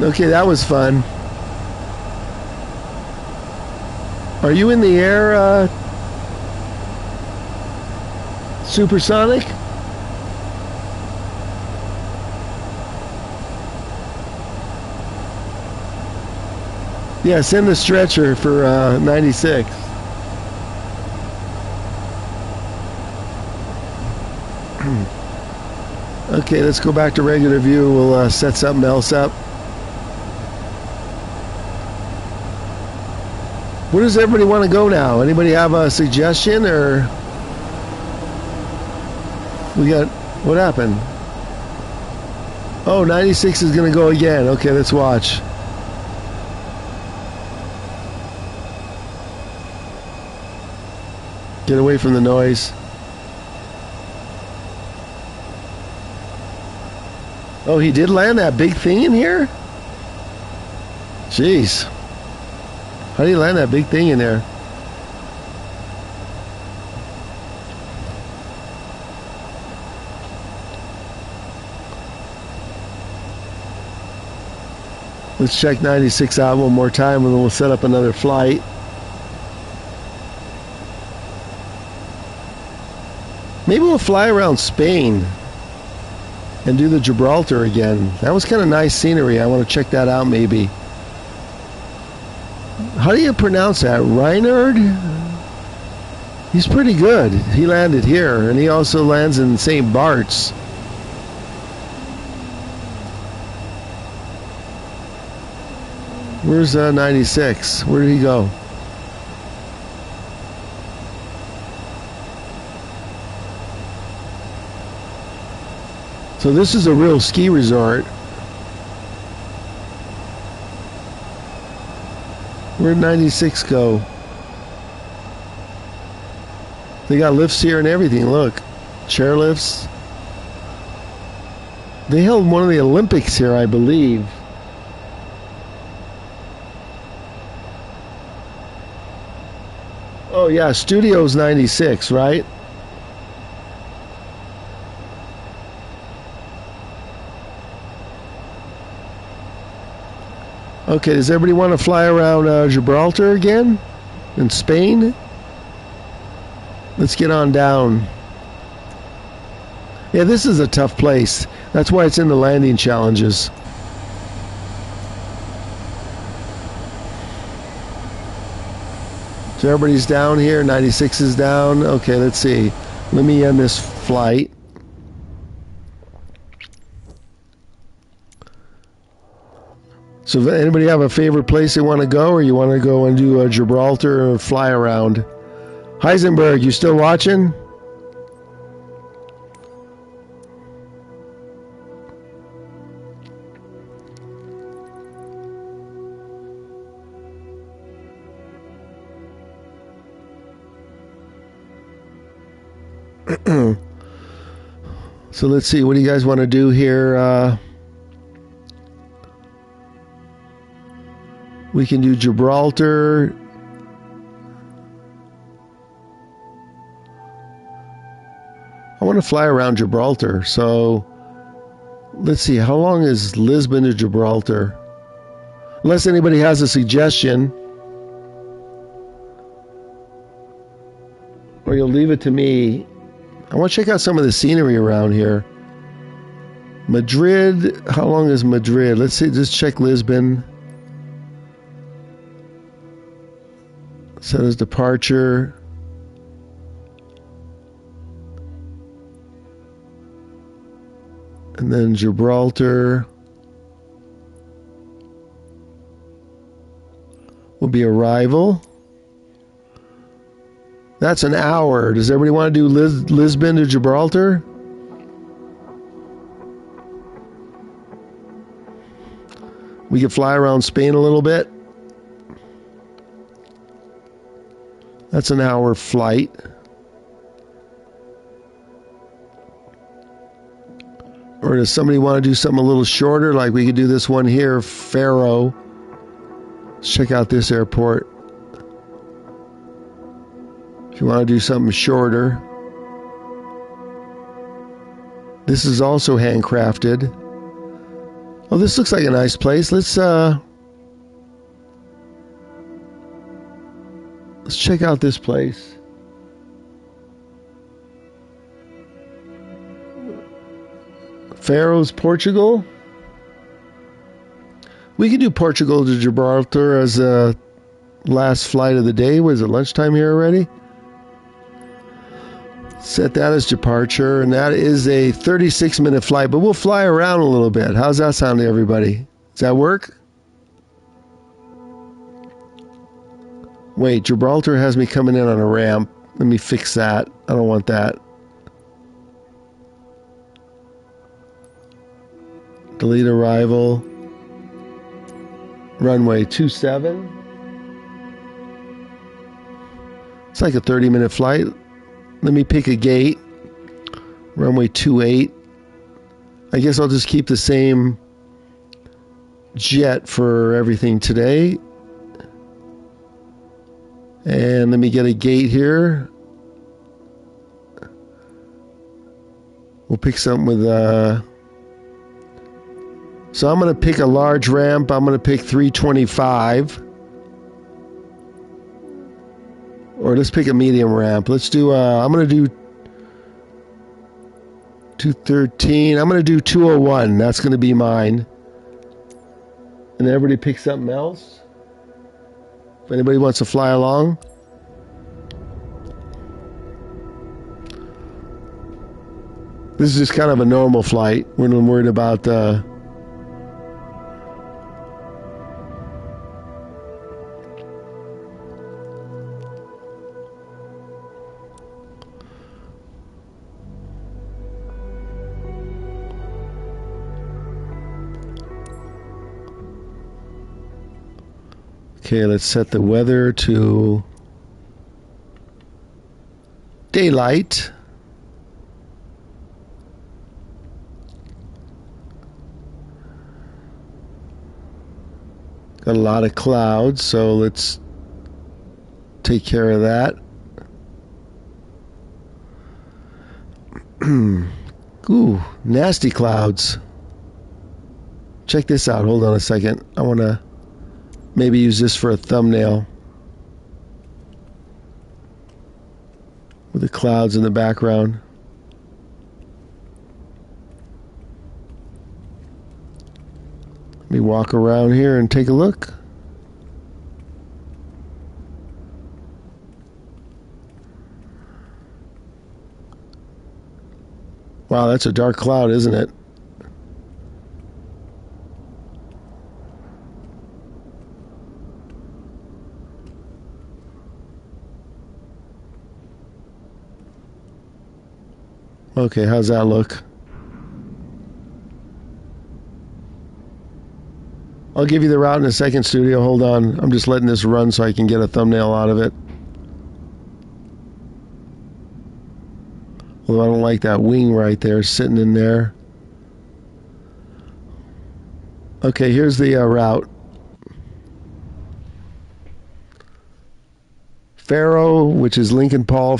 Speaker 1: Okay, that was fun. Are you in the air, Supersonic? Yeah, send the stretcher for 96. Okay, let's go back to regular view. We'll set something else up. Where does everybody want to go now? Anybody have a suggestion, or we got, what happened? Oh, 96 is going to go again. Okay, let's watch. Get away from the noise. Oh, he did land that big thing in here? Jeez. How do you land that big thing in there? Let's check 96 out one more time and then we'll set up another flight. Maybe we'll fly around Spain and do the Gibraltar again. That was kind of nice scenery. I want to check that out maybe. How do you pronounce that? Reinhard? He's pretty good. He landed here, and he also lands in St. Bart's. Where's 96? Where did he go? So this is a real ski resort. Where'd 96 go? They got lifts here and everything. Look, chairlifts. They held one of the Olympics here, I believe. Oh yeah, Studios 96, right? Okay, does everybody want to fly around Gibraltar again? In Spain? Let's get on down. Yeah, this is a tough place. That's why it's in the landing challenges. So everybody's down here. 96 is down. Okay, let's see. Let me end this flight. So if anybody have a favorite place they want to go, or you want to go and do a Gibraltar or fly around? Heisenberg, you still watching? So let's see, what do you guys want to do here? We can do Gibraltar. I want to fly around Gibraltar, so let's see, how long is Lisbon to Gibraltar? Unless anybody has a suggestion, or you'll leave it to me. I want to check out some of the scenery around here. Madrid, how long is Madrid? Let's see, just check Lisbon. Set as departure. And then Gibraltar will be arrival. That's an hour. Does everybody want to do Lisbon to Gibraltar? We could fly around Spain a little bit. That's an hour flight. Or does somebody want to do something a little shorter? Like we could do this one here, Faro. Let's check out this airport. If you want to do something shorter. This is also handcrafted. Oh, this looks like a nice place. Let's check out this place. Faroes, Portugal. We could do Portugal to Gibraltar as a last flight of the day. Was it lunchtime here already? Set that as departure, and that is a 36-minute flight, but we'll fly around a little bit. How's that sound to everybody? Does that work? Wait, Gibraltar has me coming in on a ramp. Let me fix that. I don't want that. Delete arrival. Runway 27. It's like a 30-minute flight. Let me pick a gate. Runway 28. I guess I'll just keep the same jet for everything today. And let me get a gate here. We'll pick something with So I'm going to pick a large ramp. I'm going to pick 325. Or let's pick a medium ramp. Let's do, I'm going to do 213. I'm going to do 201. That's going to be mine. And everybody pick something else. If anybody wants to fly along. This is just kind of a normal flight. We're not worried about Okay, let's set the weather to daylight. Got a lot of clouds, so let's take care of that. Ooh, nasty clouds. Check this out. Hold on a second. I want to maybe use this for a thumbnail. With the clouds in the background. Let me walk around here and take a look. Wow, that's a dark cloud, isn't it? Okay, how's that look? I'll give you the route in a second, studio. Hold on. I'm just letting this run so I can get a thumbnail out of it. Although I don't like that wing right there sitting in there. Okay, here's the route. Faro, which is Lincoln, Paul,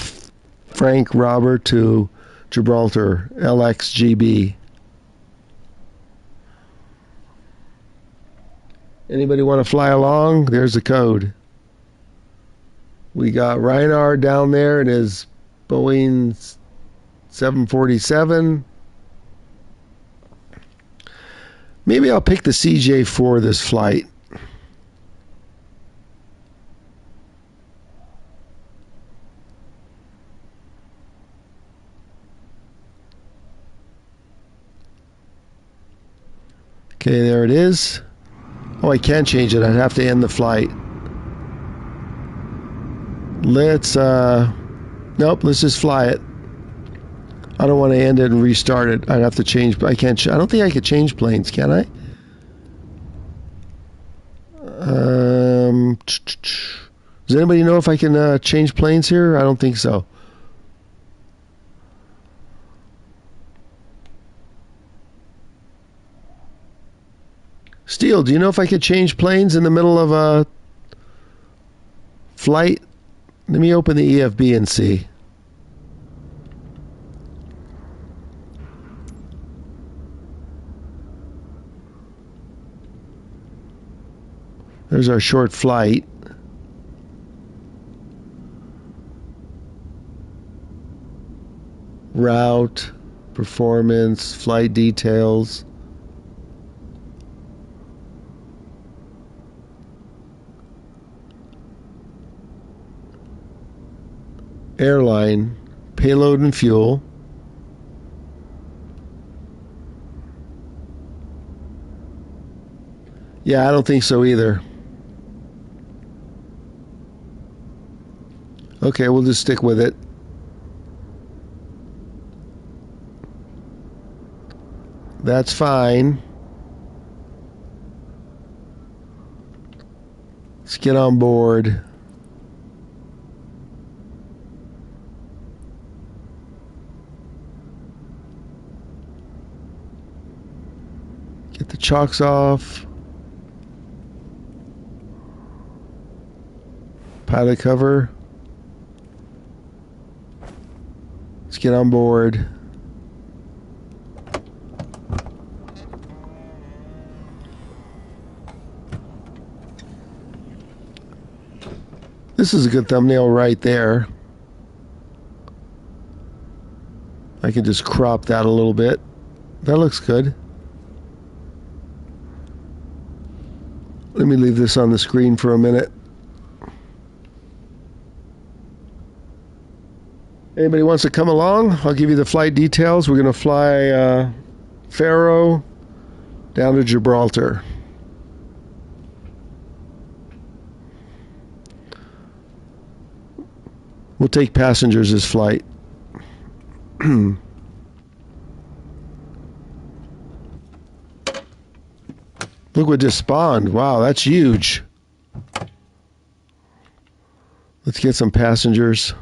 Speaker 1: Frank, Robert to Gibraltar, LXGB. Anybody want to fly along? There's the code. We got Reinhard down there in his Boeing 747. Maybe I'll pick the CJ4 this flight. Okay, there it is. Oh, I can't change it. I'd have to end the flight. Let's, nope, let's just fly it. I don't want to end it and restart it. I'd have to change, I can't, I don't think I could change planes, can I? Does anybody know if I can change planes here? I don't think so. Steele, do you know if I could change planes in the middle of a flight? Let me open the EFB and see. There's our short flight. Route, performance, flight details. Airline, payload and fuel. Yeah, I don't think so either. Okay, we'll just stick with it. That's fine. Let's get on board. Get the chocks off. Pilot cover. Let's get on board. This is a good thumbnail right there. I can just crop that a little bit. That looks good. Let me leave this on the screen for a minute. Anybody wants to come along? I'll give you the flight details. We're going to fly Faro down to Gibraltar. We'll take passengers this flight. Look what just spawned. Wow, that's huge. Let's get some passengers.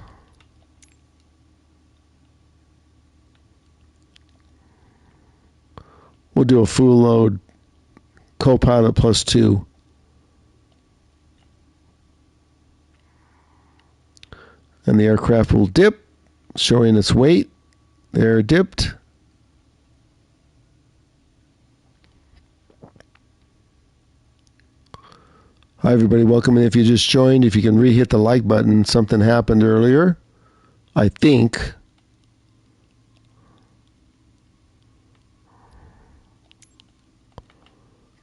Speaker 1: We'll do a full load co-pilot +2. And the aircraft will dip, showing its weight. There, dipped. Hi everybody, welcome in. If you just joined, if you can re-hit the like button, something happened earlier, I think.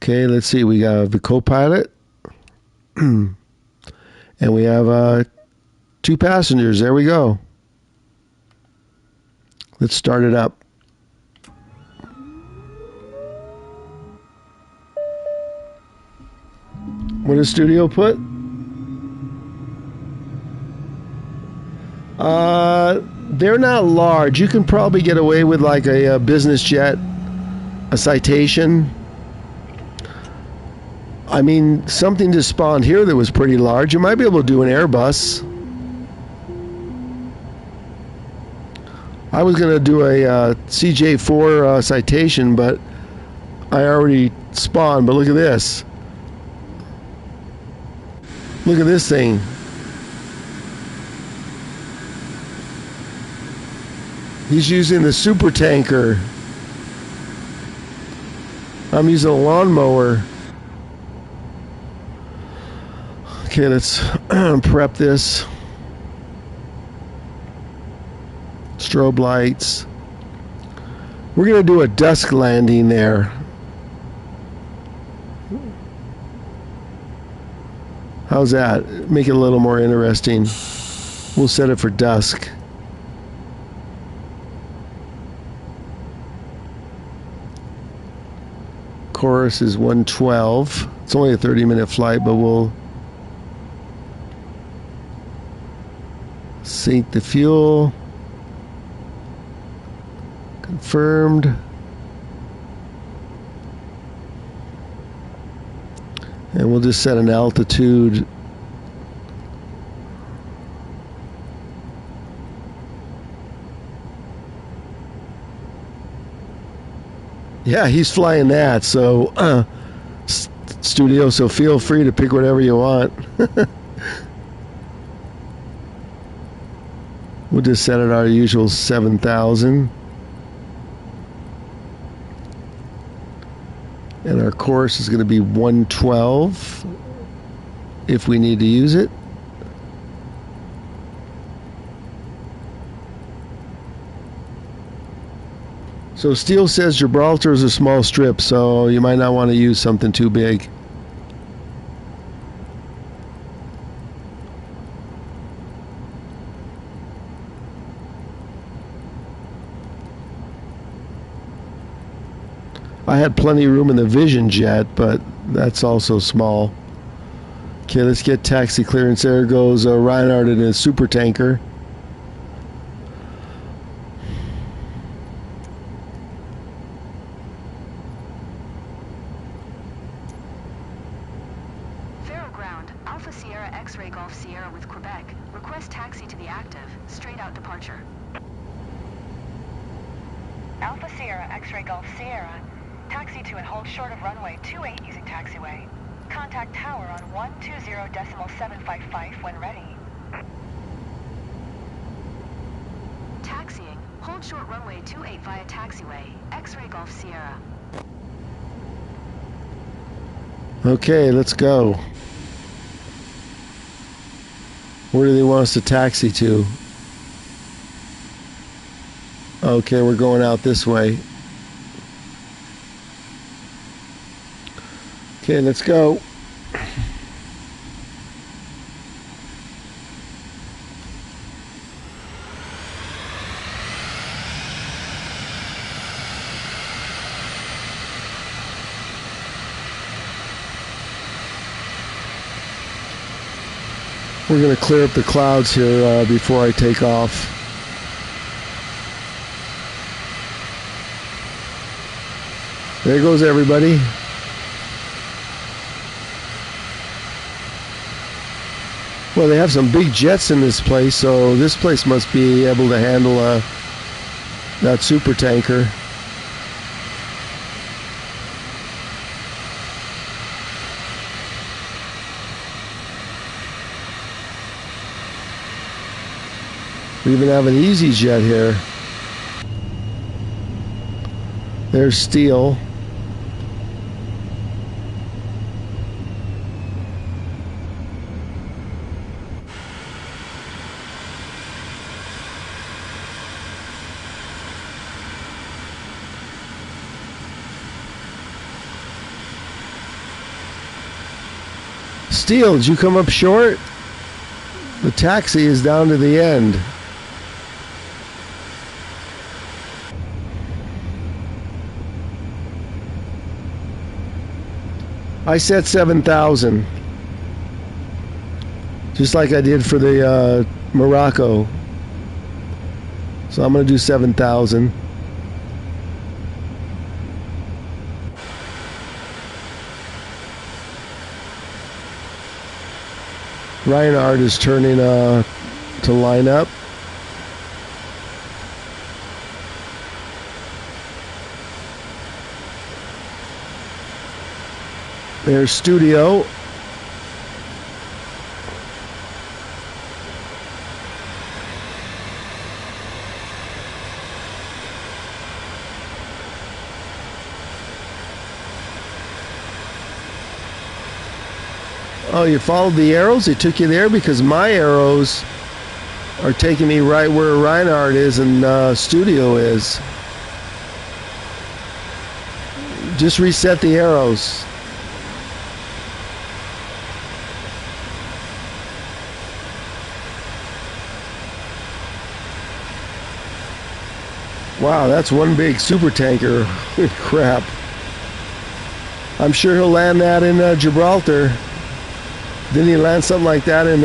Speaker 1: Okay, let's see, we got the co-pilot. And we have 2 passengers. There we go. Let's start it up. What does Studio put? They're not large. You can probably get away with like a business jet, a Citation. I mean, something just spawned here that was pretty large. You might be able to do an Airbus. I was going to do a CJ4 Citation, but I already spawned. But look at this. Look at this thing. He's using the super tanker. I'm using a lawnmower. Okay, let's prep this. Strobe lights. We're going to do a dusk landing there. How's that? Make it a little more interesting. We'll set it for dusk. Chorus is 112. It's only a 30-minute flight, but we'll sync the fuel. Confirmed. And we'll just set an altitude. Yeah, he's flying that, so Studio, so feel free to pick whatever you want. We'll just set it our usual 7,000. And our course is going to be 112 if we need to use it. So Steele says Gibraltar is a small strip, so you might not want to use something too big. I had plenty of room in the Vision jet, but that's also small. Okay, let's get taxi clearance. There goes Reinhardt in a super tanker.
Speaker 2: Faro ground, Alpha Sierra X-ray Golf Sierra with Quebec. Request taxi to the active. Straight out departure.
Speaker 5: Alpha Sierra X-ray Golf Sierra. Taxi to and hold short of runway 28 using taxiway. Contact tower on 120.755 when ready.
Speaker 2: Taxiing. Hold short runway 28 via taxiway. X-ray Golf Sierra.
Speaker 1: Okay, let's go. Where do they want us to taxi to? Okay, we're going out this way. Okay, let's go. We're going to clear up the clouds here before I take off. There goes everybody. Well, they have some big jets in this place, so this place must be able to handle that super tanker. We even have an easy jet here. There's steel. Steel, did you come up short? The taxi is down to the end. I set 7,000. Just like I did for the Morocco. So I'm going to do 7,000. Reinhard is turning to line up. There's Studio. Oh, you followed the arrows? They took you there? Because my arrows are taking me right where Reinhard is and Studio is. Just reset the arrows. Wow, that's one big super tanker. Crap. I'm sure he'll land that in Gibraltar. Didn't he land something like that in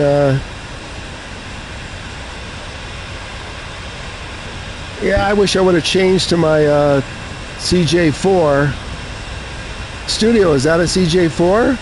Speaker 1: yeah, I wish I would have changed to my CJ4. Studio, is that a CJ4?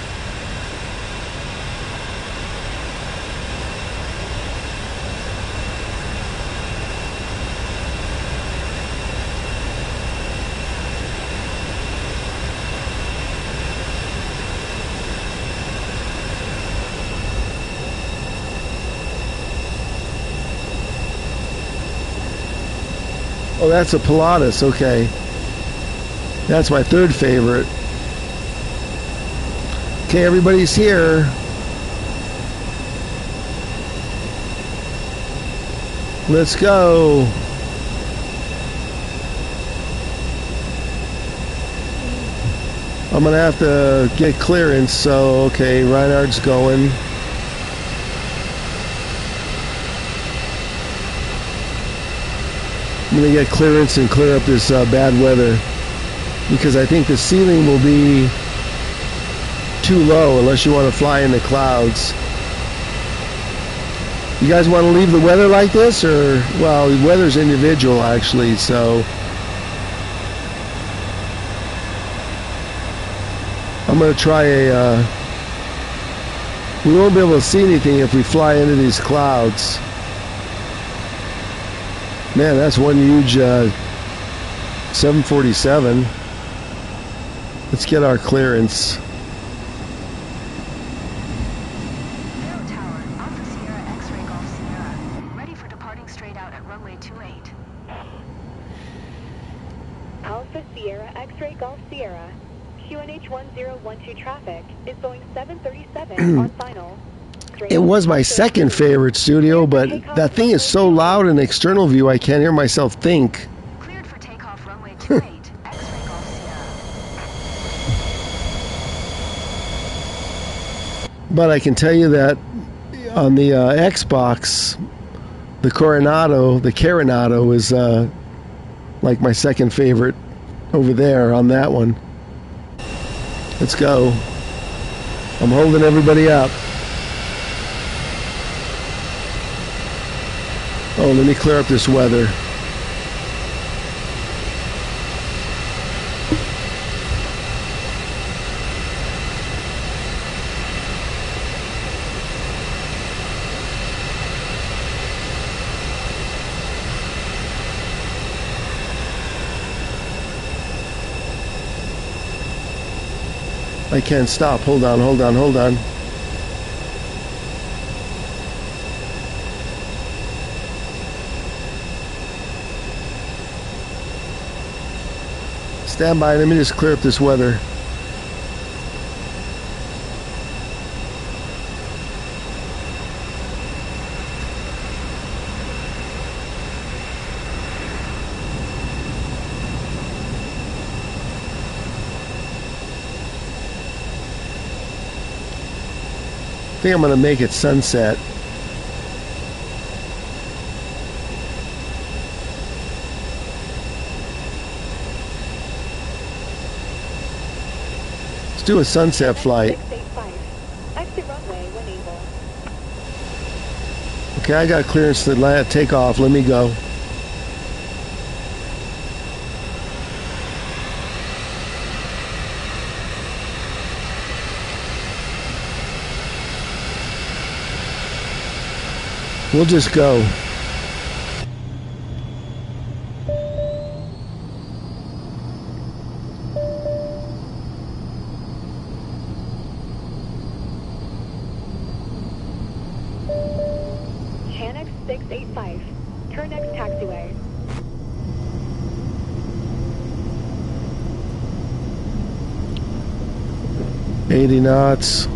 Speaker 1: Oh, that's a Pilatus, okay. That's my third favorite. Okay, everybody's here. Let's go. I'm gonna have to get clearance, so okay, Reinhard's going. I'm going to get clearance and clear up this bad weather because I think the ceiling will be too low unless you want to fly in the clouds. You guys want to leave the weather like this, or, well, the weather's individual actually, so I'm going to try we won't be able to see anything if we fly into these clouds. Man, that's one huge 747. Let's get our clearance.
Speaker 2: Aero Tower, Alpha Sierra X-Ray Golf Sierra. Ready for departing straight out at runway 28.
Speaker 5: Alpha Sierra X-Ray Golf Sierra. QNH 1012 traffic is going 737 on final.
Speaker 1: It was my second favorite studio, but that thing is so loud in external view I can't hear myself think.
Speaker 2: Cleared for takeoff runway 28, X-ray Golf Sierra.
Speaker 1: But I can tell you that on the Xbox, the Coronado is like my second favorite over there on that one. Let's go. I'm holding everybody up. Oh, let me clear up this weather. I can't stop. Hold on. Stand by. Let me just clear up this weather. I think I'm going to make it sunset. Let's do a sunset flight.
Speaker 5: 685. Exit runway when able.
Speaker 1: Okay, I got clearance to take off. Let me go. We'll just go.
Speaker 5: Channel 685. Turn next taxiway.
Speaker 1: $80 knots.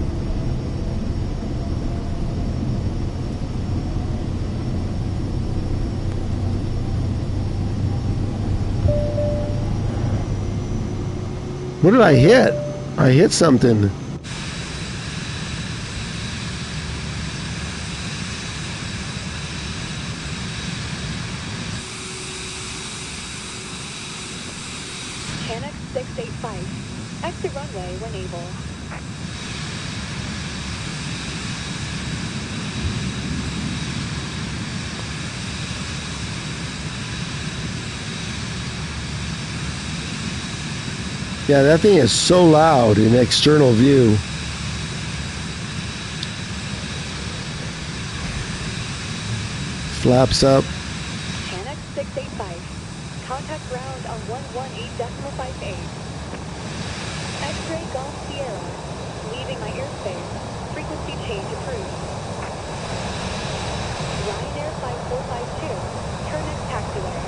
Speaker 1: What did I hit? I hit something.
Speaker 5: Channel 685. Exit runway when able.
Speaker 1: Yeah, that thing is so loud in external view. Flaps up.
Speaker 5: Channel 685. Contact ground on 118.58. X-ray Golf Sierra. Leaving my airspace. Frequency change approved. Ryanair 5452. Turn next taxiway.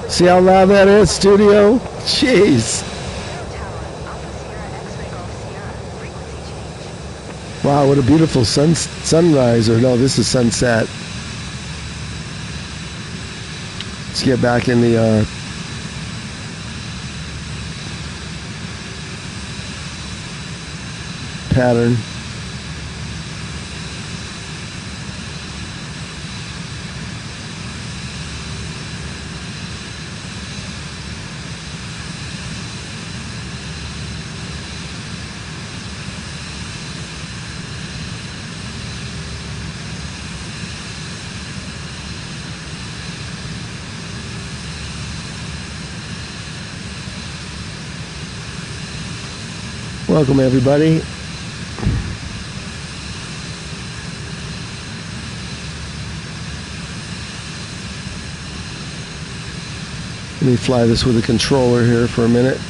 Speaker 1: See how loud that is, studio? Jeez.
Speaker 2: Aero Tower, Alpha Sierra X-ray Golf Sierra. Frequency change.
Speaker 1: Wow, what a beautiful sunrise. Or no, this is sunset. Let's get back in the pattern. Welcome, everybody. Let me fly this with a controller here for a minute.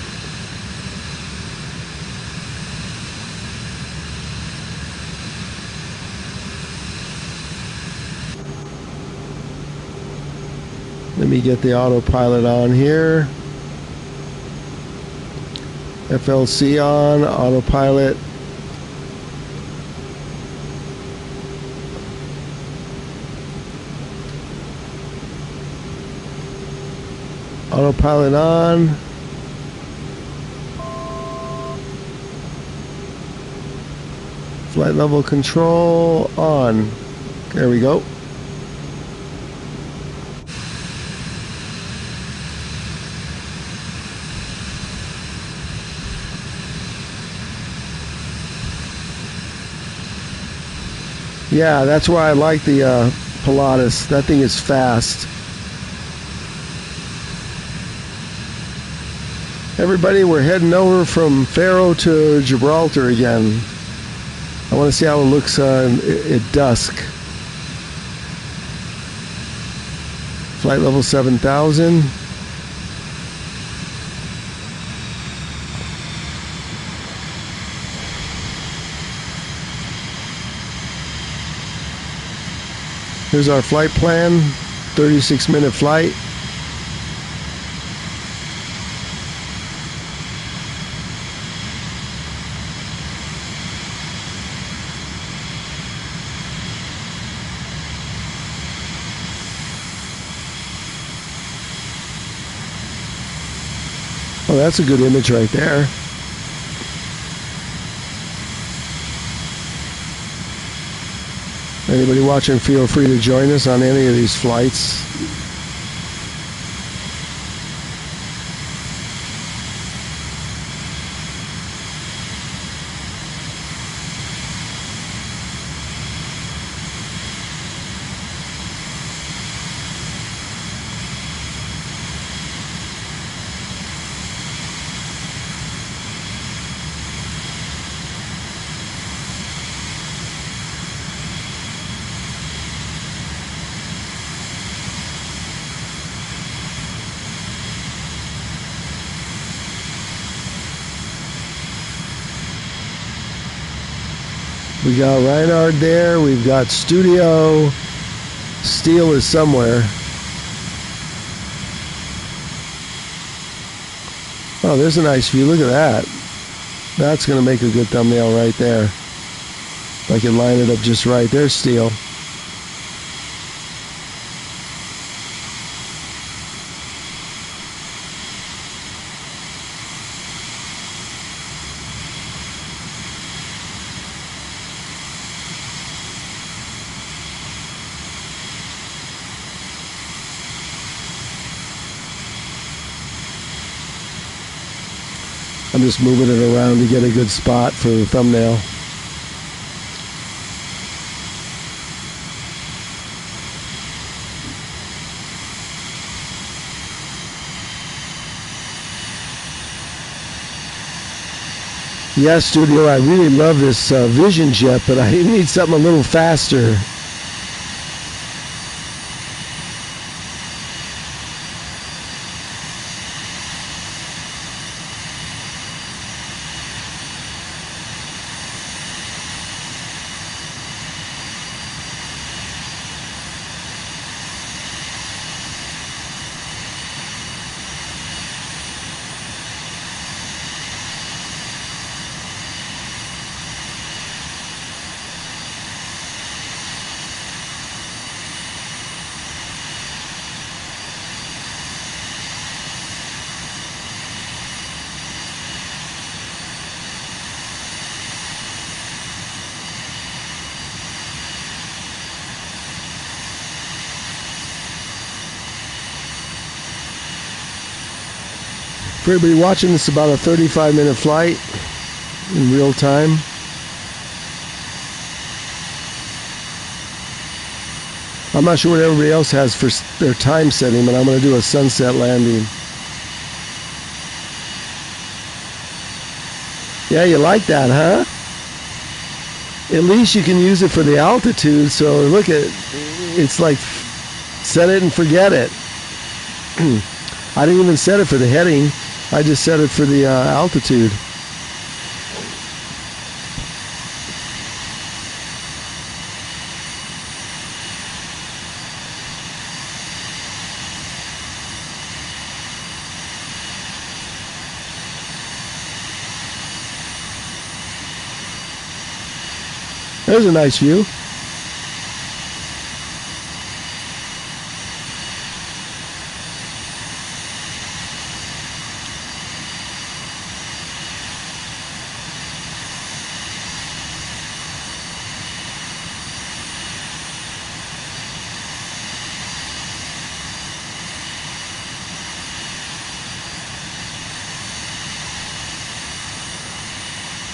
Speaker 1: Let me get the autopilot on here. FLC on, autopilot. Autopilot on. Flight level control on. There we go. Yeah, that's why I like the Pilatus. That thing is fast. Everybody, we're heading over from Faro to Gibraltar again. I want to see how it looks at dusk. Flight level 7,000. Here's our flight plan, 36-minute flight. Oh, that's a good image right there. Anybody watching, feel free to join us on any of these flights. We got Reinhard there. We've got Studio. Steele is somewhere. Oh, there's a nice view. Look at that. That's going to make a good thumbnail right there. If I can line it up just right. There's Steele. I'm just moving it around to get a good spot for the thumbnail. Yeah, Studio, I really love this Vision Jet, but I need something a little faster. For everybody watching, this is about a 35-minute flight in real time. I'm not sure what everybody else has for their time setting, but I'm going to do a sunset landing. Yeah, you like that, huh? At least you can use it for the altitude, so look at, it's like set it and forget it. I didn't even set it for the heading. I just set it for the altitude. There's a nice view.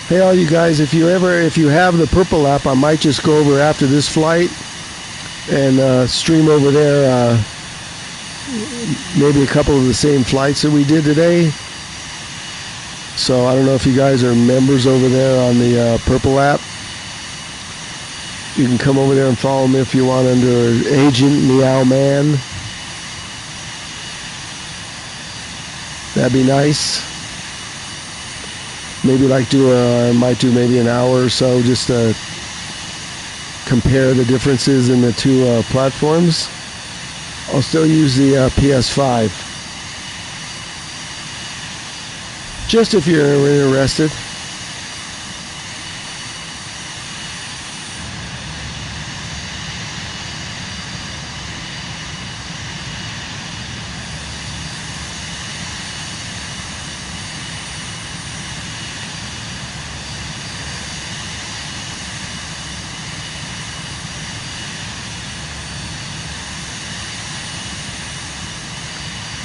Speaker 1: Hey, all you guys, if you have the Purple app, I might just go over after this flight and stream over there maybe a couple of the same flights that we did today. So I don't know if you guys are members over there on the Purple app. You can come over there and follow me if you want under Agent Meow Man. That'd be nice. Maybe might do maybe an hour or so just to compare the differences in the two platforms. I'll still use the PS5. Just if you're interested.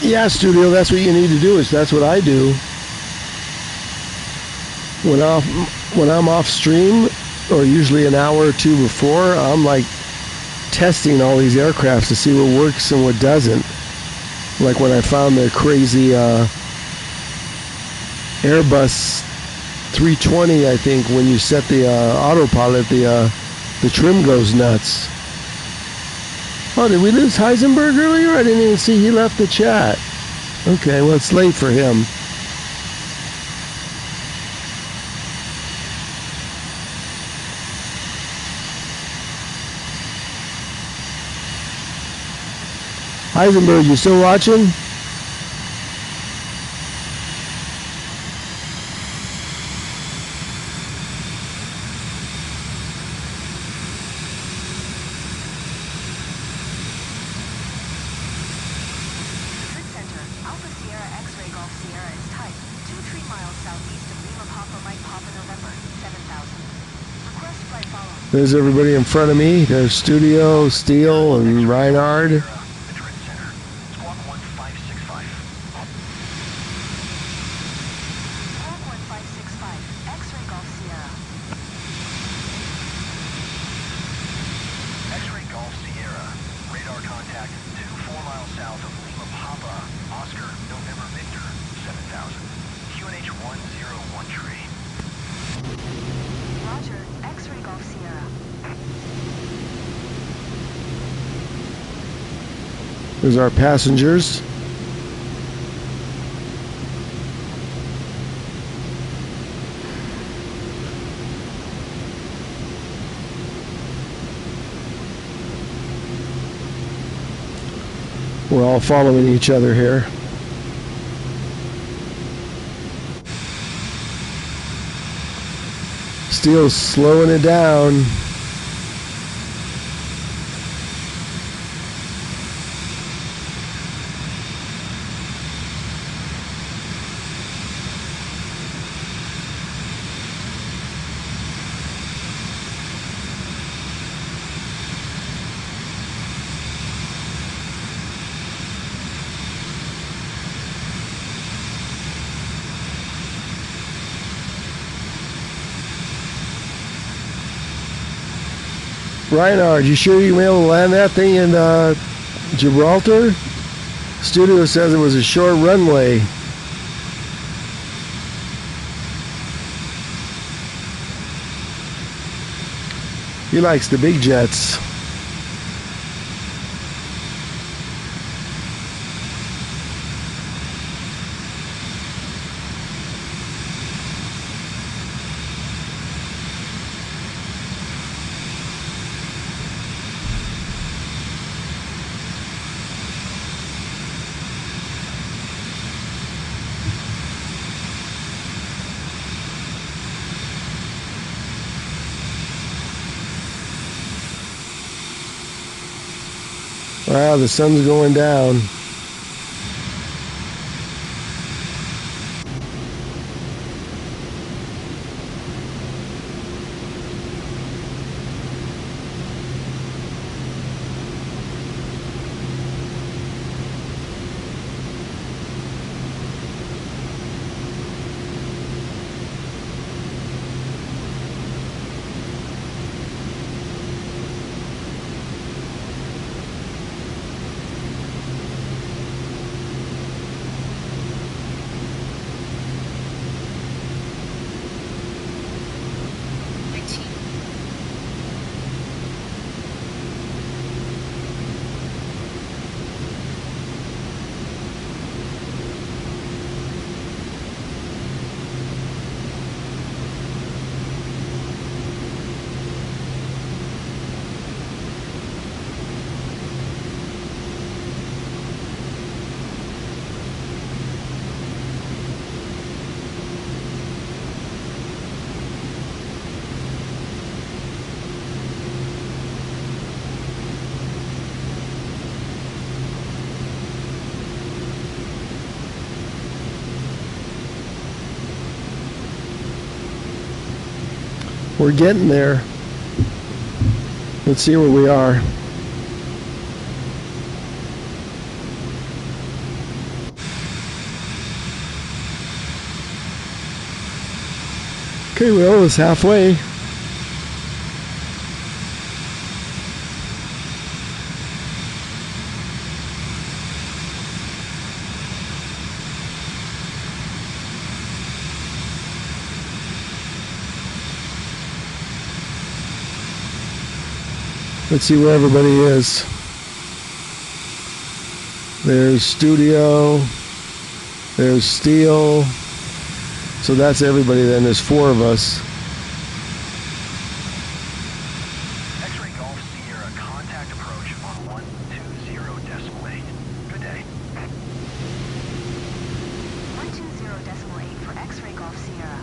Speaker 1: Yeah, studio, that's what you need to do. That's what I do. When I'm off stream, or usually an hour or two before, I'm like testing all these aircrafts to see what works and what doesn't. Like when I found the crazy Airbus 320, I think when you set the autopilot, the trim goes nuts. Oh, did we lose Heisenberg earlier? I didn't even see he left the chat. Okay, well, it's late for him. Heisenberg, you still watching? There's everybody in front of me. There's Studio, Steele, and Reinhard. There's our passengers. We're all following each other here. Steele's slowing it down. Reinhard, you sure you're able to land that thing in Gibraltar? Studio says it was a short runway. He likes the big jets. Ah, the sun's going down. We're getting there. Let's see where we are. Okay, we're almost halfway. Let's see where everybody is. There's Studio. There's Steel. So that's everybody then. There's 4 of us.
Speaker 3: X-Ray Golf Sierra, contact approach on 120.8. Good day.
Speaker 2: 120.8 for X-Ray Golf Sierra.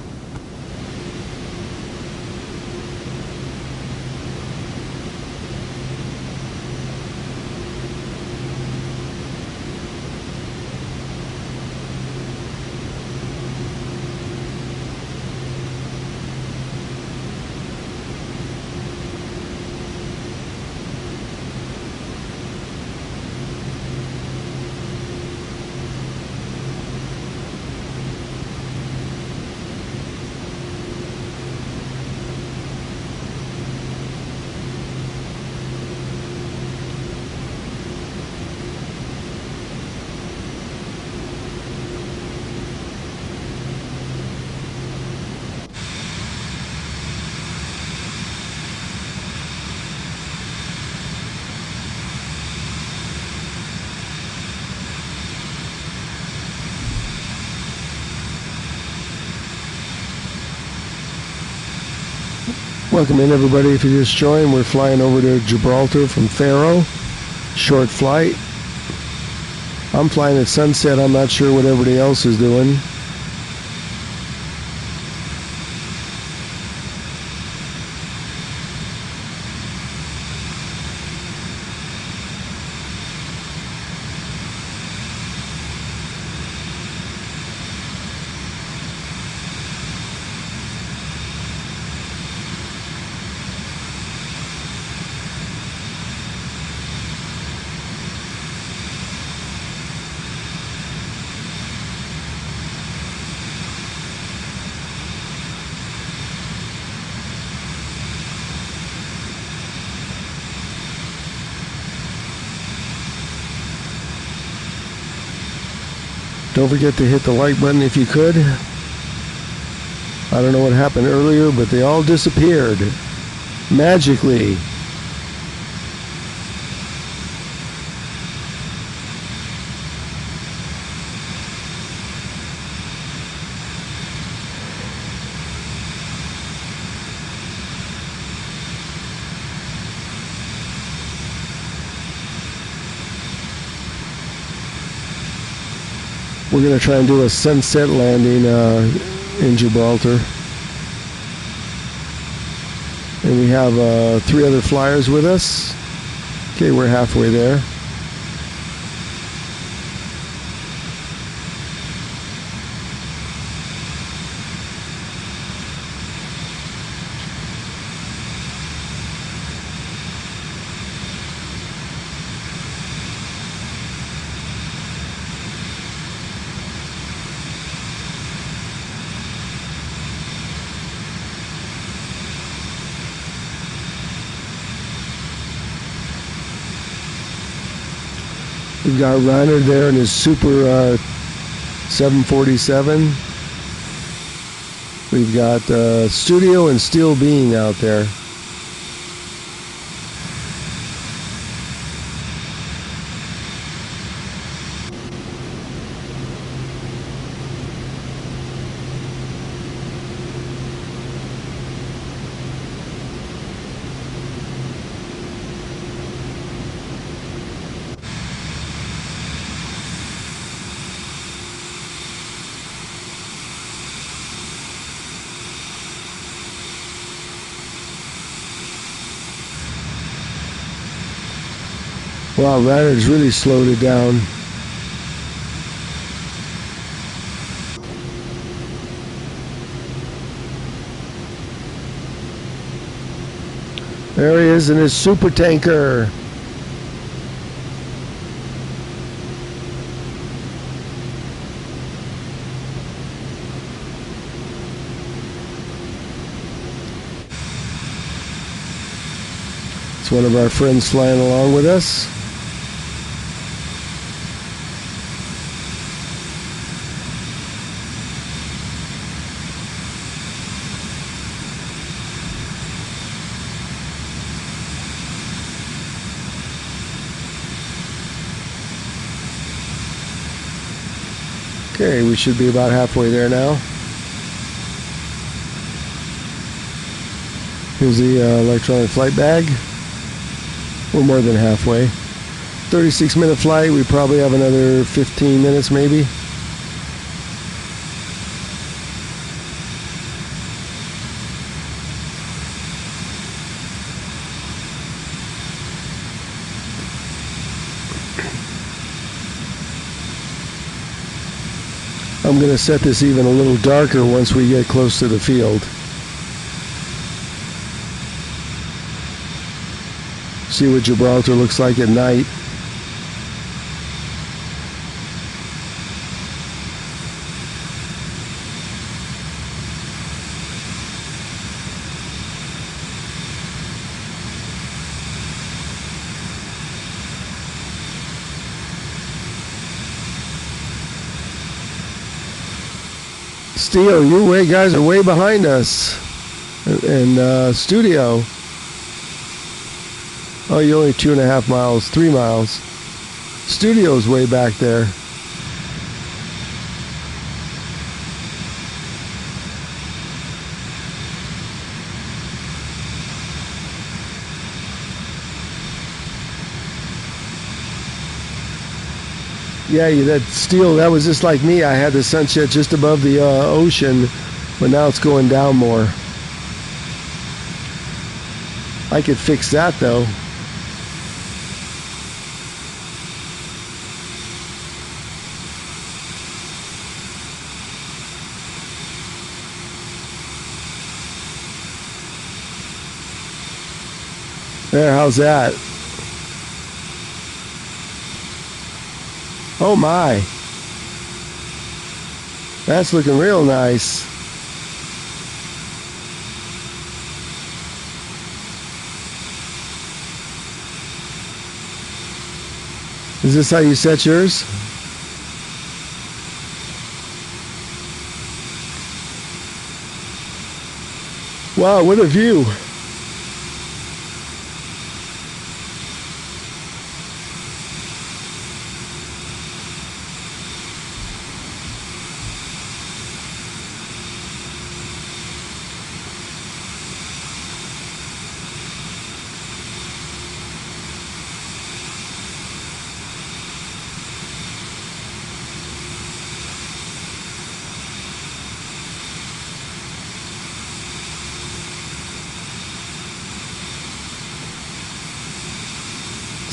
Speaker 1: Welcome in, everybody. If you just joined, we're flying over to Gibraltar from Faro. Short flight. I'm flying at sunset. I'm not sure what everybody else is doing. Don't forget to hit the like button if you could. I don't know what happened earlier, but they all disappeared magically. We're going to try and do a sunset landing in Gibraltar. And we have 3 other flyers with us. Okay, we're halfway there. We've got Reiner there in his Super 747. We've got Studio and Steel Bean out there. Wow, Reiner's really slowed it down. There he is in his super tanker. It's one of our friends flying along with us. Okay, we should be about halfway there now. Here's the electronic flight bag. We're more than halfway. 36-minute flight. We probably have another 15 minutes maybe. I'm going to set this even a little darker once we get close to the field. See what Gibraltar looks like at night. Steel, you guys are way behind us. And Studio. Oh, you're only 2.5 miles, 3 miles. Studio's way back there. Yeah, that Steel, that was just like me. I had the sunset just above the ocean, but now it's going down more. I could fix that though. There, how's that? Oh my. That's looking real nice. Is this how you set yours? Wow, what a view.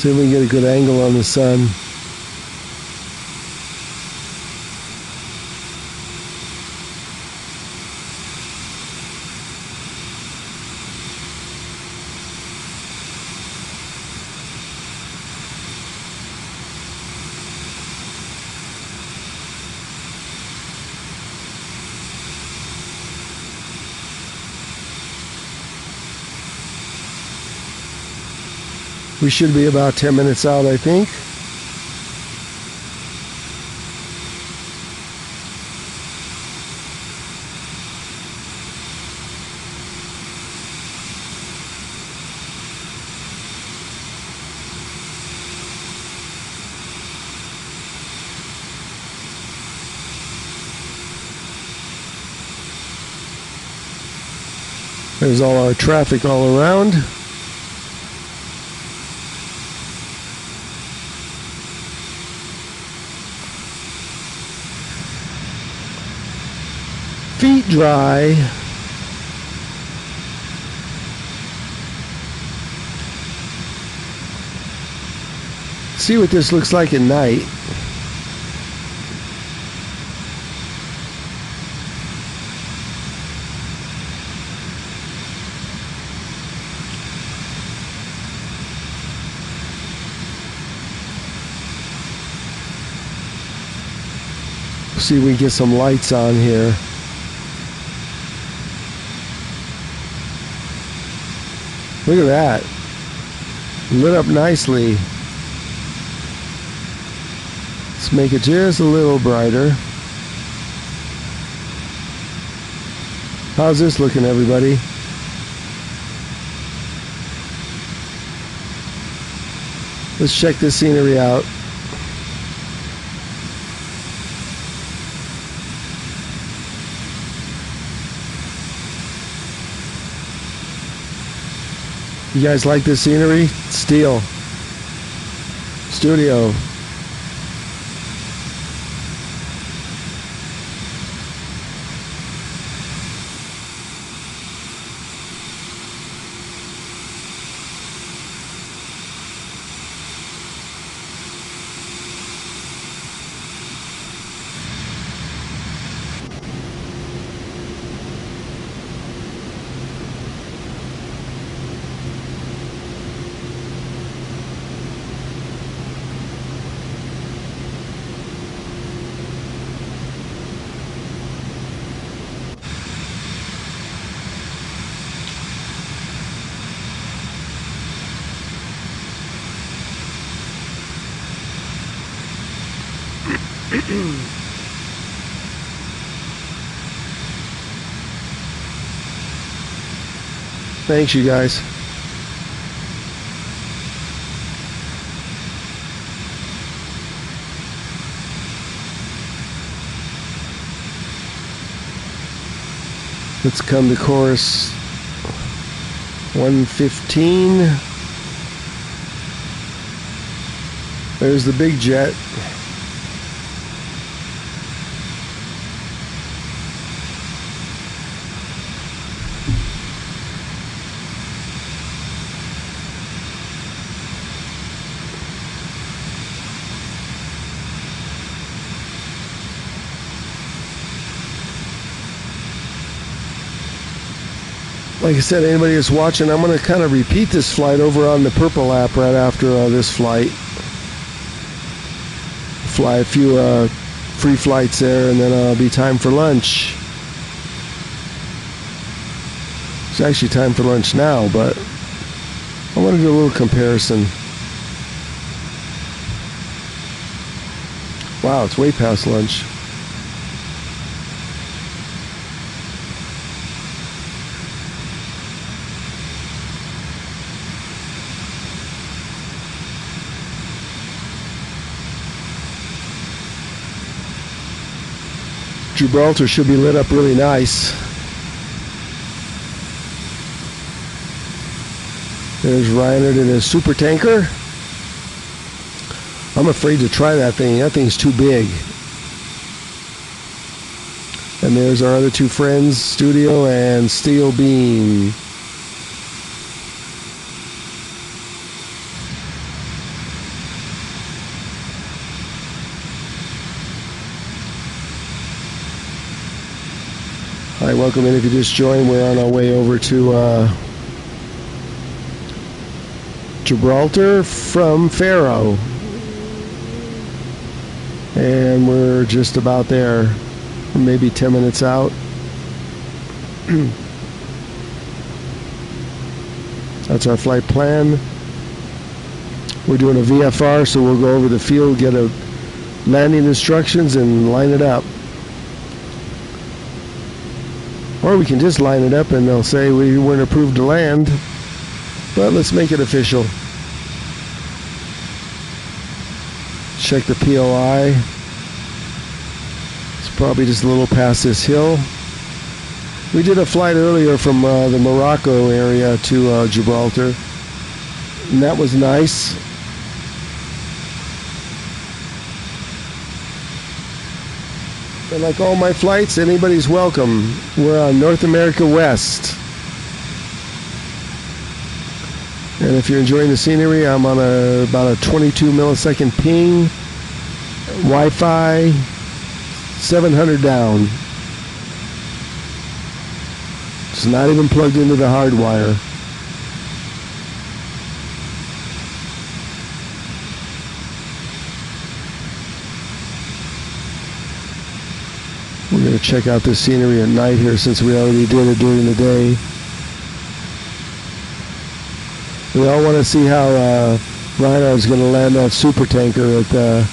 Speaker 1: See if we can get a good angle on the sun. We should be about 10 minutes out, I think. There's all our traffic all around. Feet dry. See what this looks like at night. See if we get some lights on here. Look at that. Lit up nicely. Let's make it just a little brighter. How's this looking, everybody? Let's check this scenery out. You guys like this scenery? Steel. Studio. Thanks, you guys. Let's come to course 115. There's the big jet. Like I said, anybody that's watching, I'm going to kind of repeat this flight over on the Purple app right after this flight. Fly a few free flights there, and then it'll be time for lunch. It's actually time for lunch now, but I want to do a little comparison. Wow, it's way past lunch. Gibraltar should be lit up really nice. There's Reinhard in his super tanker. I'm afraid to try that thing. That thing's too big. And there's our other two friends, Studio and Steel Beam. Hi, welcome in if you just joined. We're on our way over to Gibraltar from Faro. And we're just about there. Maybe 10 minutes out. That's our flight plan. We're doing a VFR, so we'll go over the field, get a landing instructions, and line it up. Or we can just line it up and they'll say we weren't approved to land. But let's make it official. Check the POI. It's probably just a little past this hill. We did a flight earlier from the Morocco area to Gibraltar, and that was nice. And like all my flights, anybody's welcome. We're on North America West. And if you're enjoying the scenery, I'm on about a 22 millisecond ping. Wi-Fi, 700 down. It's not even plugged into the hard wire. We're going to check out this scenery at night here since we already did it during the day. We all want to see how Reinhardt's going to land that super tanker at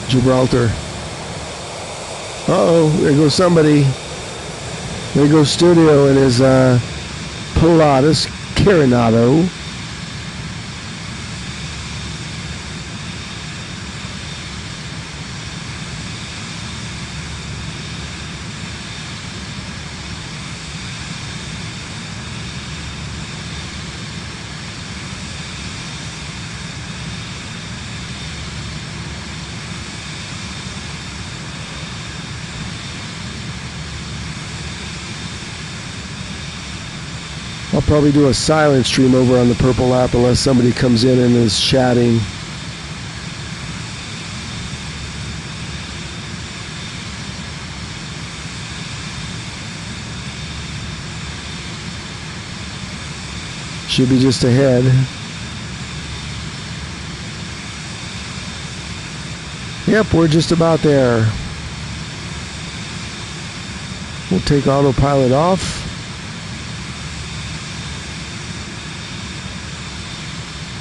Speaker 1: Gibraltar. Uh-oh, there goes somebody. There goes Studio and his Pilatus Carinado. I'll probably do a silent stream over on the Purple app unless somebody comes in and is chatting. Should be just ahead. Yep, we're just about there. We'll take autopilot off.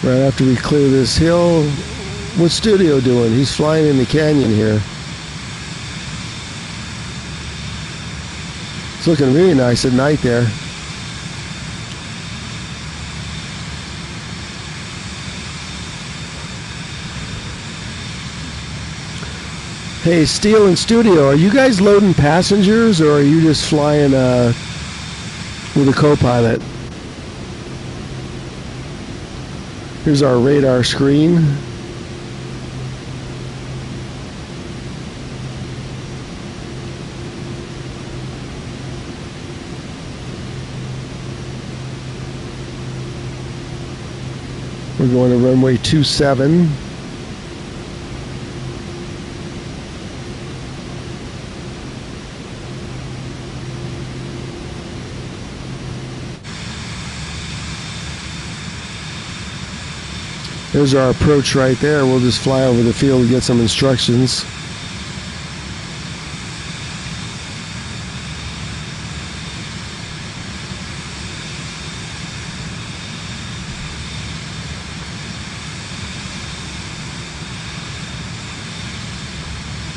Speaker 1: Right after we clear this hill. What's Studio doing? He's flying in the canyon here. It's looking really nice at night there. Hey, Steele and Studio, are you guys loading passengers or are you just flying with a co-pilot? Here's our radar screen. We're going to runway 27. There's our approach right there. We'll just fly over the field and get some instructions.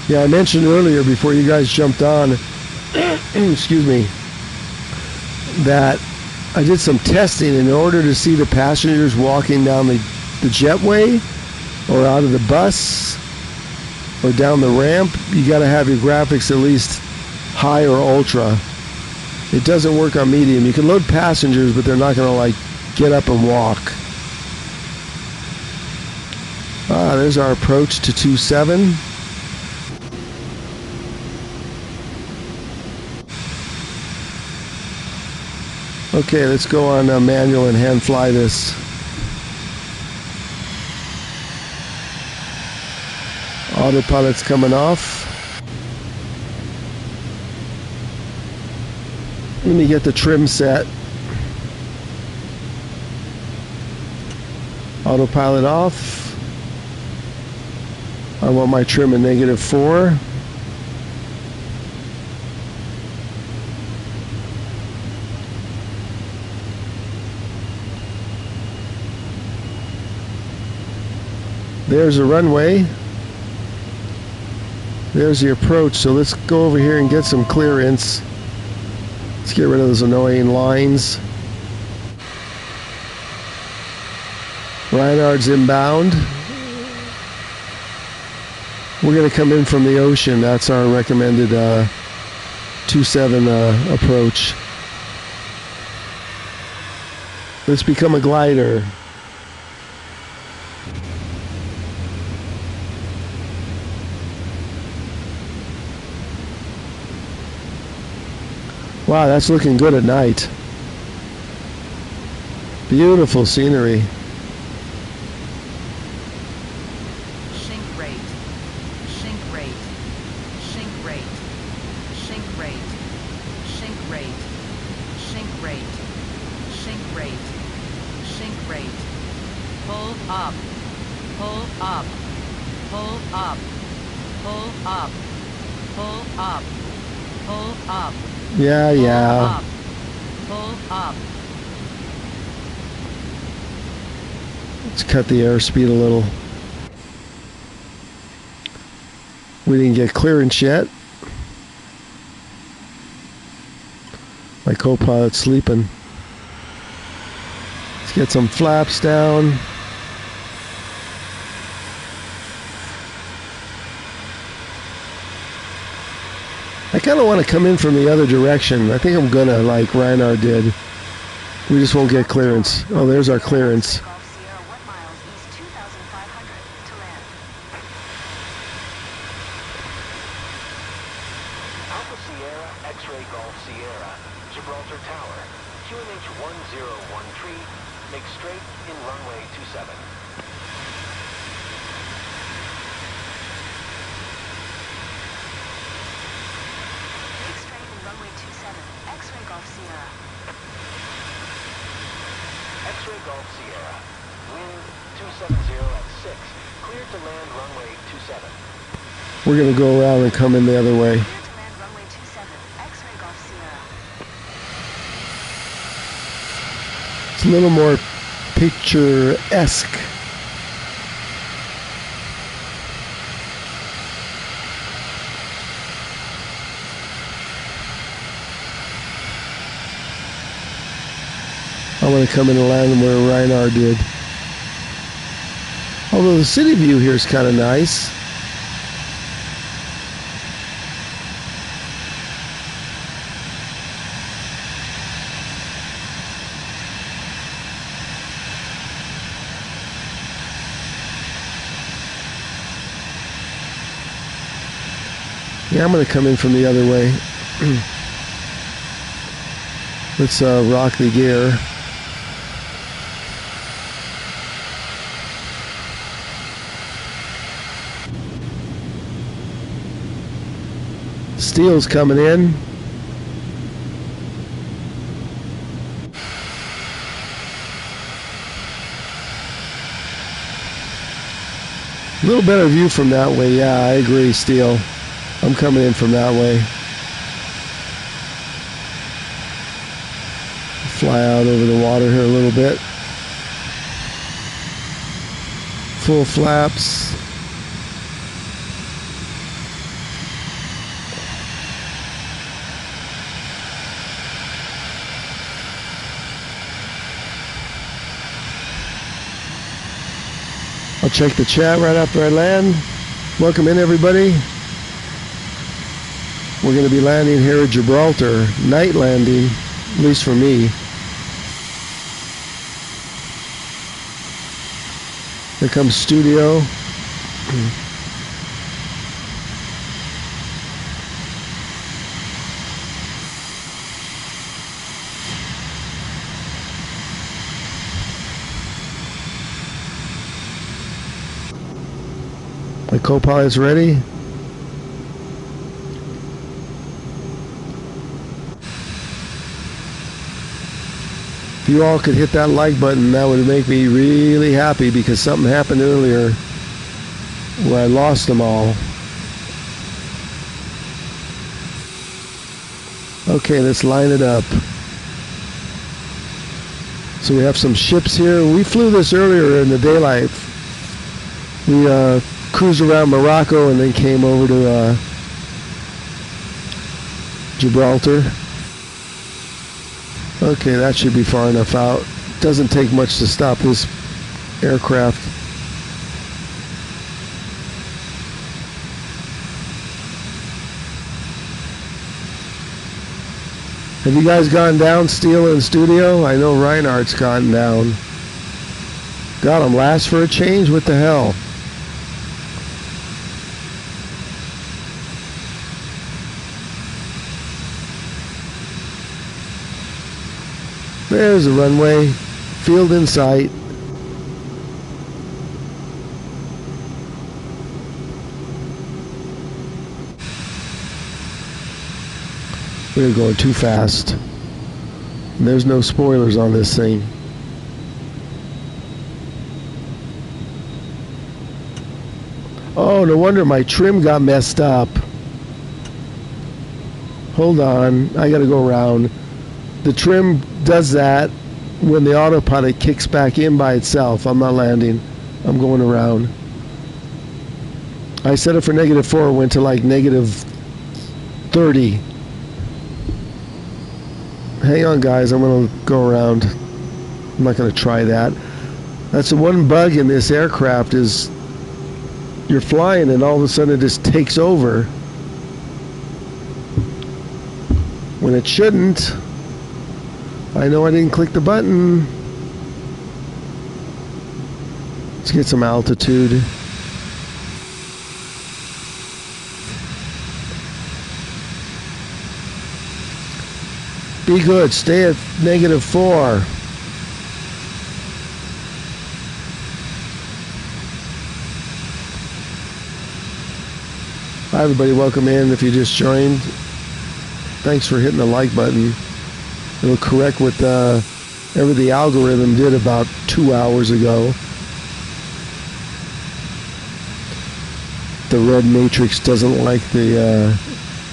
Speaker 1: Yeah, I mentioned earlier before you guys jumped on, excuse me, that I did some testing in order to see the passengers walking down the jetway or out of the bus or down the ramp. You got to have your graphics at least high or ultra. It doesn't work on medium. You can load passengers, but they're not going to like get up and walk. There's our approach to 27. Okay, let's go on manual and hand fly this. Autopilot's coming off. Let me get the trim set. Autopilot off. I want my trim at -4. There's a runway. There's the approach. So let's go over here and get some clearance. Let's get rid of those annoying lines. Reinhardt's inbound. We're going to come in from the ocean. That's our recommended 27 approach. Let's become a glider. Wow, that's looking good at night. Beautiful scenery.
Speaker 4: Sink rate. Sink rate. Sink rate. Sink rate. Sink rate. Sink rate. Sink rate. Sink rate. Pull up. Pull up. Pull up. Pull up. Pull up. Pull up.
Speaker 1: Yeah.
Speaker 4: Pull up.
Speaker 1: Let's cut the airspeed a little. We didn't get clearance yet. My co-pilot's sleeping. Let's get some flaps down. I kind of want to come in from the other direction. I think I'm gonna, like Reinhard did. We just won't get clearance. Oh, there's our clearance.
Speaker 2: Golf Sierra 1 miles east 2,500 to land.
Speaker 3: Alpha Sierra, X-Ray Golf Sierra, Gibraltar Tower, QNH 1013, make straight in runway 27.
Speaker 2: Make straight in runway 27, X-Ray Golf Sierra.
Speaker 3: X-Ray Golf Sierra, wind 270 at 6, cleared to land runway 27.
Speaker 1: We're gonna go around and come in the other way.
Speaker 2: Clear to land runway 27, X-Ray Golf Sierra.
Speaker 1: It's a little more picturesque. I want to come in and land where Reinhard did. Although the city view here is kind of nice. Yeah, I'm going to come in from the other way. Let's rock the gear. Steel's coming in. A little better view from that way. Yeah, I agree, Steel. I'm coming in from that way. Fly out over the water here a little bit. Full flaps. I'll check the chat right after I land. Welcome in, everybody. We're going to be landing here at Gibraltar. Night landing, at least for me. Here comes Studio. My co-pilot's ready. If you all could hit that like button, that would make me really happy, because something happened earlier where I lost them all. Okay, let's line it up. So we have some ships here. We flew this earlier in the daylight. We cruised around Morocco and then came over to Gibraltar. Okay, that should be far enough out. Doesn't take much to stop this aircraft. Have you guys gone down, Steel in studio? I know Reinhardt's gone down. Got him last for a change? What the hell? There's the runway. Field in sight. We're going too fast. There's no spoilers on this thing. Oh, no wonder my trim got messed up. Hold on, I gotta go around. The trim does that when the autopilot kicks back in by itself. I'm not landing. I'm going around. I set it for -4, went to like -30. Hang on, guys. I'm going to go around. I'm not going to try that. That's the one bug in this aircraft is you're flying and all of a sudden it just takes over when it shouldn't. I know I didn't click the button. Let's get some altitude. Be good. Stay at -4. Hi, everybody. Welcome in. If you just joined, thanks for hitting the like button. It'll correct what ever the algorithm did about 2 hours ago. The red matrix doesn't like the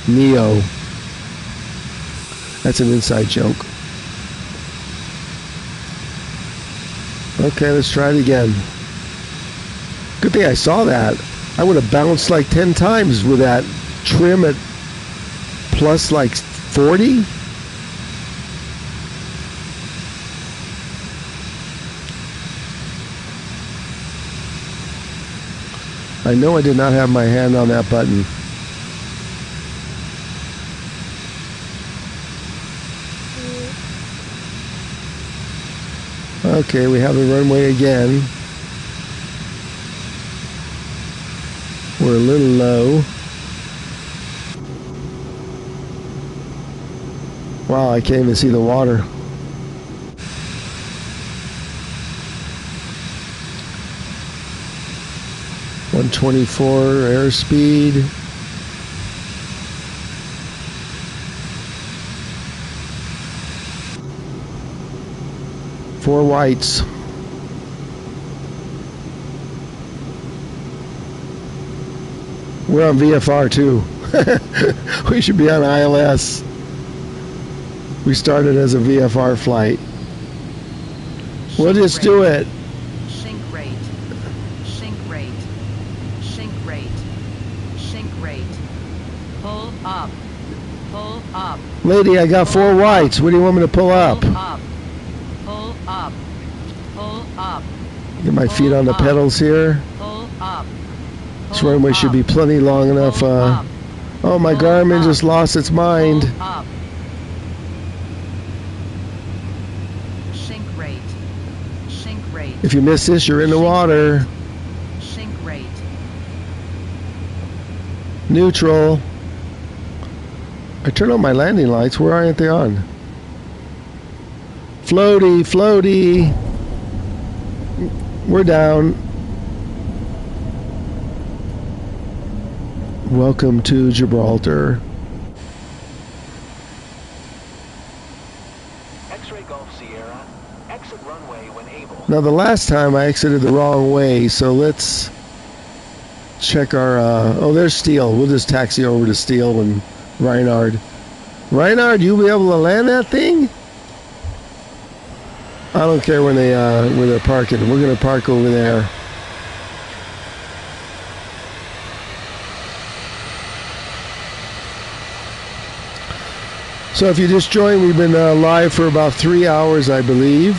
Speaker 1: Neo. That's an inside joke. Okay, let's try it again. Good thing I saw that. I would have bounced like 10 times with that trim at plus like 40. I know I did not have my hand on that button. Okay, we have the runway again. We're a little low. Wow, I can't even see the water. .124 airspeed. Four whites. We're on VFR too. We should be on ILS. We started as a VFR flight. We'll just do it.
Speaker 4: Sink rate. Sink rate. Sink rate. Sink rate. Pull up. Pull up.
Speaker 1: Lady, I got four whites. What do you want me to pull up?
Speaker 4: Pull up. Pull up. Pull up.
Speaker 1: Get my feet on the pedals here.
Speaker 4: Pull up.
Speaker 1: This runway should be plenty long enough. Oh, my Garmin just lost its mind.
Speaker 4: Pull up. Sink rate. Sink rate.
Speaker 1: If you miss this, you're in the water.
Speaker 4: Sink rate.
Speaker 1: Neutral. I turned on my landing lights. Where aren't they on? Floaty, floaty. We're down. Welcome to Gibraltar.
Speaker 3: X-ray Golf Sierra, exit runway when able.
Speaker 1: Now, the last time I exited the wrong way, so let's check our... oh, there's Steele. We'll just taxi over to Steele and Reinhard. Reinhard, you be able to land that thing? I don't care when they're parking. We're going to park over there. So if you just joined, we've been live for about 3 hours, I believe.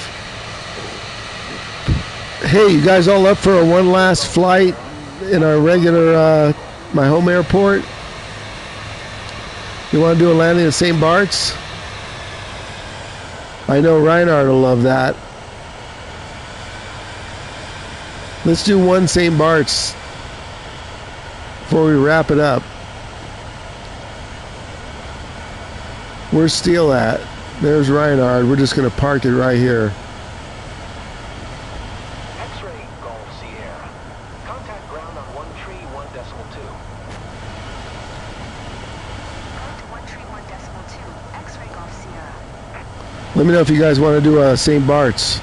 Speaker 1: Hey, you guys all up for a one last flight in our regular, my home airport? You want to do a landing at St. Bart's? I know Reinhard will love that. Let's do one St. Bart's before we wrap it up. Where's Steele at? There's Reinhard. We're just going to park it right here.
Speaker 3: X-ray Golf Sierra. Contact ground on 131.2.
Speaker 2: Code to 131.2. X-ray Golf Sierra.
Speaker 1: Let me know if you guys want to do a St. Bart's.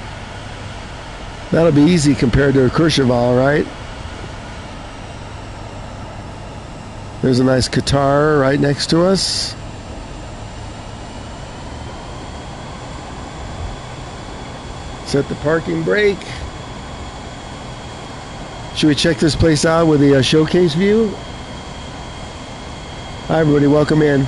Speaker 1: That'll be easy compared to a Courchevel, right? There's a nice Qatar right next to us. Set the parking brake. Should we check this place out with the showcase view? Hi everybody, welcome in.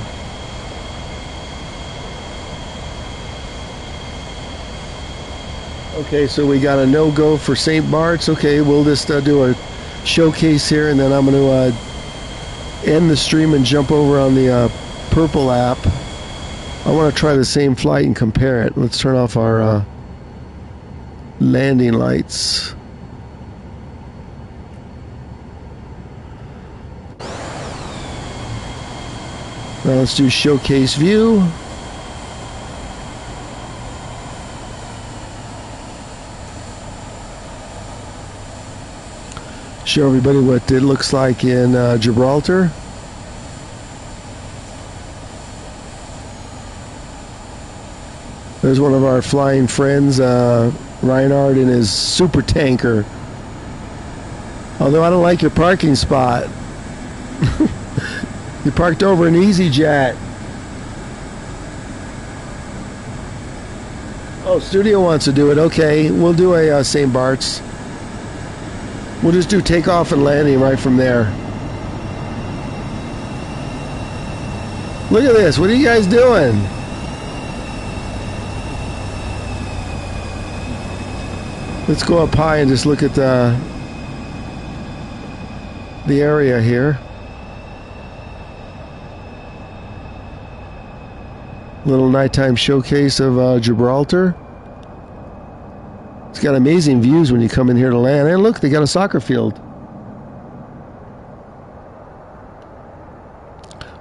Speaker 1: Okay, so we got a no-go for St. Bart's. Okay, we'll just do a showcase here, and then I'm going to end the stream and jump over on the Purple app. I want to try the same flight and compare it. Let's turn off our landing lights. Now let's do showcase view. Show everybody what it looks like in Gibraltar. There's one of our flying friends, Reinhard, in his super tanker. Although I don't like your parking spot. You parked over an EasyJet. Oh, Studio wants to do it. Okay, we'll do a St. Bart's. We'll just do takeoff and landing right from there. Look at this. What are you guys doing? Let's go up high and just look at the area here. Little nighttime showcase of Gibraltar. It's got amazing views when you come in here to land. And look, they got a soccer field.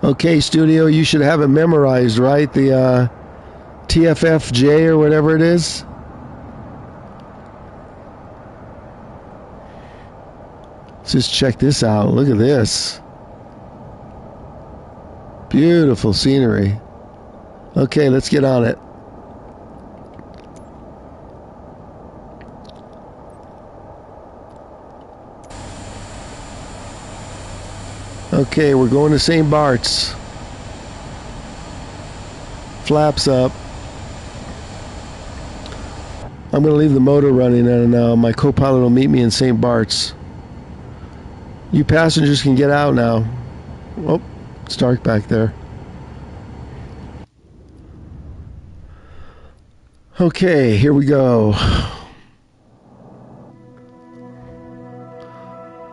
Speaker 1: Okay, Studio, you should have it memorized, right? The TFFJ or whatever it is. Let's just check this out. Look at this. Beautiful scenery. Okay, let's get on it. Okay, we're going to St. Bart's. Flaps up. I'm going to leave the motor running, and my co-pilot will meet me in St. Bart's. You passengers can get out now. Oh, it's dark back there. Okay, here we go.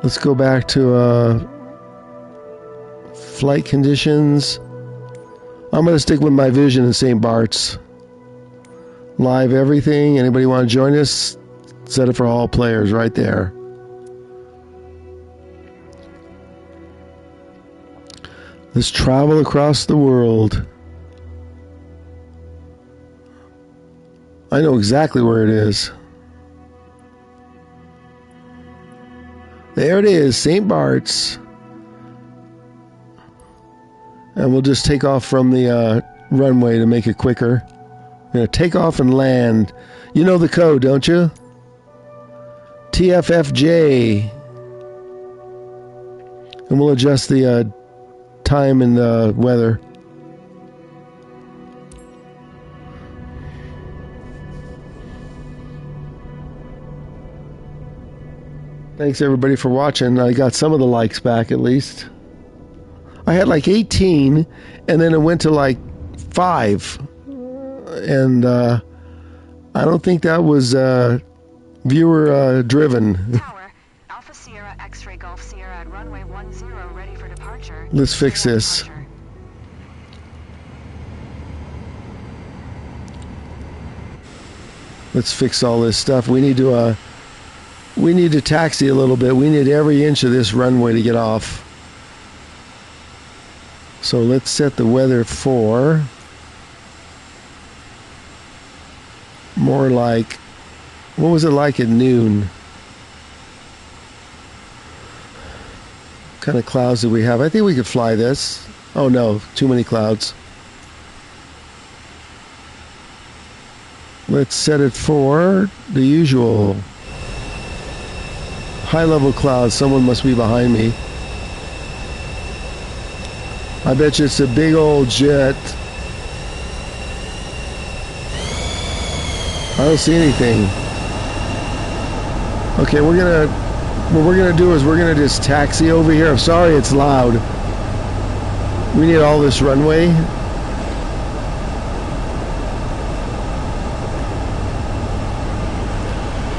Speaker 1: Let's go back to flight conditions. I'm going to stick with my vision in St. Bart's. Live everything. Anybody want to join us? Set it for all players right there. Let's travel across the world. I know exactly where it is. There it is, St. Bart's. And we'll just take off from the runway to make it quicker. We're going to take off and land. You know the code, don't you? TFFJ. And we'll adjust the time and the weather. Thanks everybody for watching. I got some of the likes back at least. I had like 18 and then it went to like 5. And I don't think that was viewer driven.
Speaker 2: Tower, Alpha Sierra X-ray Golf Sierra at runway 10 ready for departure.
Speaker 1: Let's fix this.
Speaker 2: Departure.
Speaker 1: Let's fix all this stuff. We need to taxi a little bit. We need every inch of this runway to get off. So let's set the weather for more like, what was it like at noon? What kind of clouds do we have? I think we could fly this. Oh no, too many clouds. Let's set it for the usual high-level clouds. Someone must be behind me. I bet you it's a big old jet. I don't see anything. Okay, what we're gonna do is we're gonna just taxi over here. I'm sorry it's loud. We need all this runway.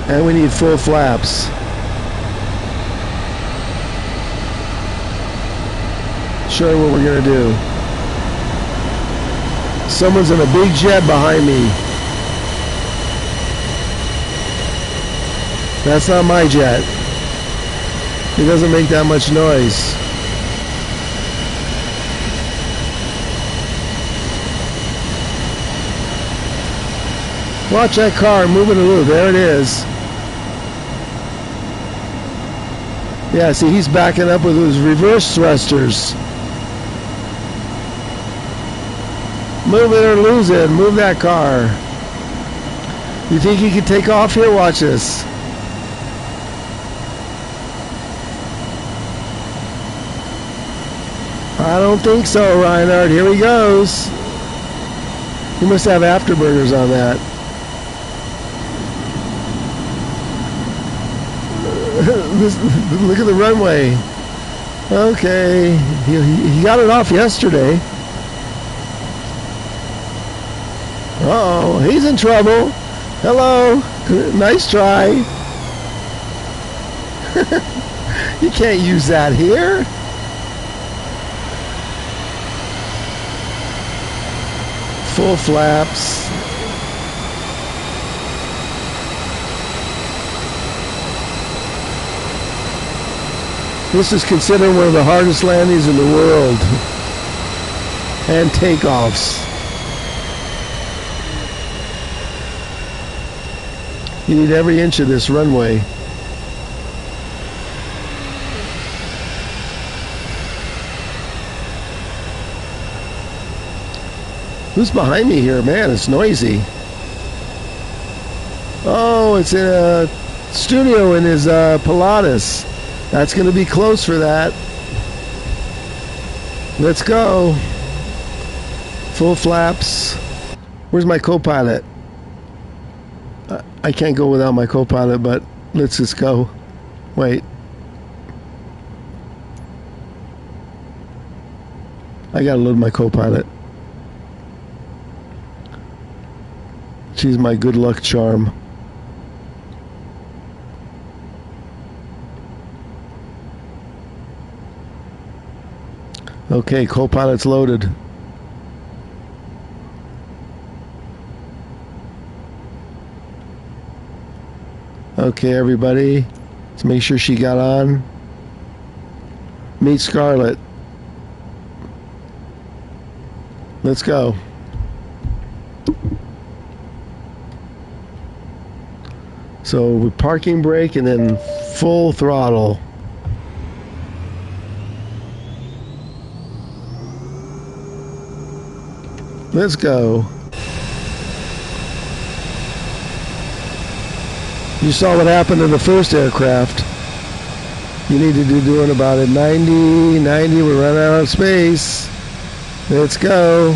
Speaker 1: And we need full flaps. Show you what we're gonna do. Someone's in a big jet behind me. That's not my jet. It doesn't make that much noise. Watch that car moving a little. There it is. Yeah, see, he's backing up with his reverse thrusters. Move it or lose it. Move that car. You think he can take off here? Watch this. I don't think so, Reinhard. Here he goes. He must have afterburners on that. Look at the runway. Okay. He got it off yesterday. Uh-oh, he's in trouble. Hello. Nice try. You can't use that here. Full flaps. This is considered one of the hardest landings in the world. And takeoffs. You need every inch of this runway. Who's behind me here? Man, it's noisy. Oh, it's in a studio in his Pilatus. That's going to be close for that. Let's go. Full flaps. Where's my co-pilot? I can't go without my co-pilot, but let's just go. Wait. I gotta load my co-pilot. She's my good luck charm. Okay, co-pilot's loaded. Okay, everybody, let's make sure she got on. Meet Scarlett. Let's go. So parking brake and then full throttle. Let's go. You saw what happened in the first aircraft. You need to be doing about a 90, we're running out of space. Let's go.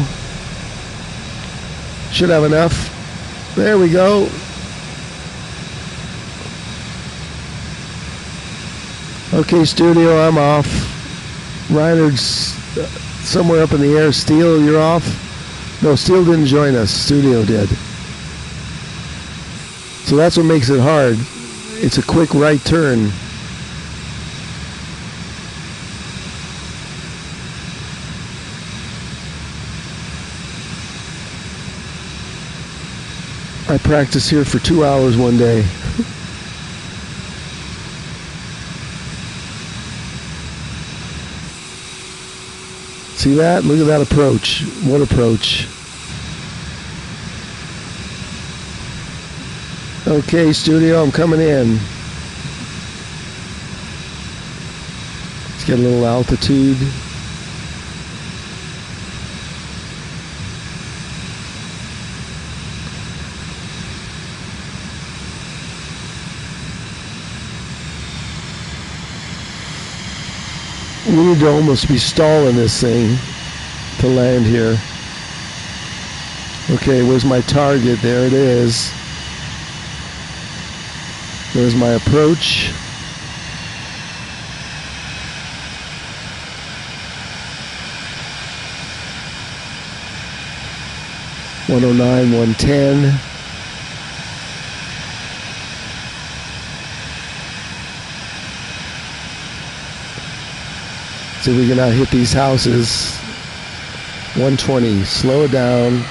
Speaker 1: Should have enough. There we go. Okay, studio, I'm off. Reinhard's somewhere up in the air. Steele, you're off? No, Steele didn't join us. Studio did. So that's what makes it hard. It's a quick right turn. I practiced here for 2 hours one day. See that? Look at that approach. What approach? Okay, studio, I'm coming in. Let's get a little altitude. We need to almost be stalling this thing to land here. Okay, where's my target? There it is. There's my approach. (109), 110. See if we can not hit these houses. 120. Slow it down.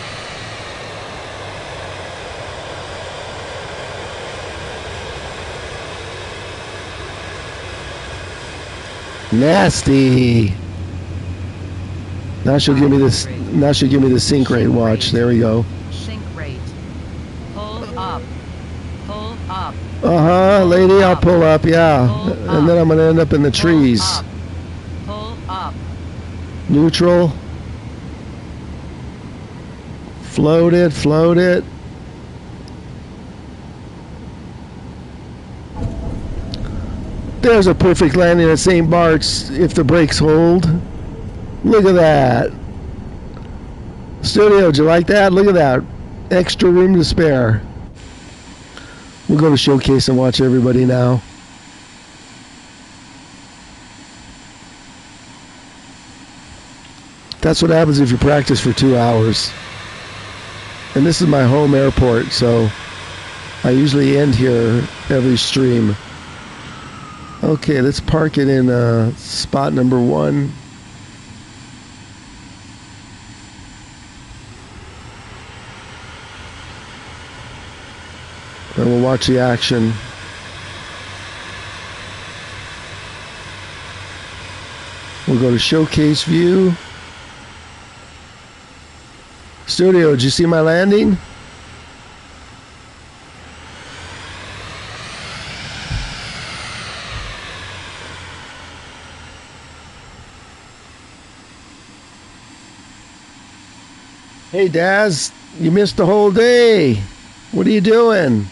Speaker 1: Nasty. Now she'll give me this. Now she'll give me the sink rate. Watch. There we go.
Speaker 4: Sink rate. Pull up. Pull up.
Speaker 1: Lady, I'll pull up. Yeah,
Speaker 4: Pull
Speaker 1: and then I'm gonna end up in the trees.
Speaker 4: Pull up.
Speaker 1: Neutral. Float it. Float it. There's a perfect landing at St. Bart's if the brakes hold. Look at that. Studio, do you like that? Look at that. Extra room to spare. We'll go to Showcase and watch everybody now. That's what happens if you practice for 2 hours. And this is my home airport, so I usually end here every stream. Okay, let's park it in spot number 1. And we'll watch the action. We'll go to Showcase View. Studio, did you see my landing? Hey Daz, you missed the whole day. What are you doing?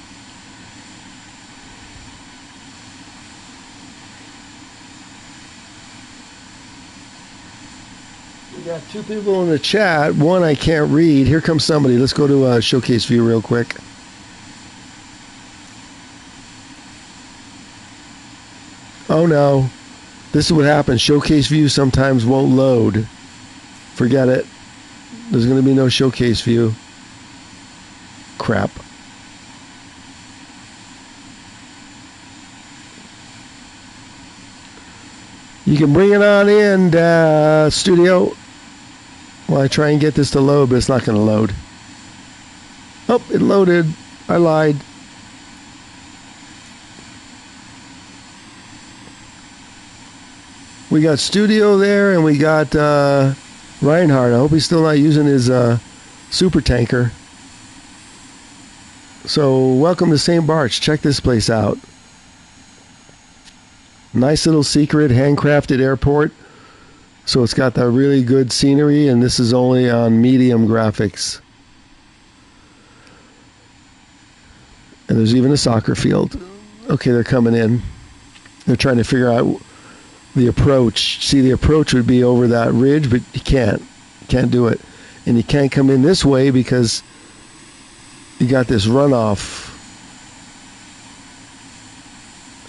Speaker 1: We got 2 people in the chat. One I can't read. Here comes somebody. Let's go to Showcase View real quick. Oh no. This is what happens. Showcase View sometimes won't load. Forget it. There's going to be no Showcase View. Crap. You can bring it on in, studio. Well, I try and get this to load, but it's not going to load. Oh, it loaded. I lied. We got studio there, and we got Reinhardt. I hope he's still not using his super tanker. So, welcome to St. Bart's. Check this place out. Nice little secret handcrafted airport. So it's got that really good scenery, and this is only on medium graphics. And there's even a soccer field. Okay, they're coming in. They're trying to figure out the approach. See, the approach would be over that ridge, but you can't. Can't do it. And you can't come in this way because you got this runoff.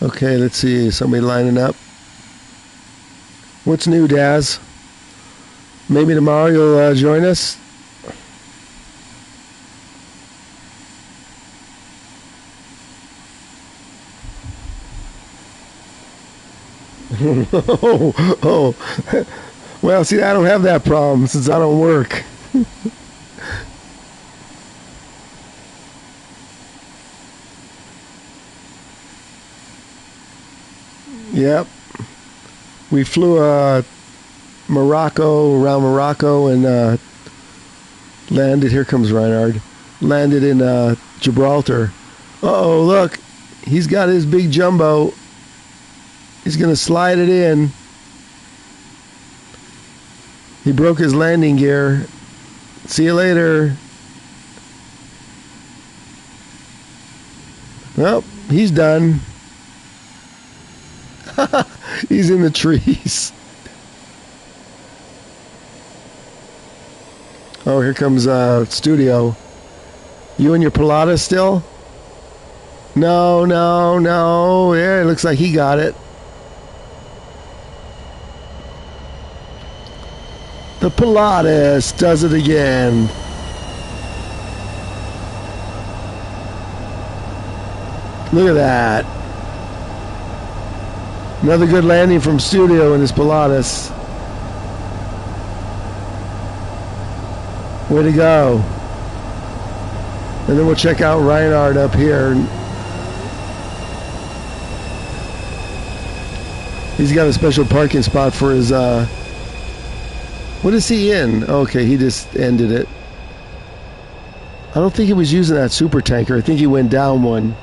Speaker 1: Okay, let's see. Somebody lining up. What's new, Daz? Maybe tomorrow you'll join us? oh. Well, see, I don't have that problem since I don't work. Yep. We flew around Morocco, and landed. Here comes Reinhard. Landed in Gibraltar. Uh-oh, look. He's got his big jumbo. He's going to slide it in. He broke his landing gear. See you later. Well, he's done. He's in the trees. Oh, here comes Studio. You and your Pilatus still? No. Yeah, it looks like he got it. The Pilatus does it again. Look at that. Another good landing from Studio in his Pilatus. Way to go. And then we'll check out Reinhard up here. He's got a special parking spot for his, what is he in? Okay, he just ended it. I don't think he was using that super tanker. I think he went down one.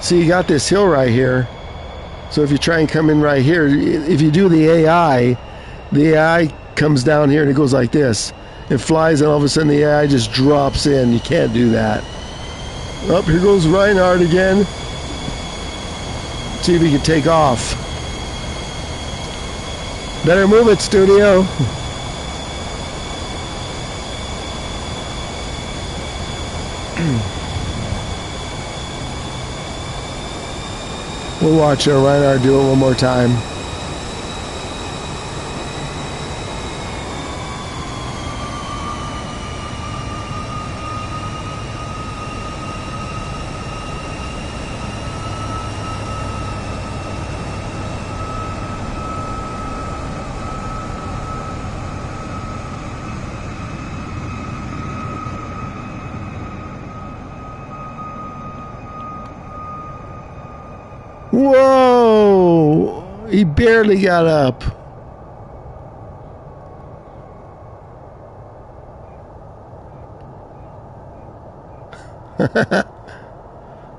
Speaker 1: See, you got this hill right here. So if you try and come in right here, if you do the AI comes down here and it goes like this. It flies and all of a sudden the AI just drops in. You can't do that. Oh, here goes Reinhard again. See if he can take off. Better move it, Studio. We'll watch Reinhard do it one more time. Whoa! He barely got up.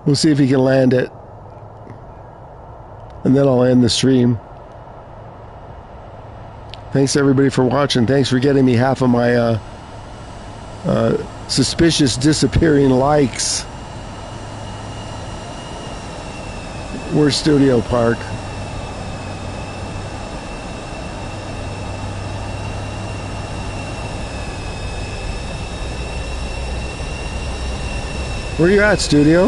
Speaker 1: We'll see if he can land it. And then I'll end the stream. Thanks everybody for watching. Thanks for getting me half of my suspicious disappearing likes. Where's Studio Park? Where you at, Studio?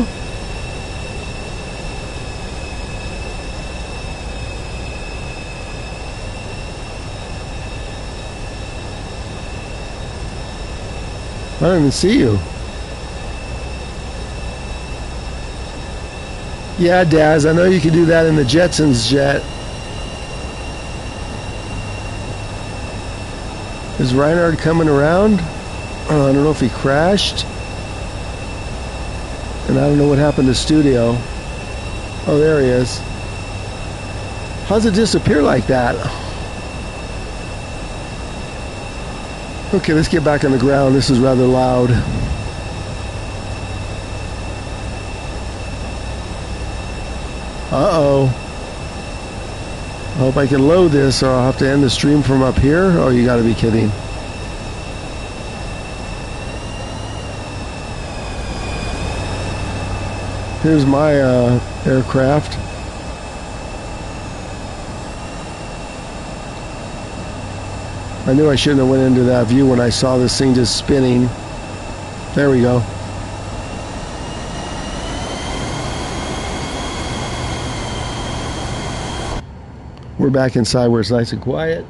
Speaker 1: I don't even see you. Yeah, Daz, I know you can do that in the Jetsons jet. Is Reinhard coming around? Oh, I don't know if he crashed. And I don't know what happened to Studio. Oh, there he is. How's it disappear like that? Okay, let's get back on the ground. This is rather loud. Uh-oh. I hope I can load this or I'll have to end the stream from up here. Oh, you gotta be kidding. Here's my aircraft. I knew I shouldn't have went into that view when I saw this thing just spinning. There we go. We're back inside where it's nice and quiet.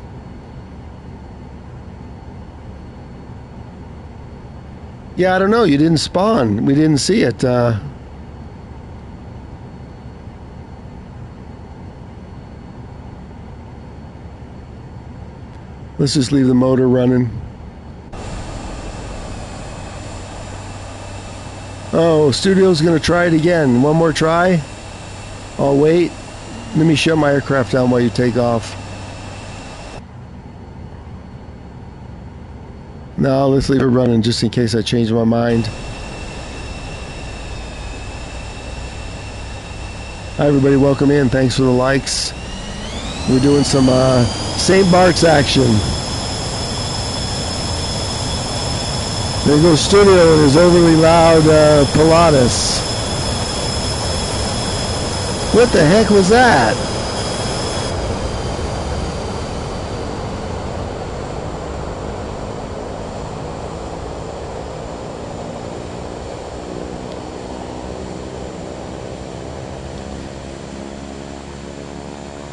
Speaker 1: Yeah, I don't know. You didn't spawn. We didn't see it. Let's just leave the motor running. Oh, studio's gonna try it again. One more try. I'll wait. Let me shut my aircraft down while you take off. No, let's leave it running just in case I change my mind. Hi everybody, welcome in. Thanks for the likes. We're doing some St. Bart's action. There goes Studio and his overly loud Pilatus. What the heck was that?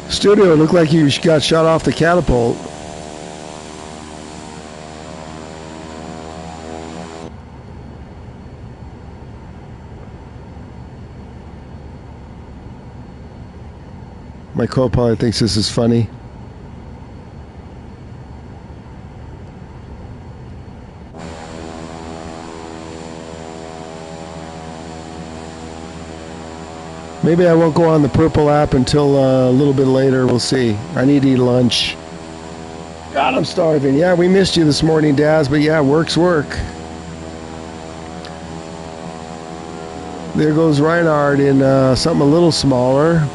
Speaker 1: Studio looked like you got shot off the catapult. My co-pilot thinks this is funny. Maybe I won't go on the purple app until a little bit later. We'll see. I need to eat lunch. God, I'm starving. Yeah, we missed you this morning, Daz, but yeah, work's work. There goes Reinhard in something a little smaller.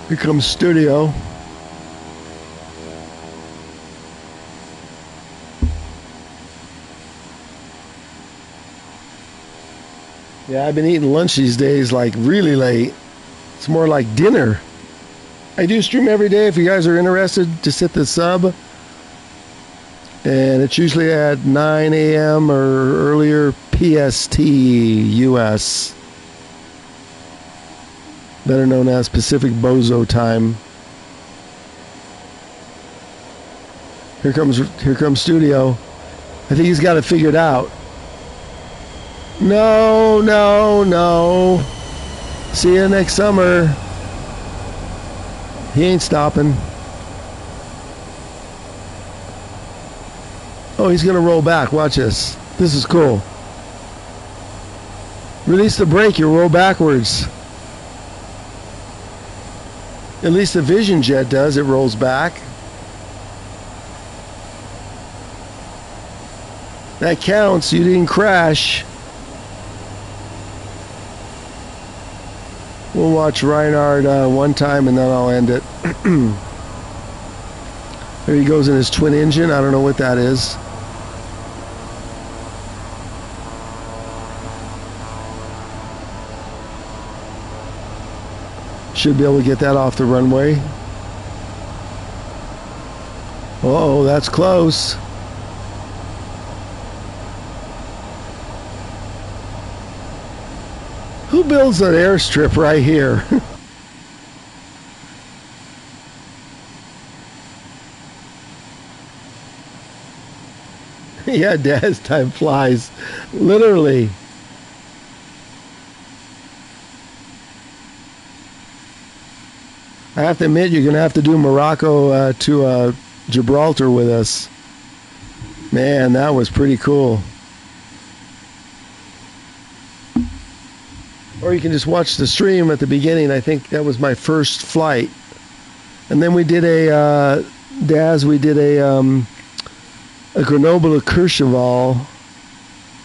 Speaker 1: Here comes Studio. Yeah, I've been eating lunch these days like really late. It's more like dinner. I do stream every day if you guys are interested. Just hit the sub. And it's usually at 9 a.m. or earlier PST US. Better known as Pacific Bozo time. Here comes Studio. I think he's got it figured out. No, no, no. See you next summer. He ain't stopping. Oh, he's gonna roll back. Watch this. This is cool. Release the brake, you roll backwards. At least the Vision Jet does. It rolls back. That counts. You didn't crash. We'll watch Reinhard one time and then I'll end it. There he goes in his twin engine. I don't know what that is. Should be able to get that off the runway. Uh-oh, that's close. Who builds an airstrip right here? Yeah, Daz, time flies. Literally. I have to admit, you're going to have to do Morocco to Gibraltar with us. Man, that was pretty cool. Or you can just watch the stream at the beginning. I think that was my first flight. And then we did a, Daz, we did a Grenoble to Courchevel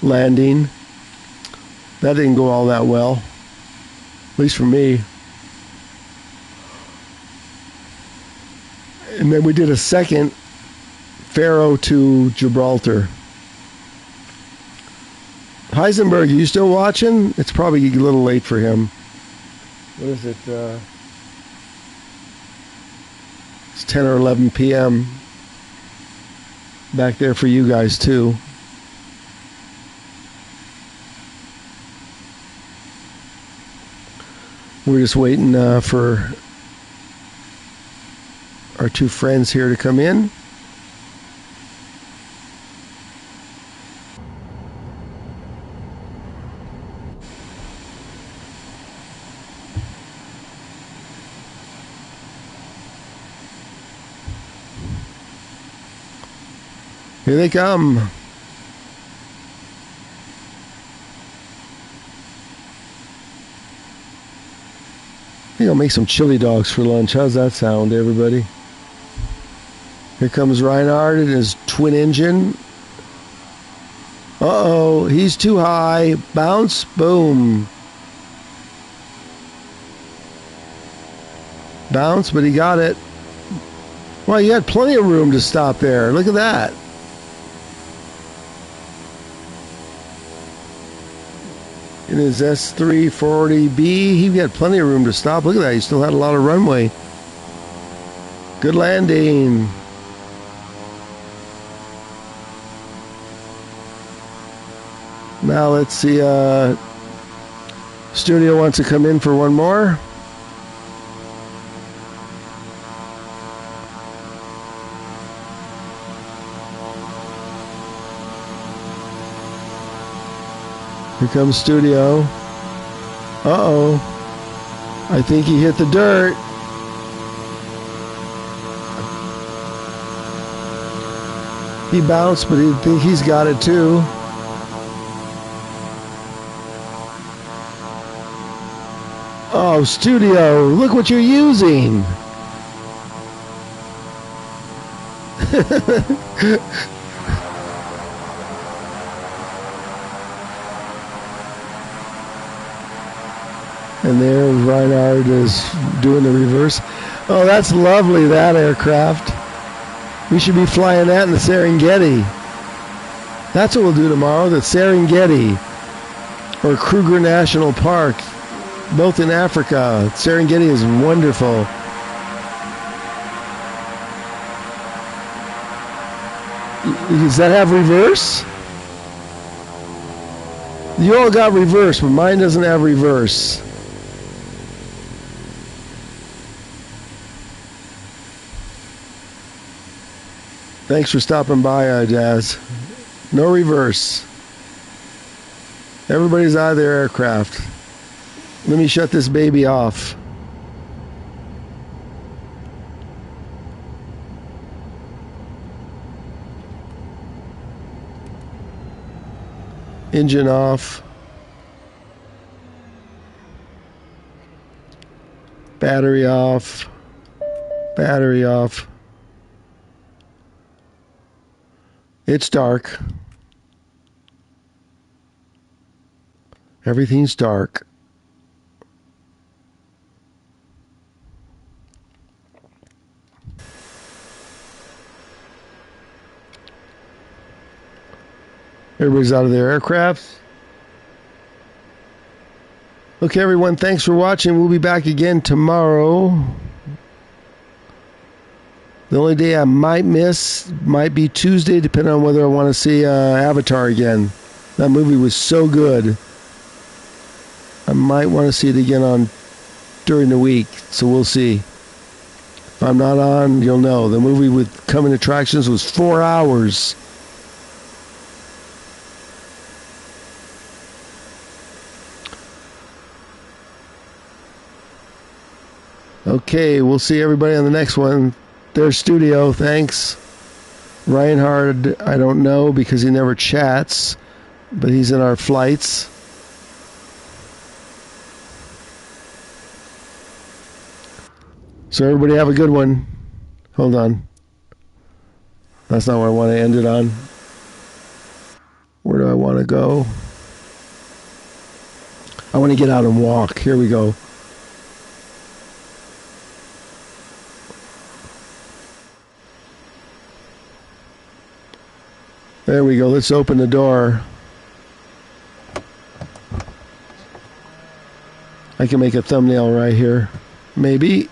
Speaker 1: landing. That didn't go all that well. At least for me. And then we did a second Faro to Gibraltar. Heisenberg, are you still watching? It's probably a little late for him. What is it? It's 10 or 11 p.m. back there for you guys, too. We're just waiting for our two friends here to come in. Here they come. I think I'll make some chili dogs for lunch. How's that sound, everybody? Here comes Reinhard and his twin engine. Uh-oh, he's too high. Bounce, boom. Bounce, but he got it. Well, you had plenty of room to stop there. Look at that. In his S340B, he had plenty of room to stop. Look at that. He still had a lot of runway. Good landing. Now let's see. Studio wants to come in for one more. Here comes Studio. Uh-oh. I think he hit the dirt. He bounced, but I think he's got it too. Oh, Studio, look what you're using. And there Reinhard is doing the reverse. Oh, that's lovely, that aircraft. We should be flying that in the Serengeti. That's what we'll do tomorrow, the Serengeti. Or Kruger National Park. Both in Africa. Serengeti is wonderful. Does that have reverse? You all got reverse, but mine doesn't have reverse. Thanks for stopping by, Jazz. No reverse. Everybody's out of their aircraft. Let me shut this baby off. Engine off. Battery off. Battery off. It's dark. Everything's dark. Everybody's out of their aircrafts. Okay, everyone, thanks for watching. We'll be back again tomorrow. The only day I might miss might be Tuesday, depending on whether I want to see Avatar again. That movie was so good. I might want to see it again during the week, so we'll see. If I'm not on, you'll know. The movie with coming attractions was 4 hours. Okay, we'll see everybody on the next one. There's Studio, thanks. Reinhard, I don't know because he never chats, but he's in our flights. So everybody have a good one. Hold on. That's not what I want to end it on. Where do I want to go? I want to get out and walk. Here we go. There we go. Let's open the door. I can make a thumbnail right here. Maybe.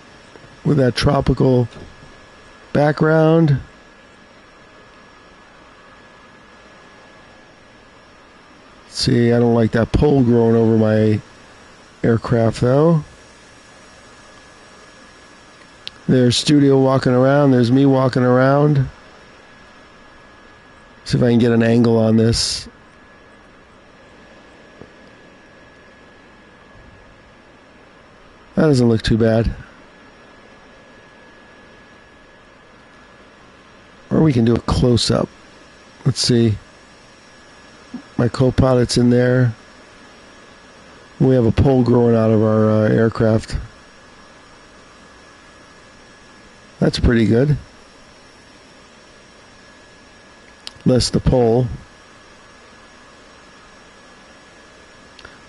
Speaker 1: With that tropical background. See, I don't like that pole growing over my aircraft though. There's Studio walking around. There's me walking around. See if I can get an angle on this. That doesn't look too bad. Or we can do a close-up. Let's see. My co-pilot's in there. We have a pole growing out of our aircraft. That's pretty good. Less the pole.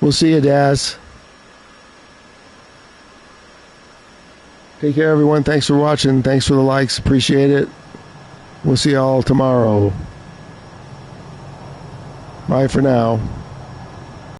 Speaker 1: We'll see you, Daz. Take care, everyone. Thanks for watching. Thanks for the likes. Appreciate it. We'll see you all tomorrow. Bye for now.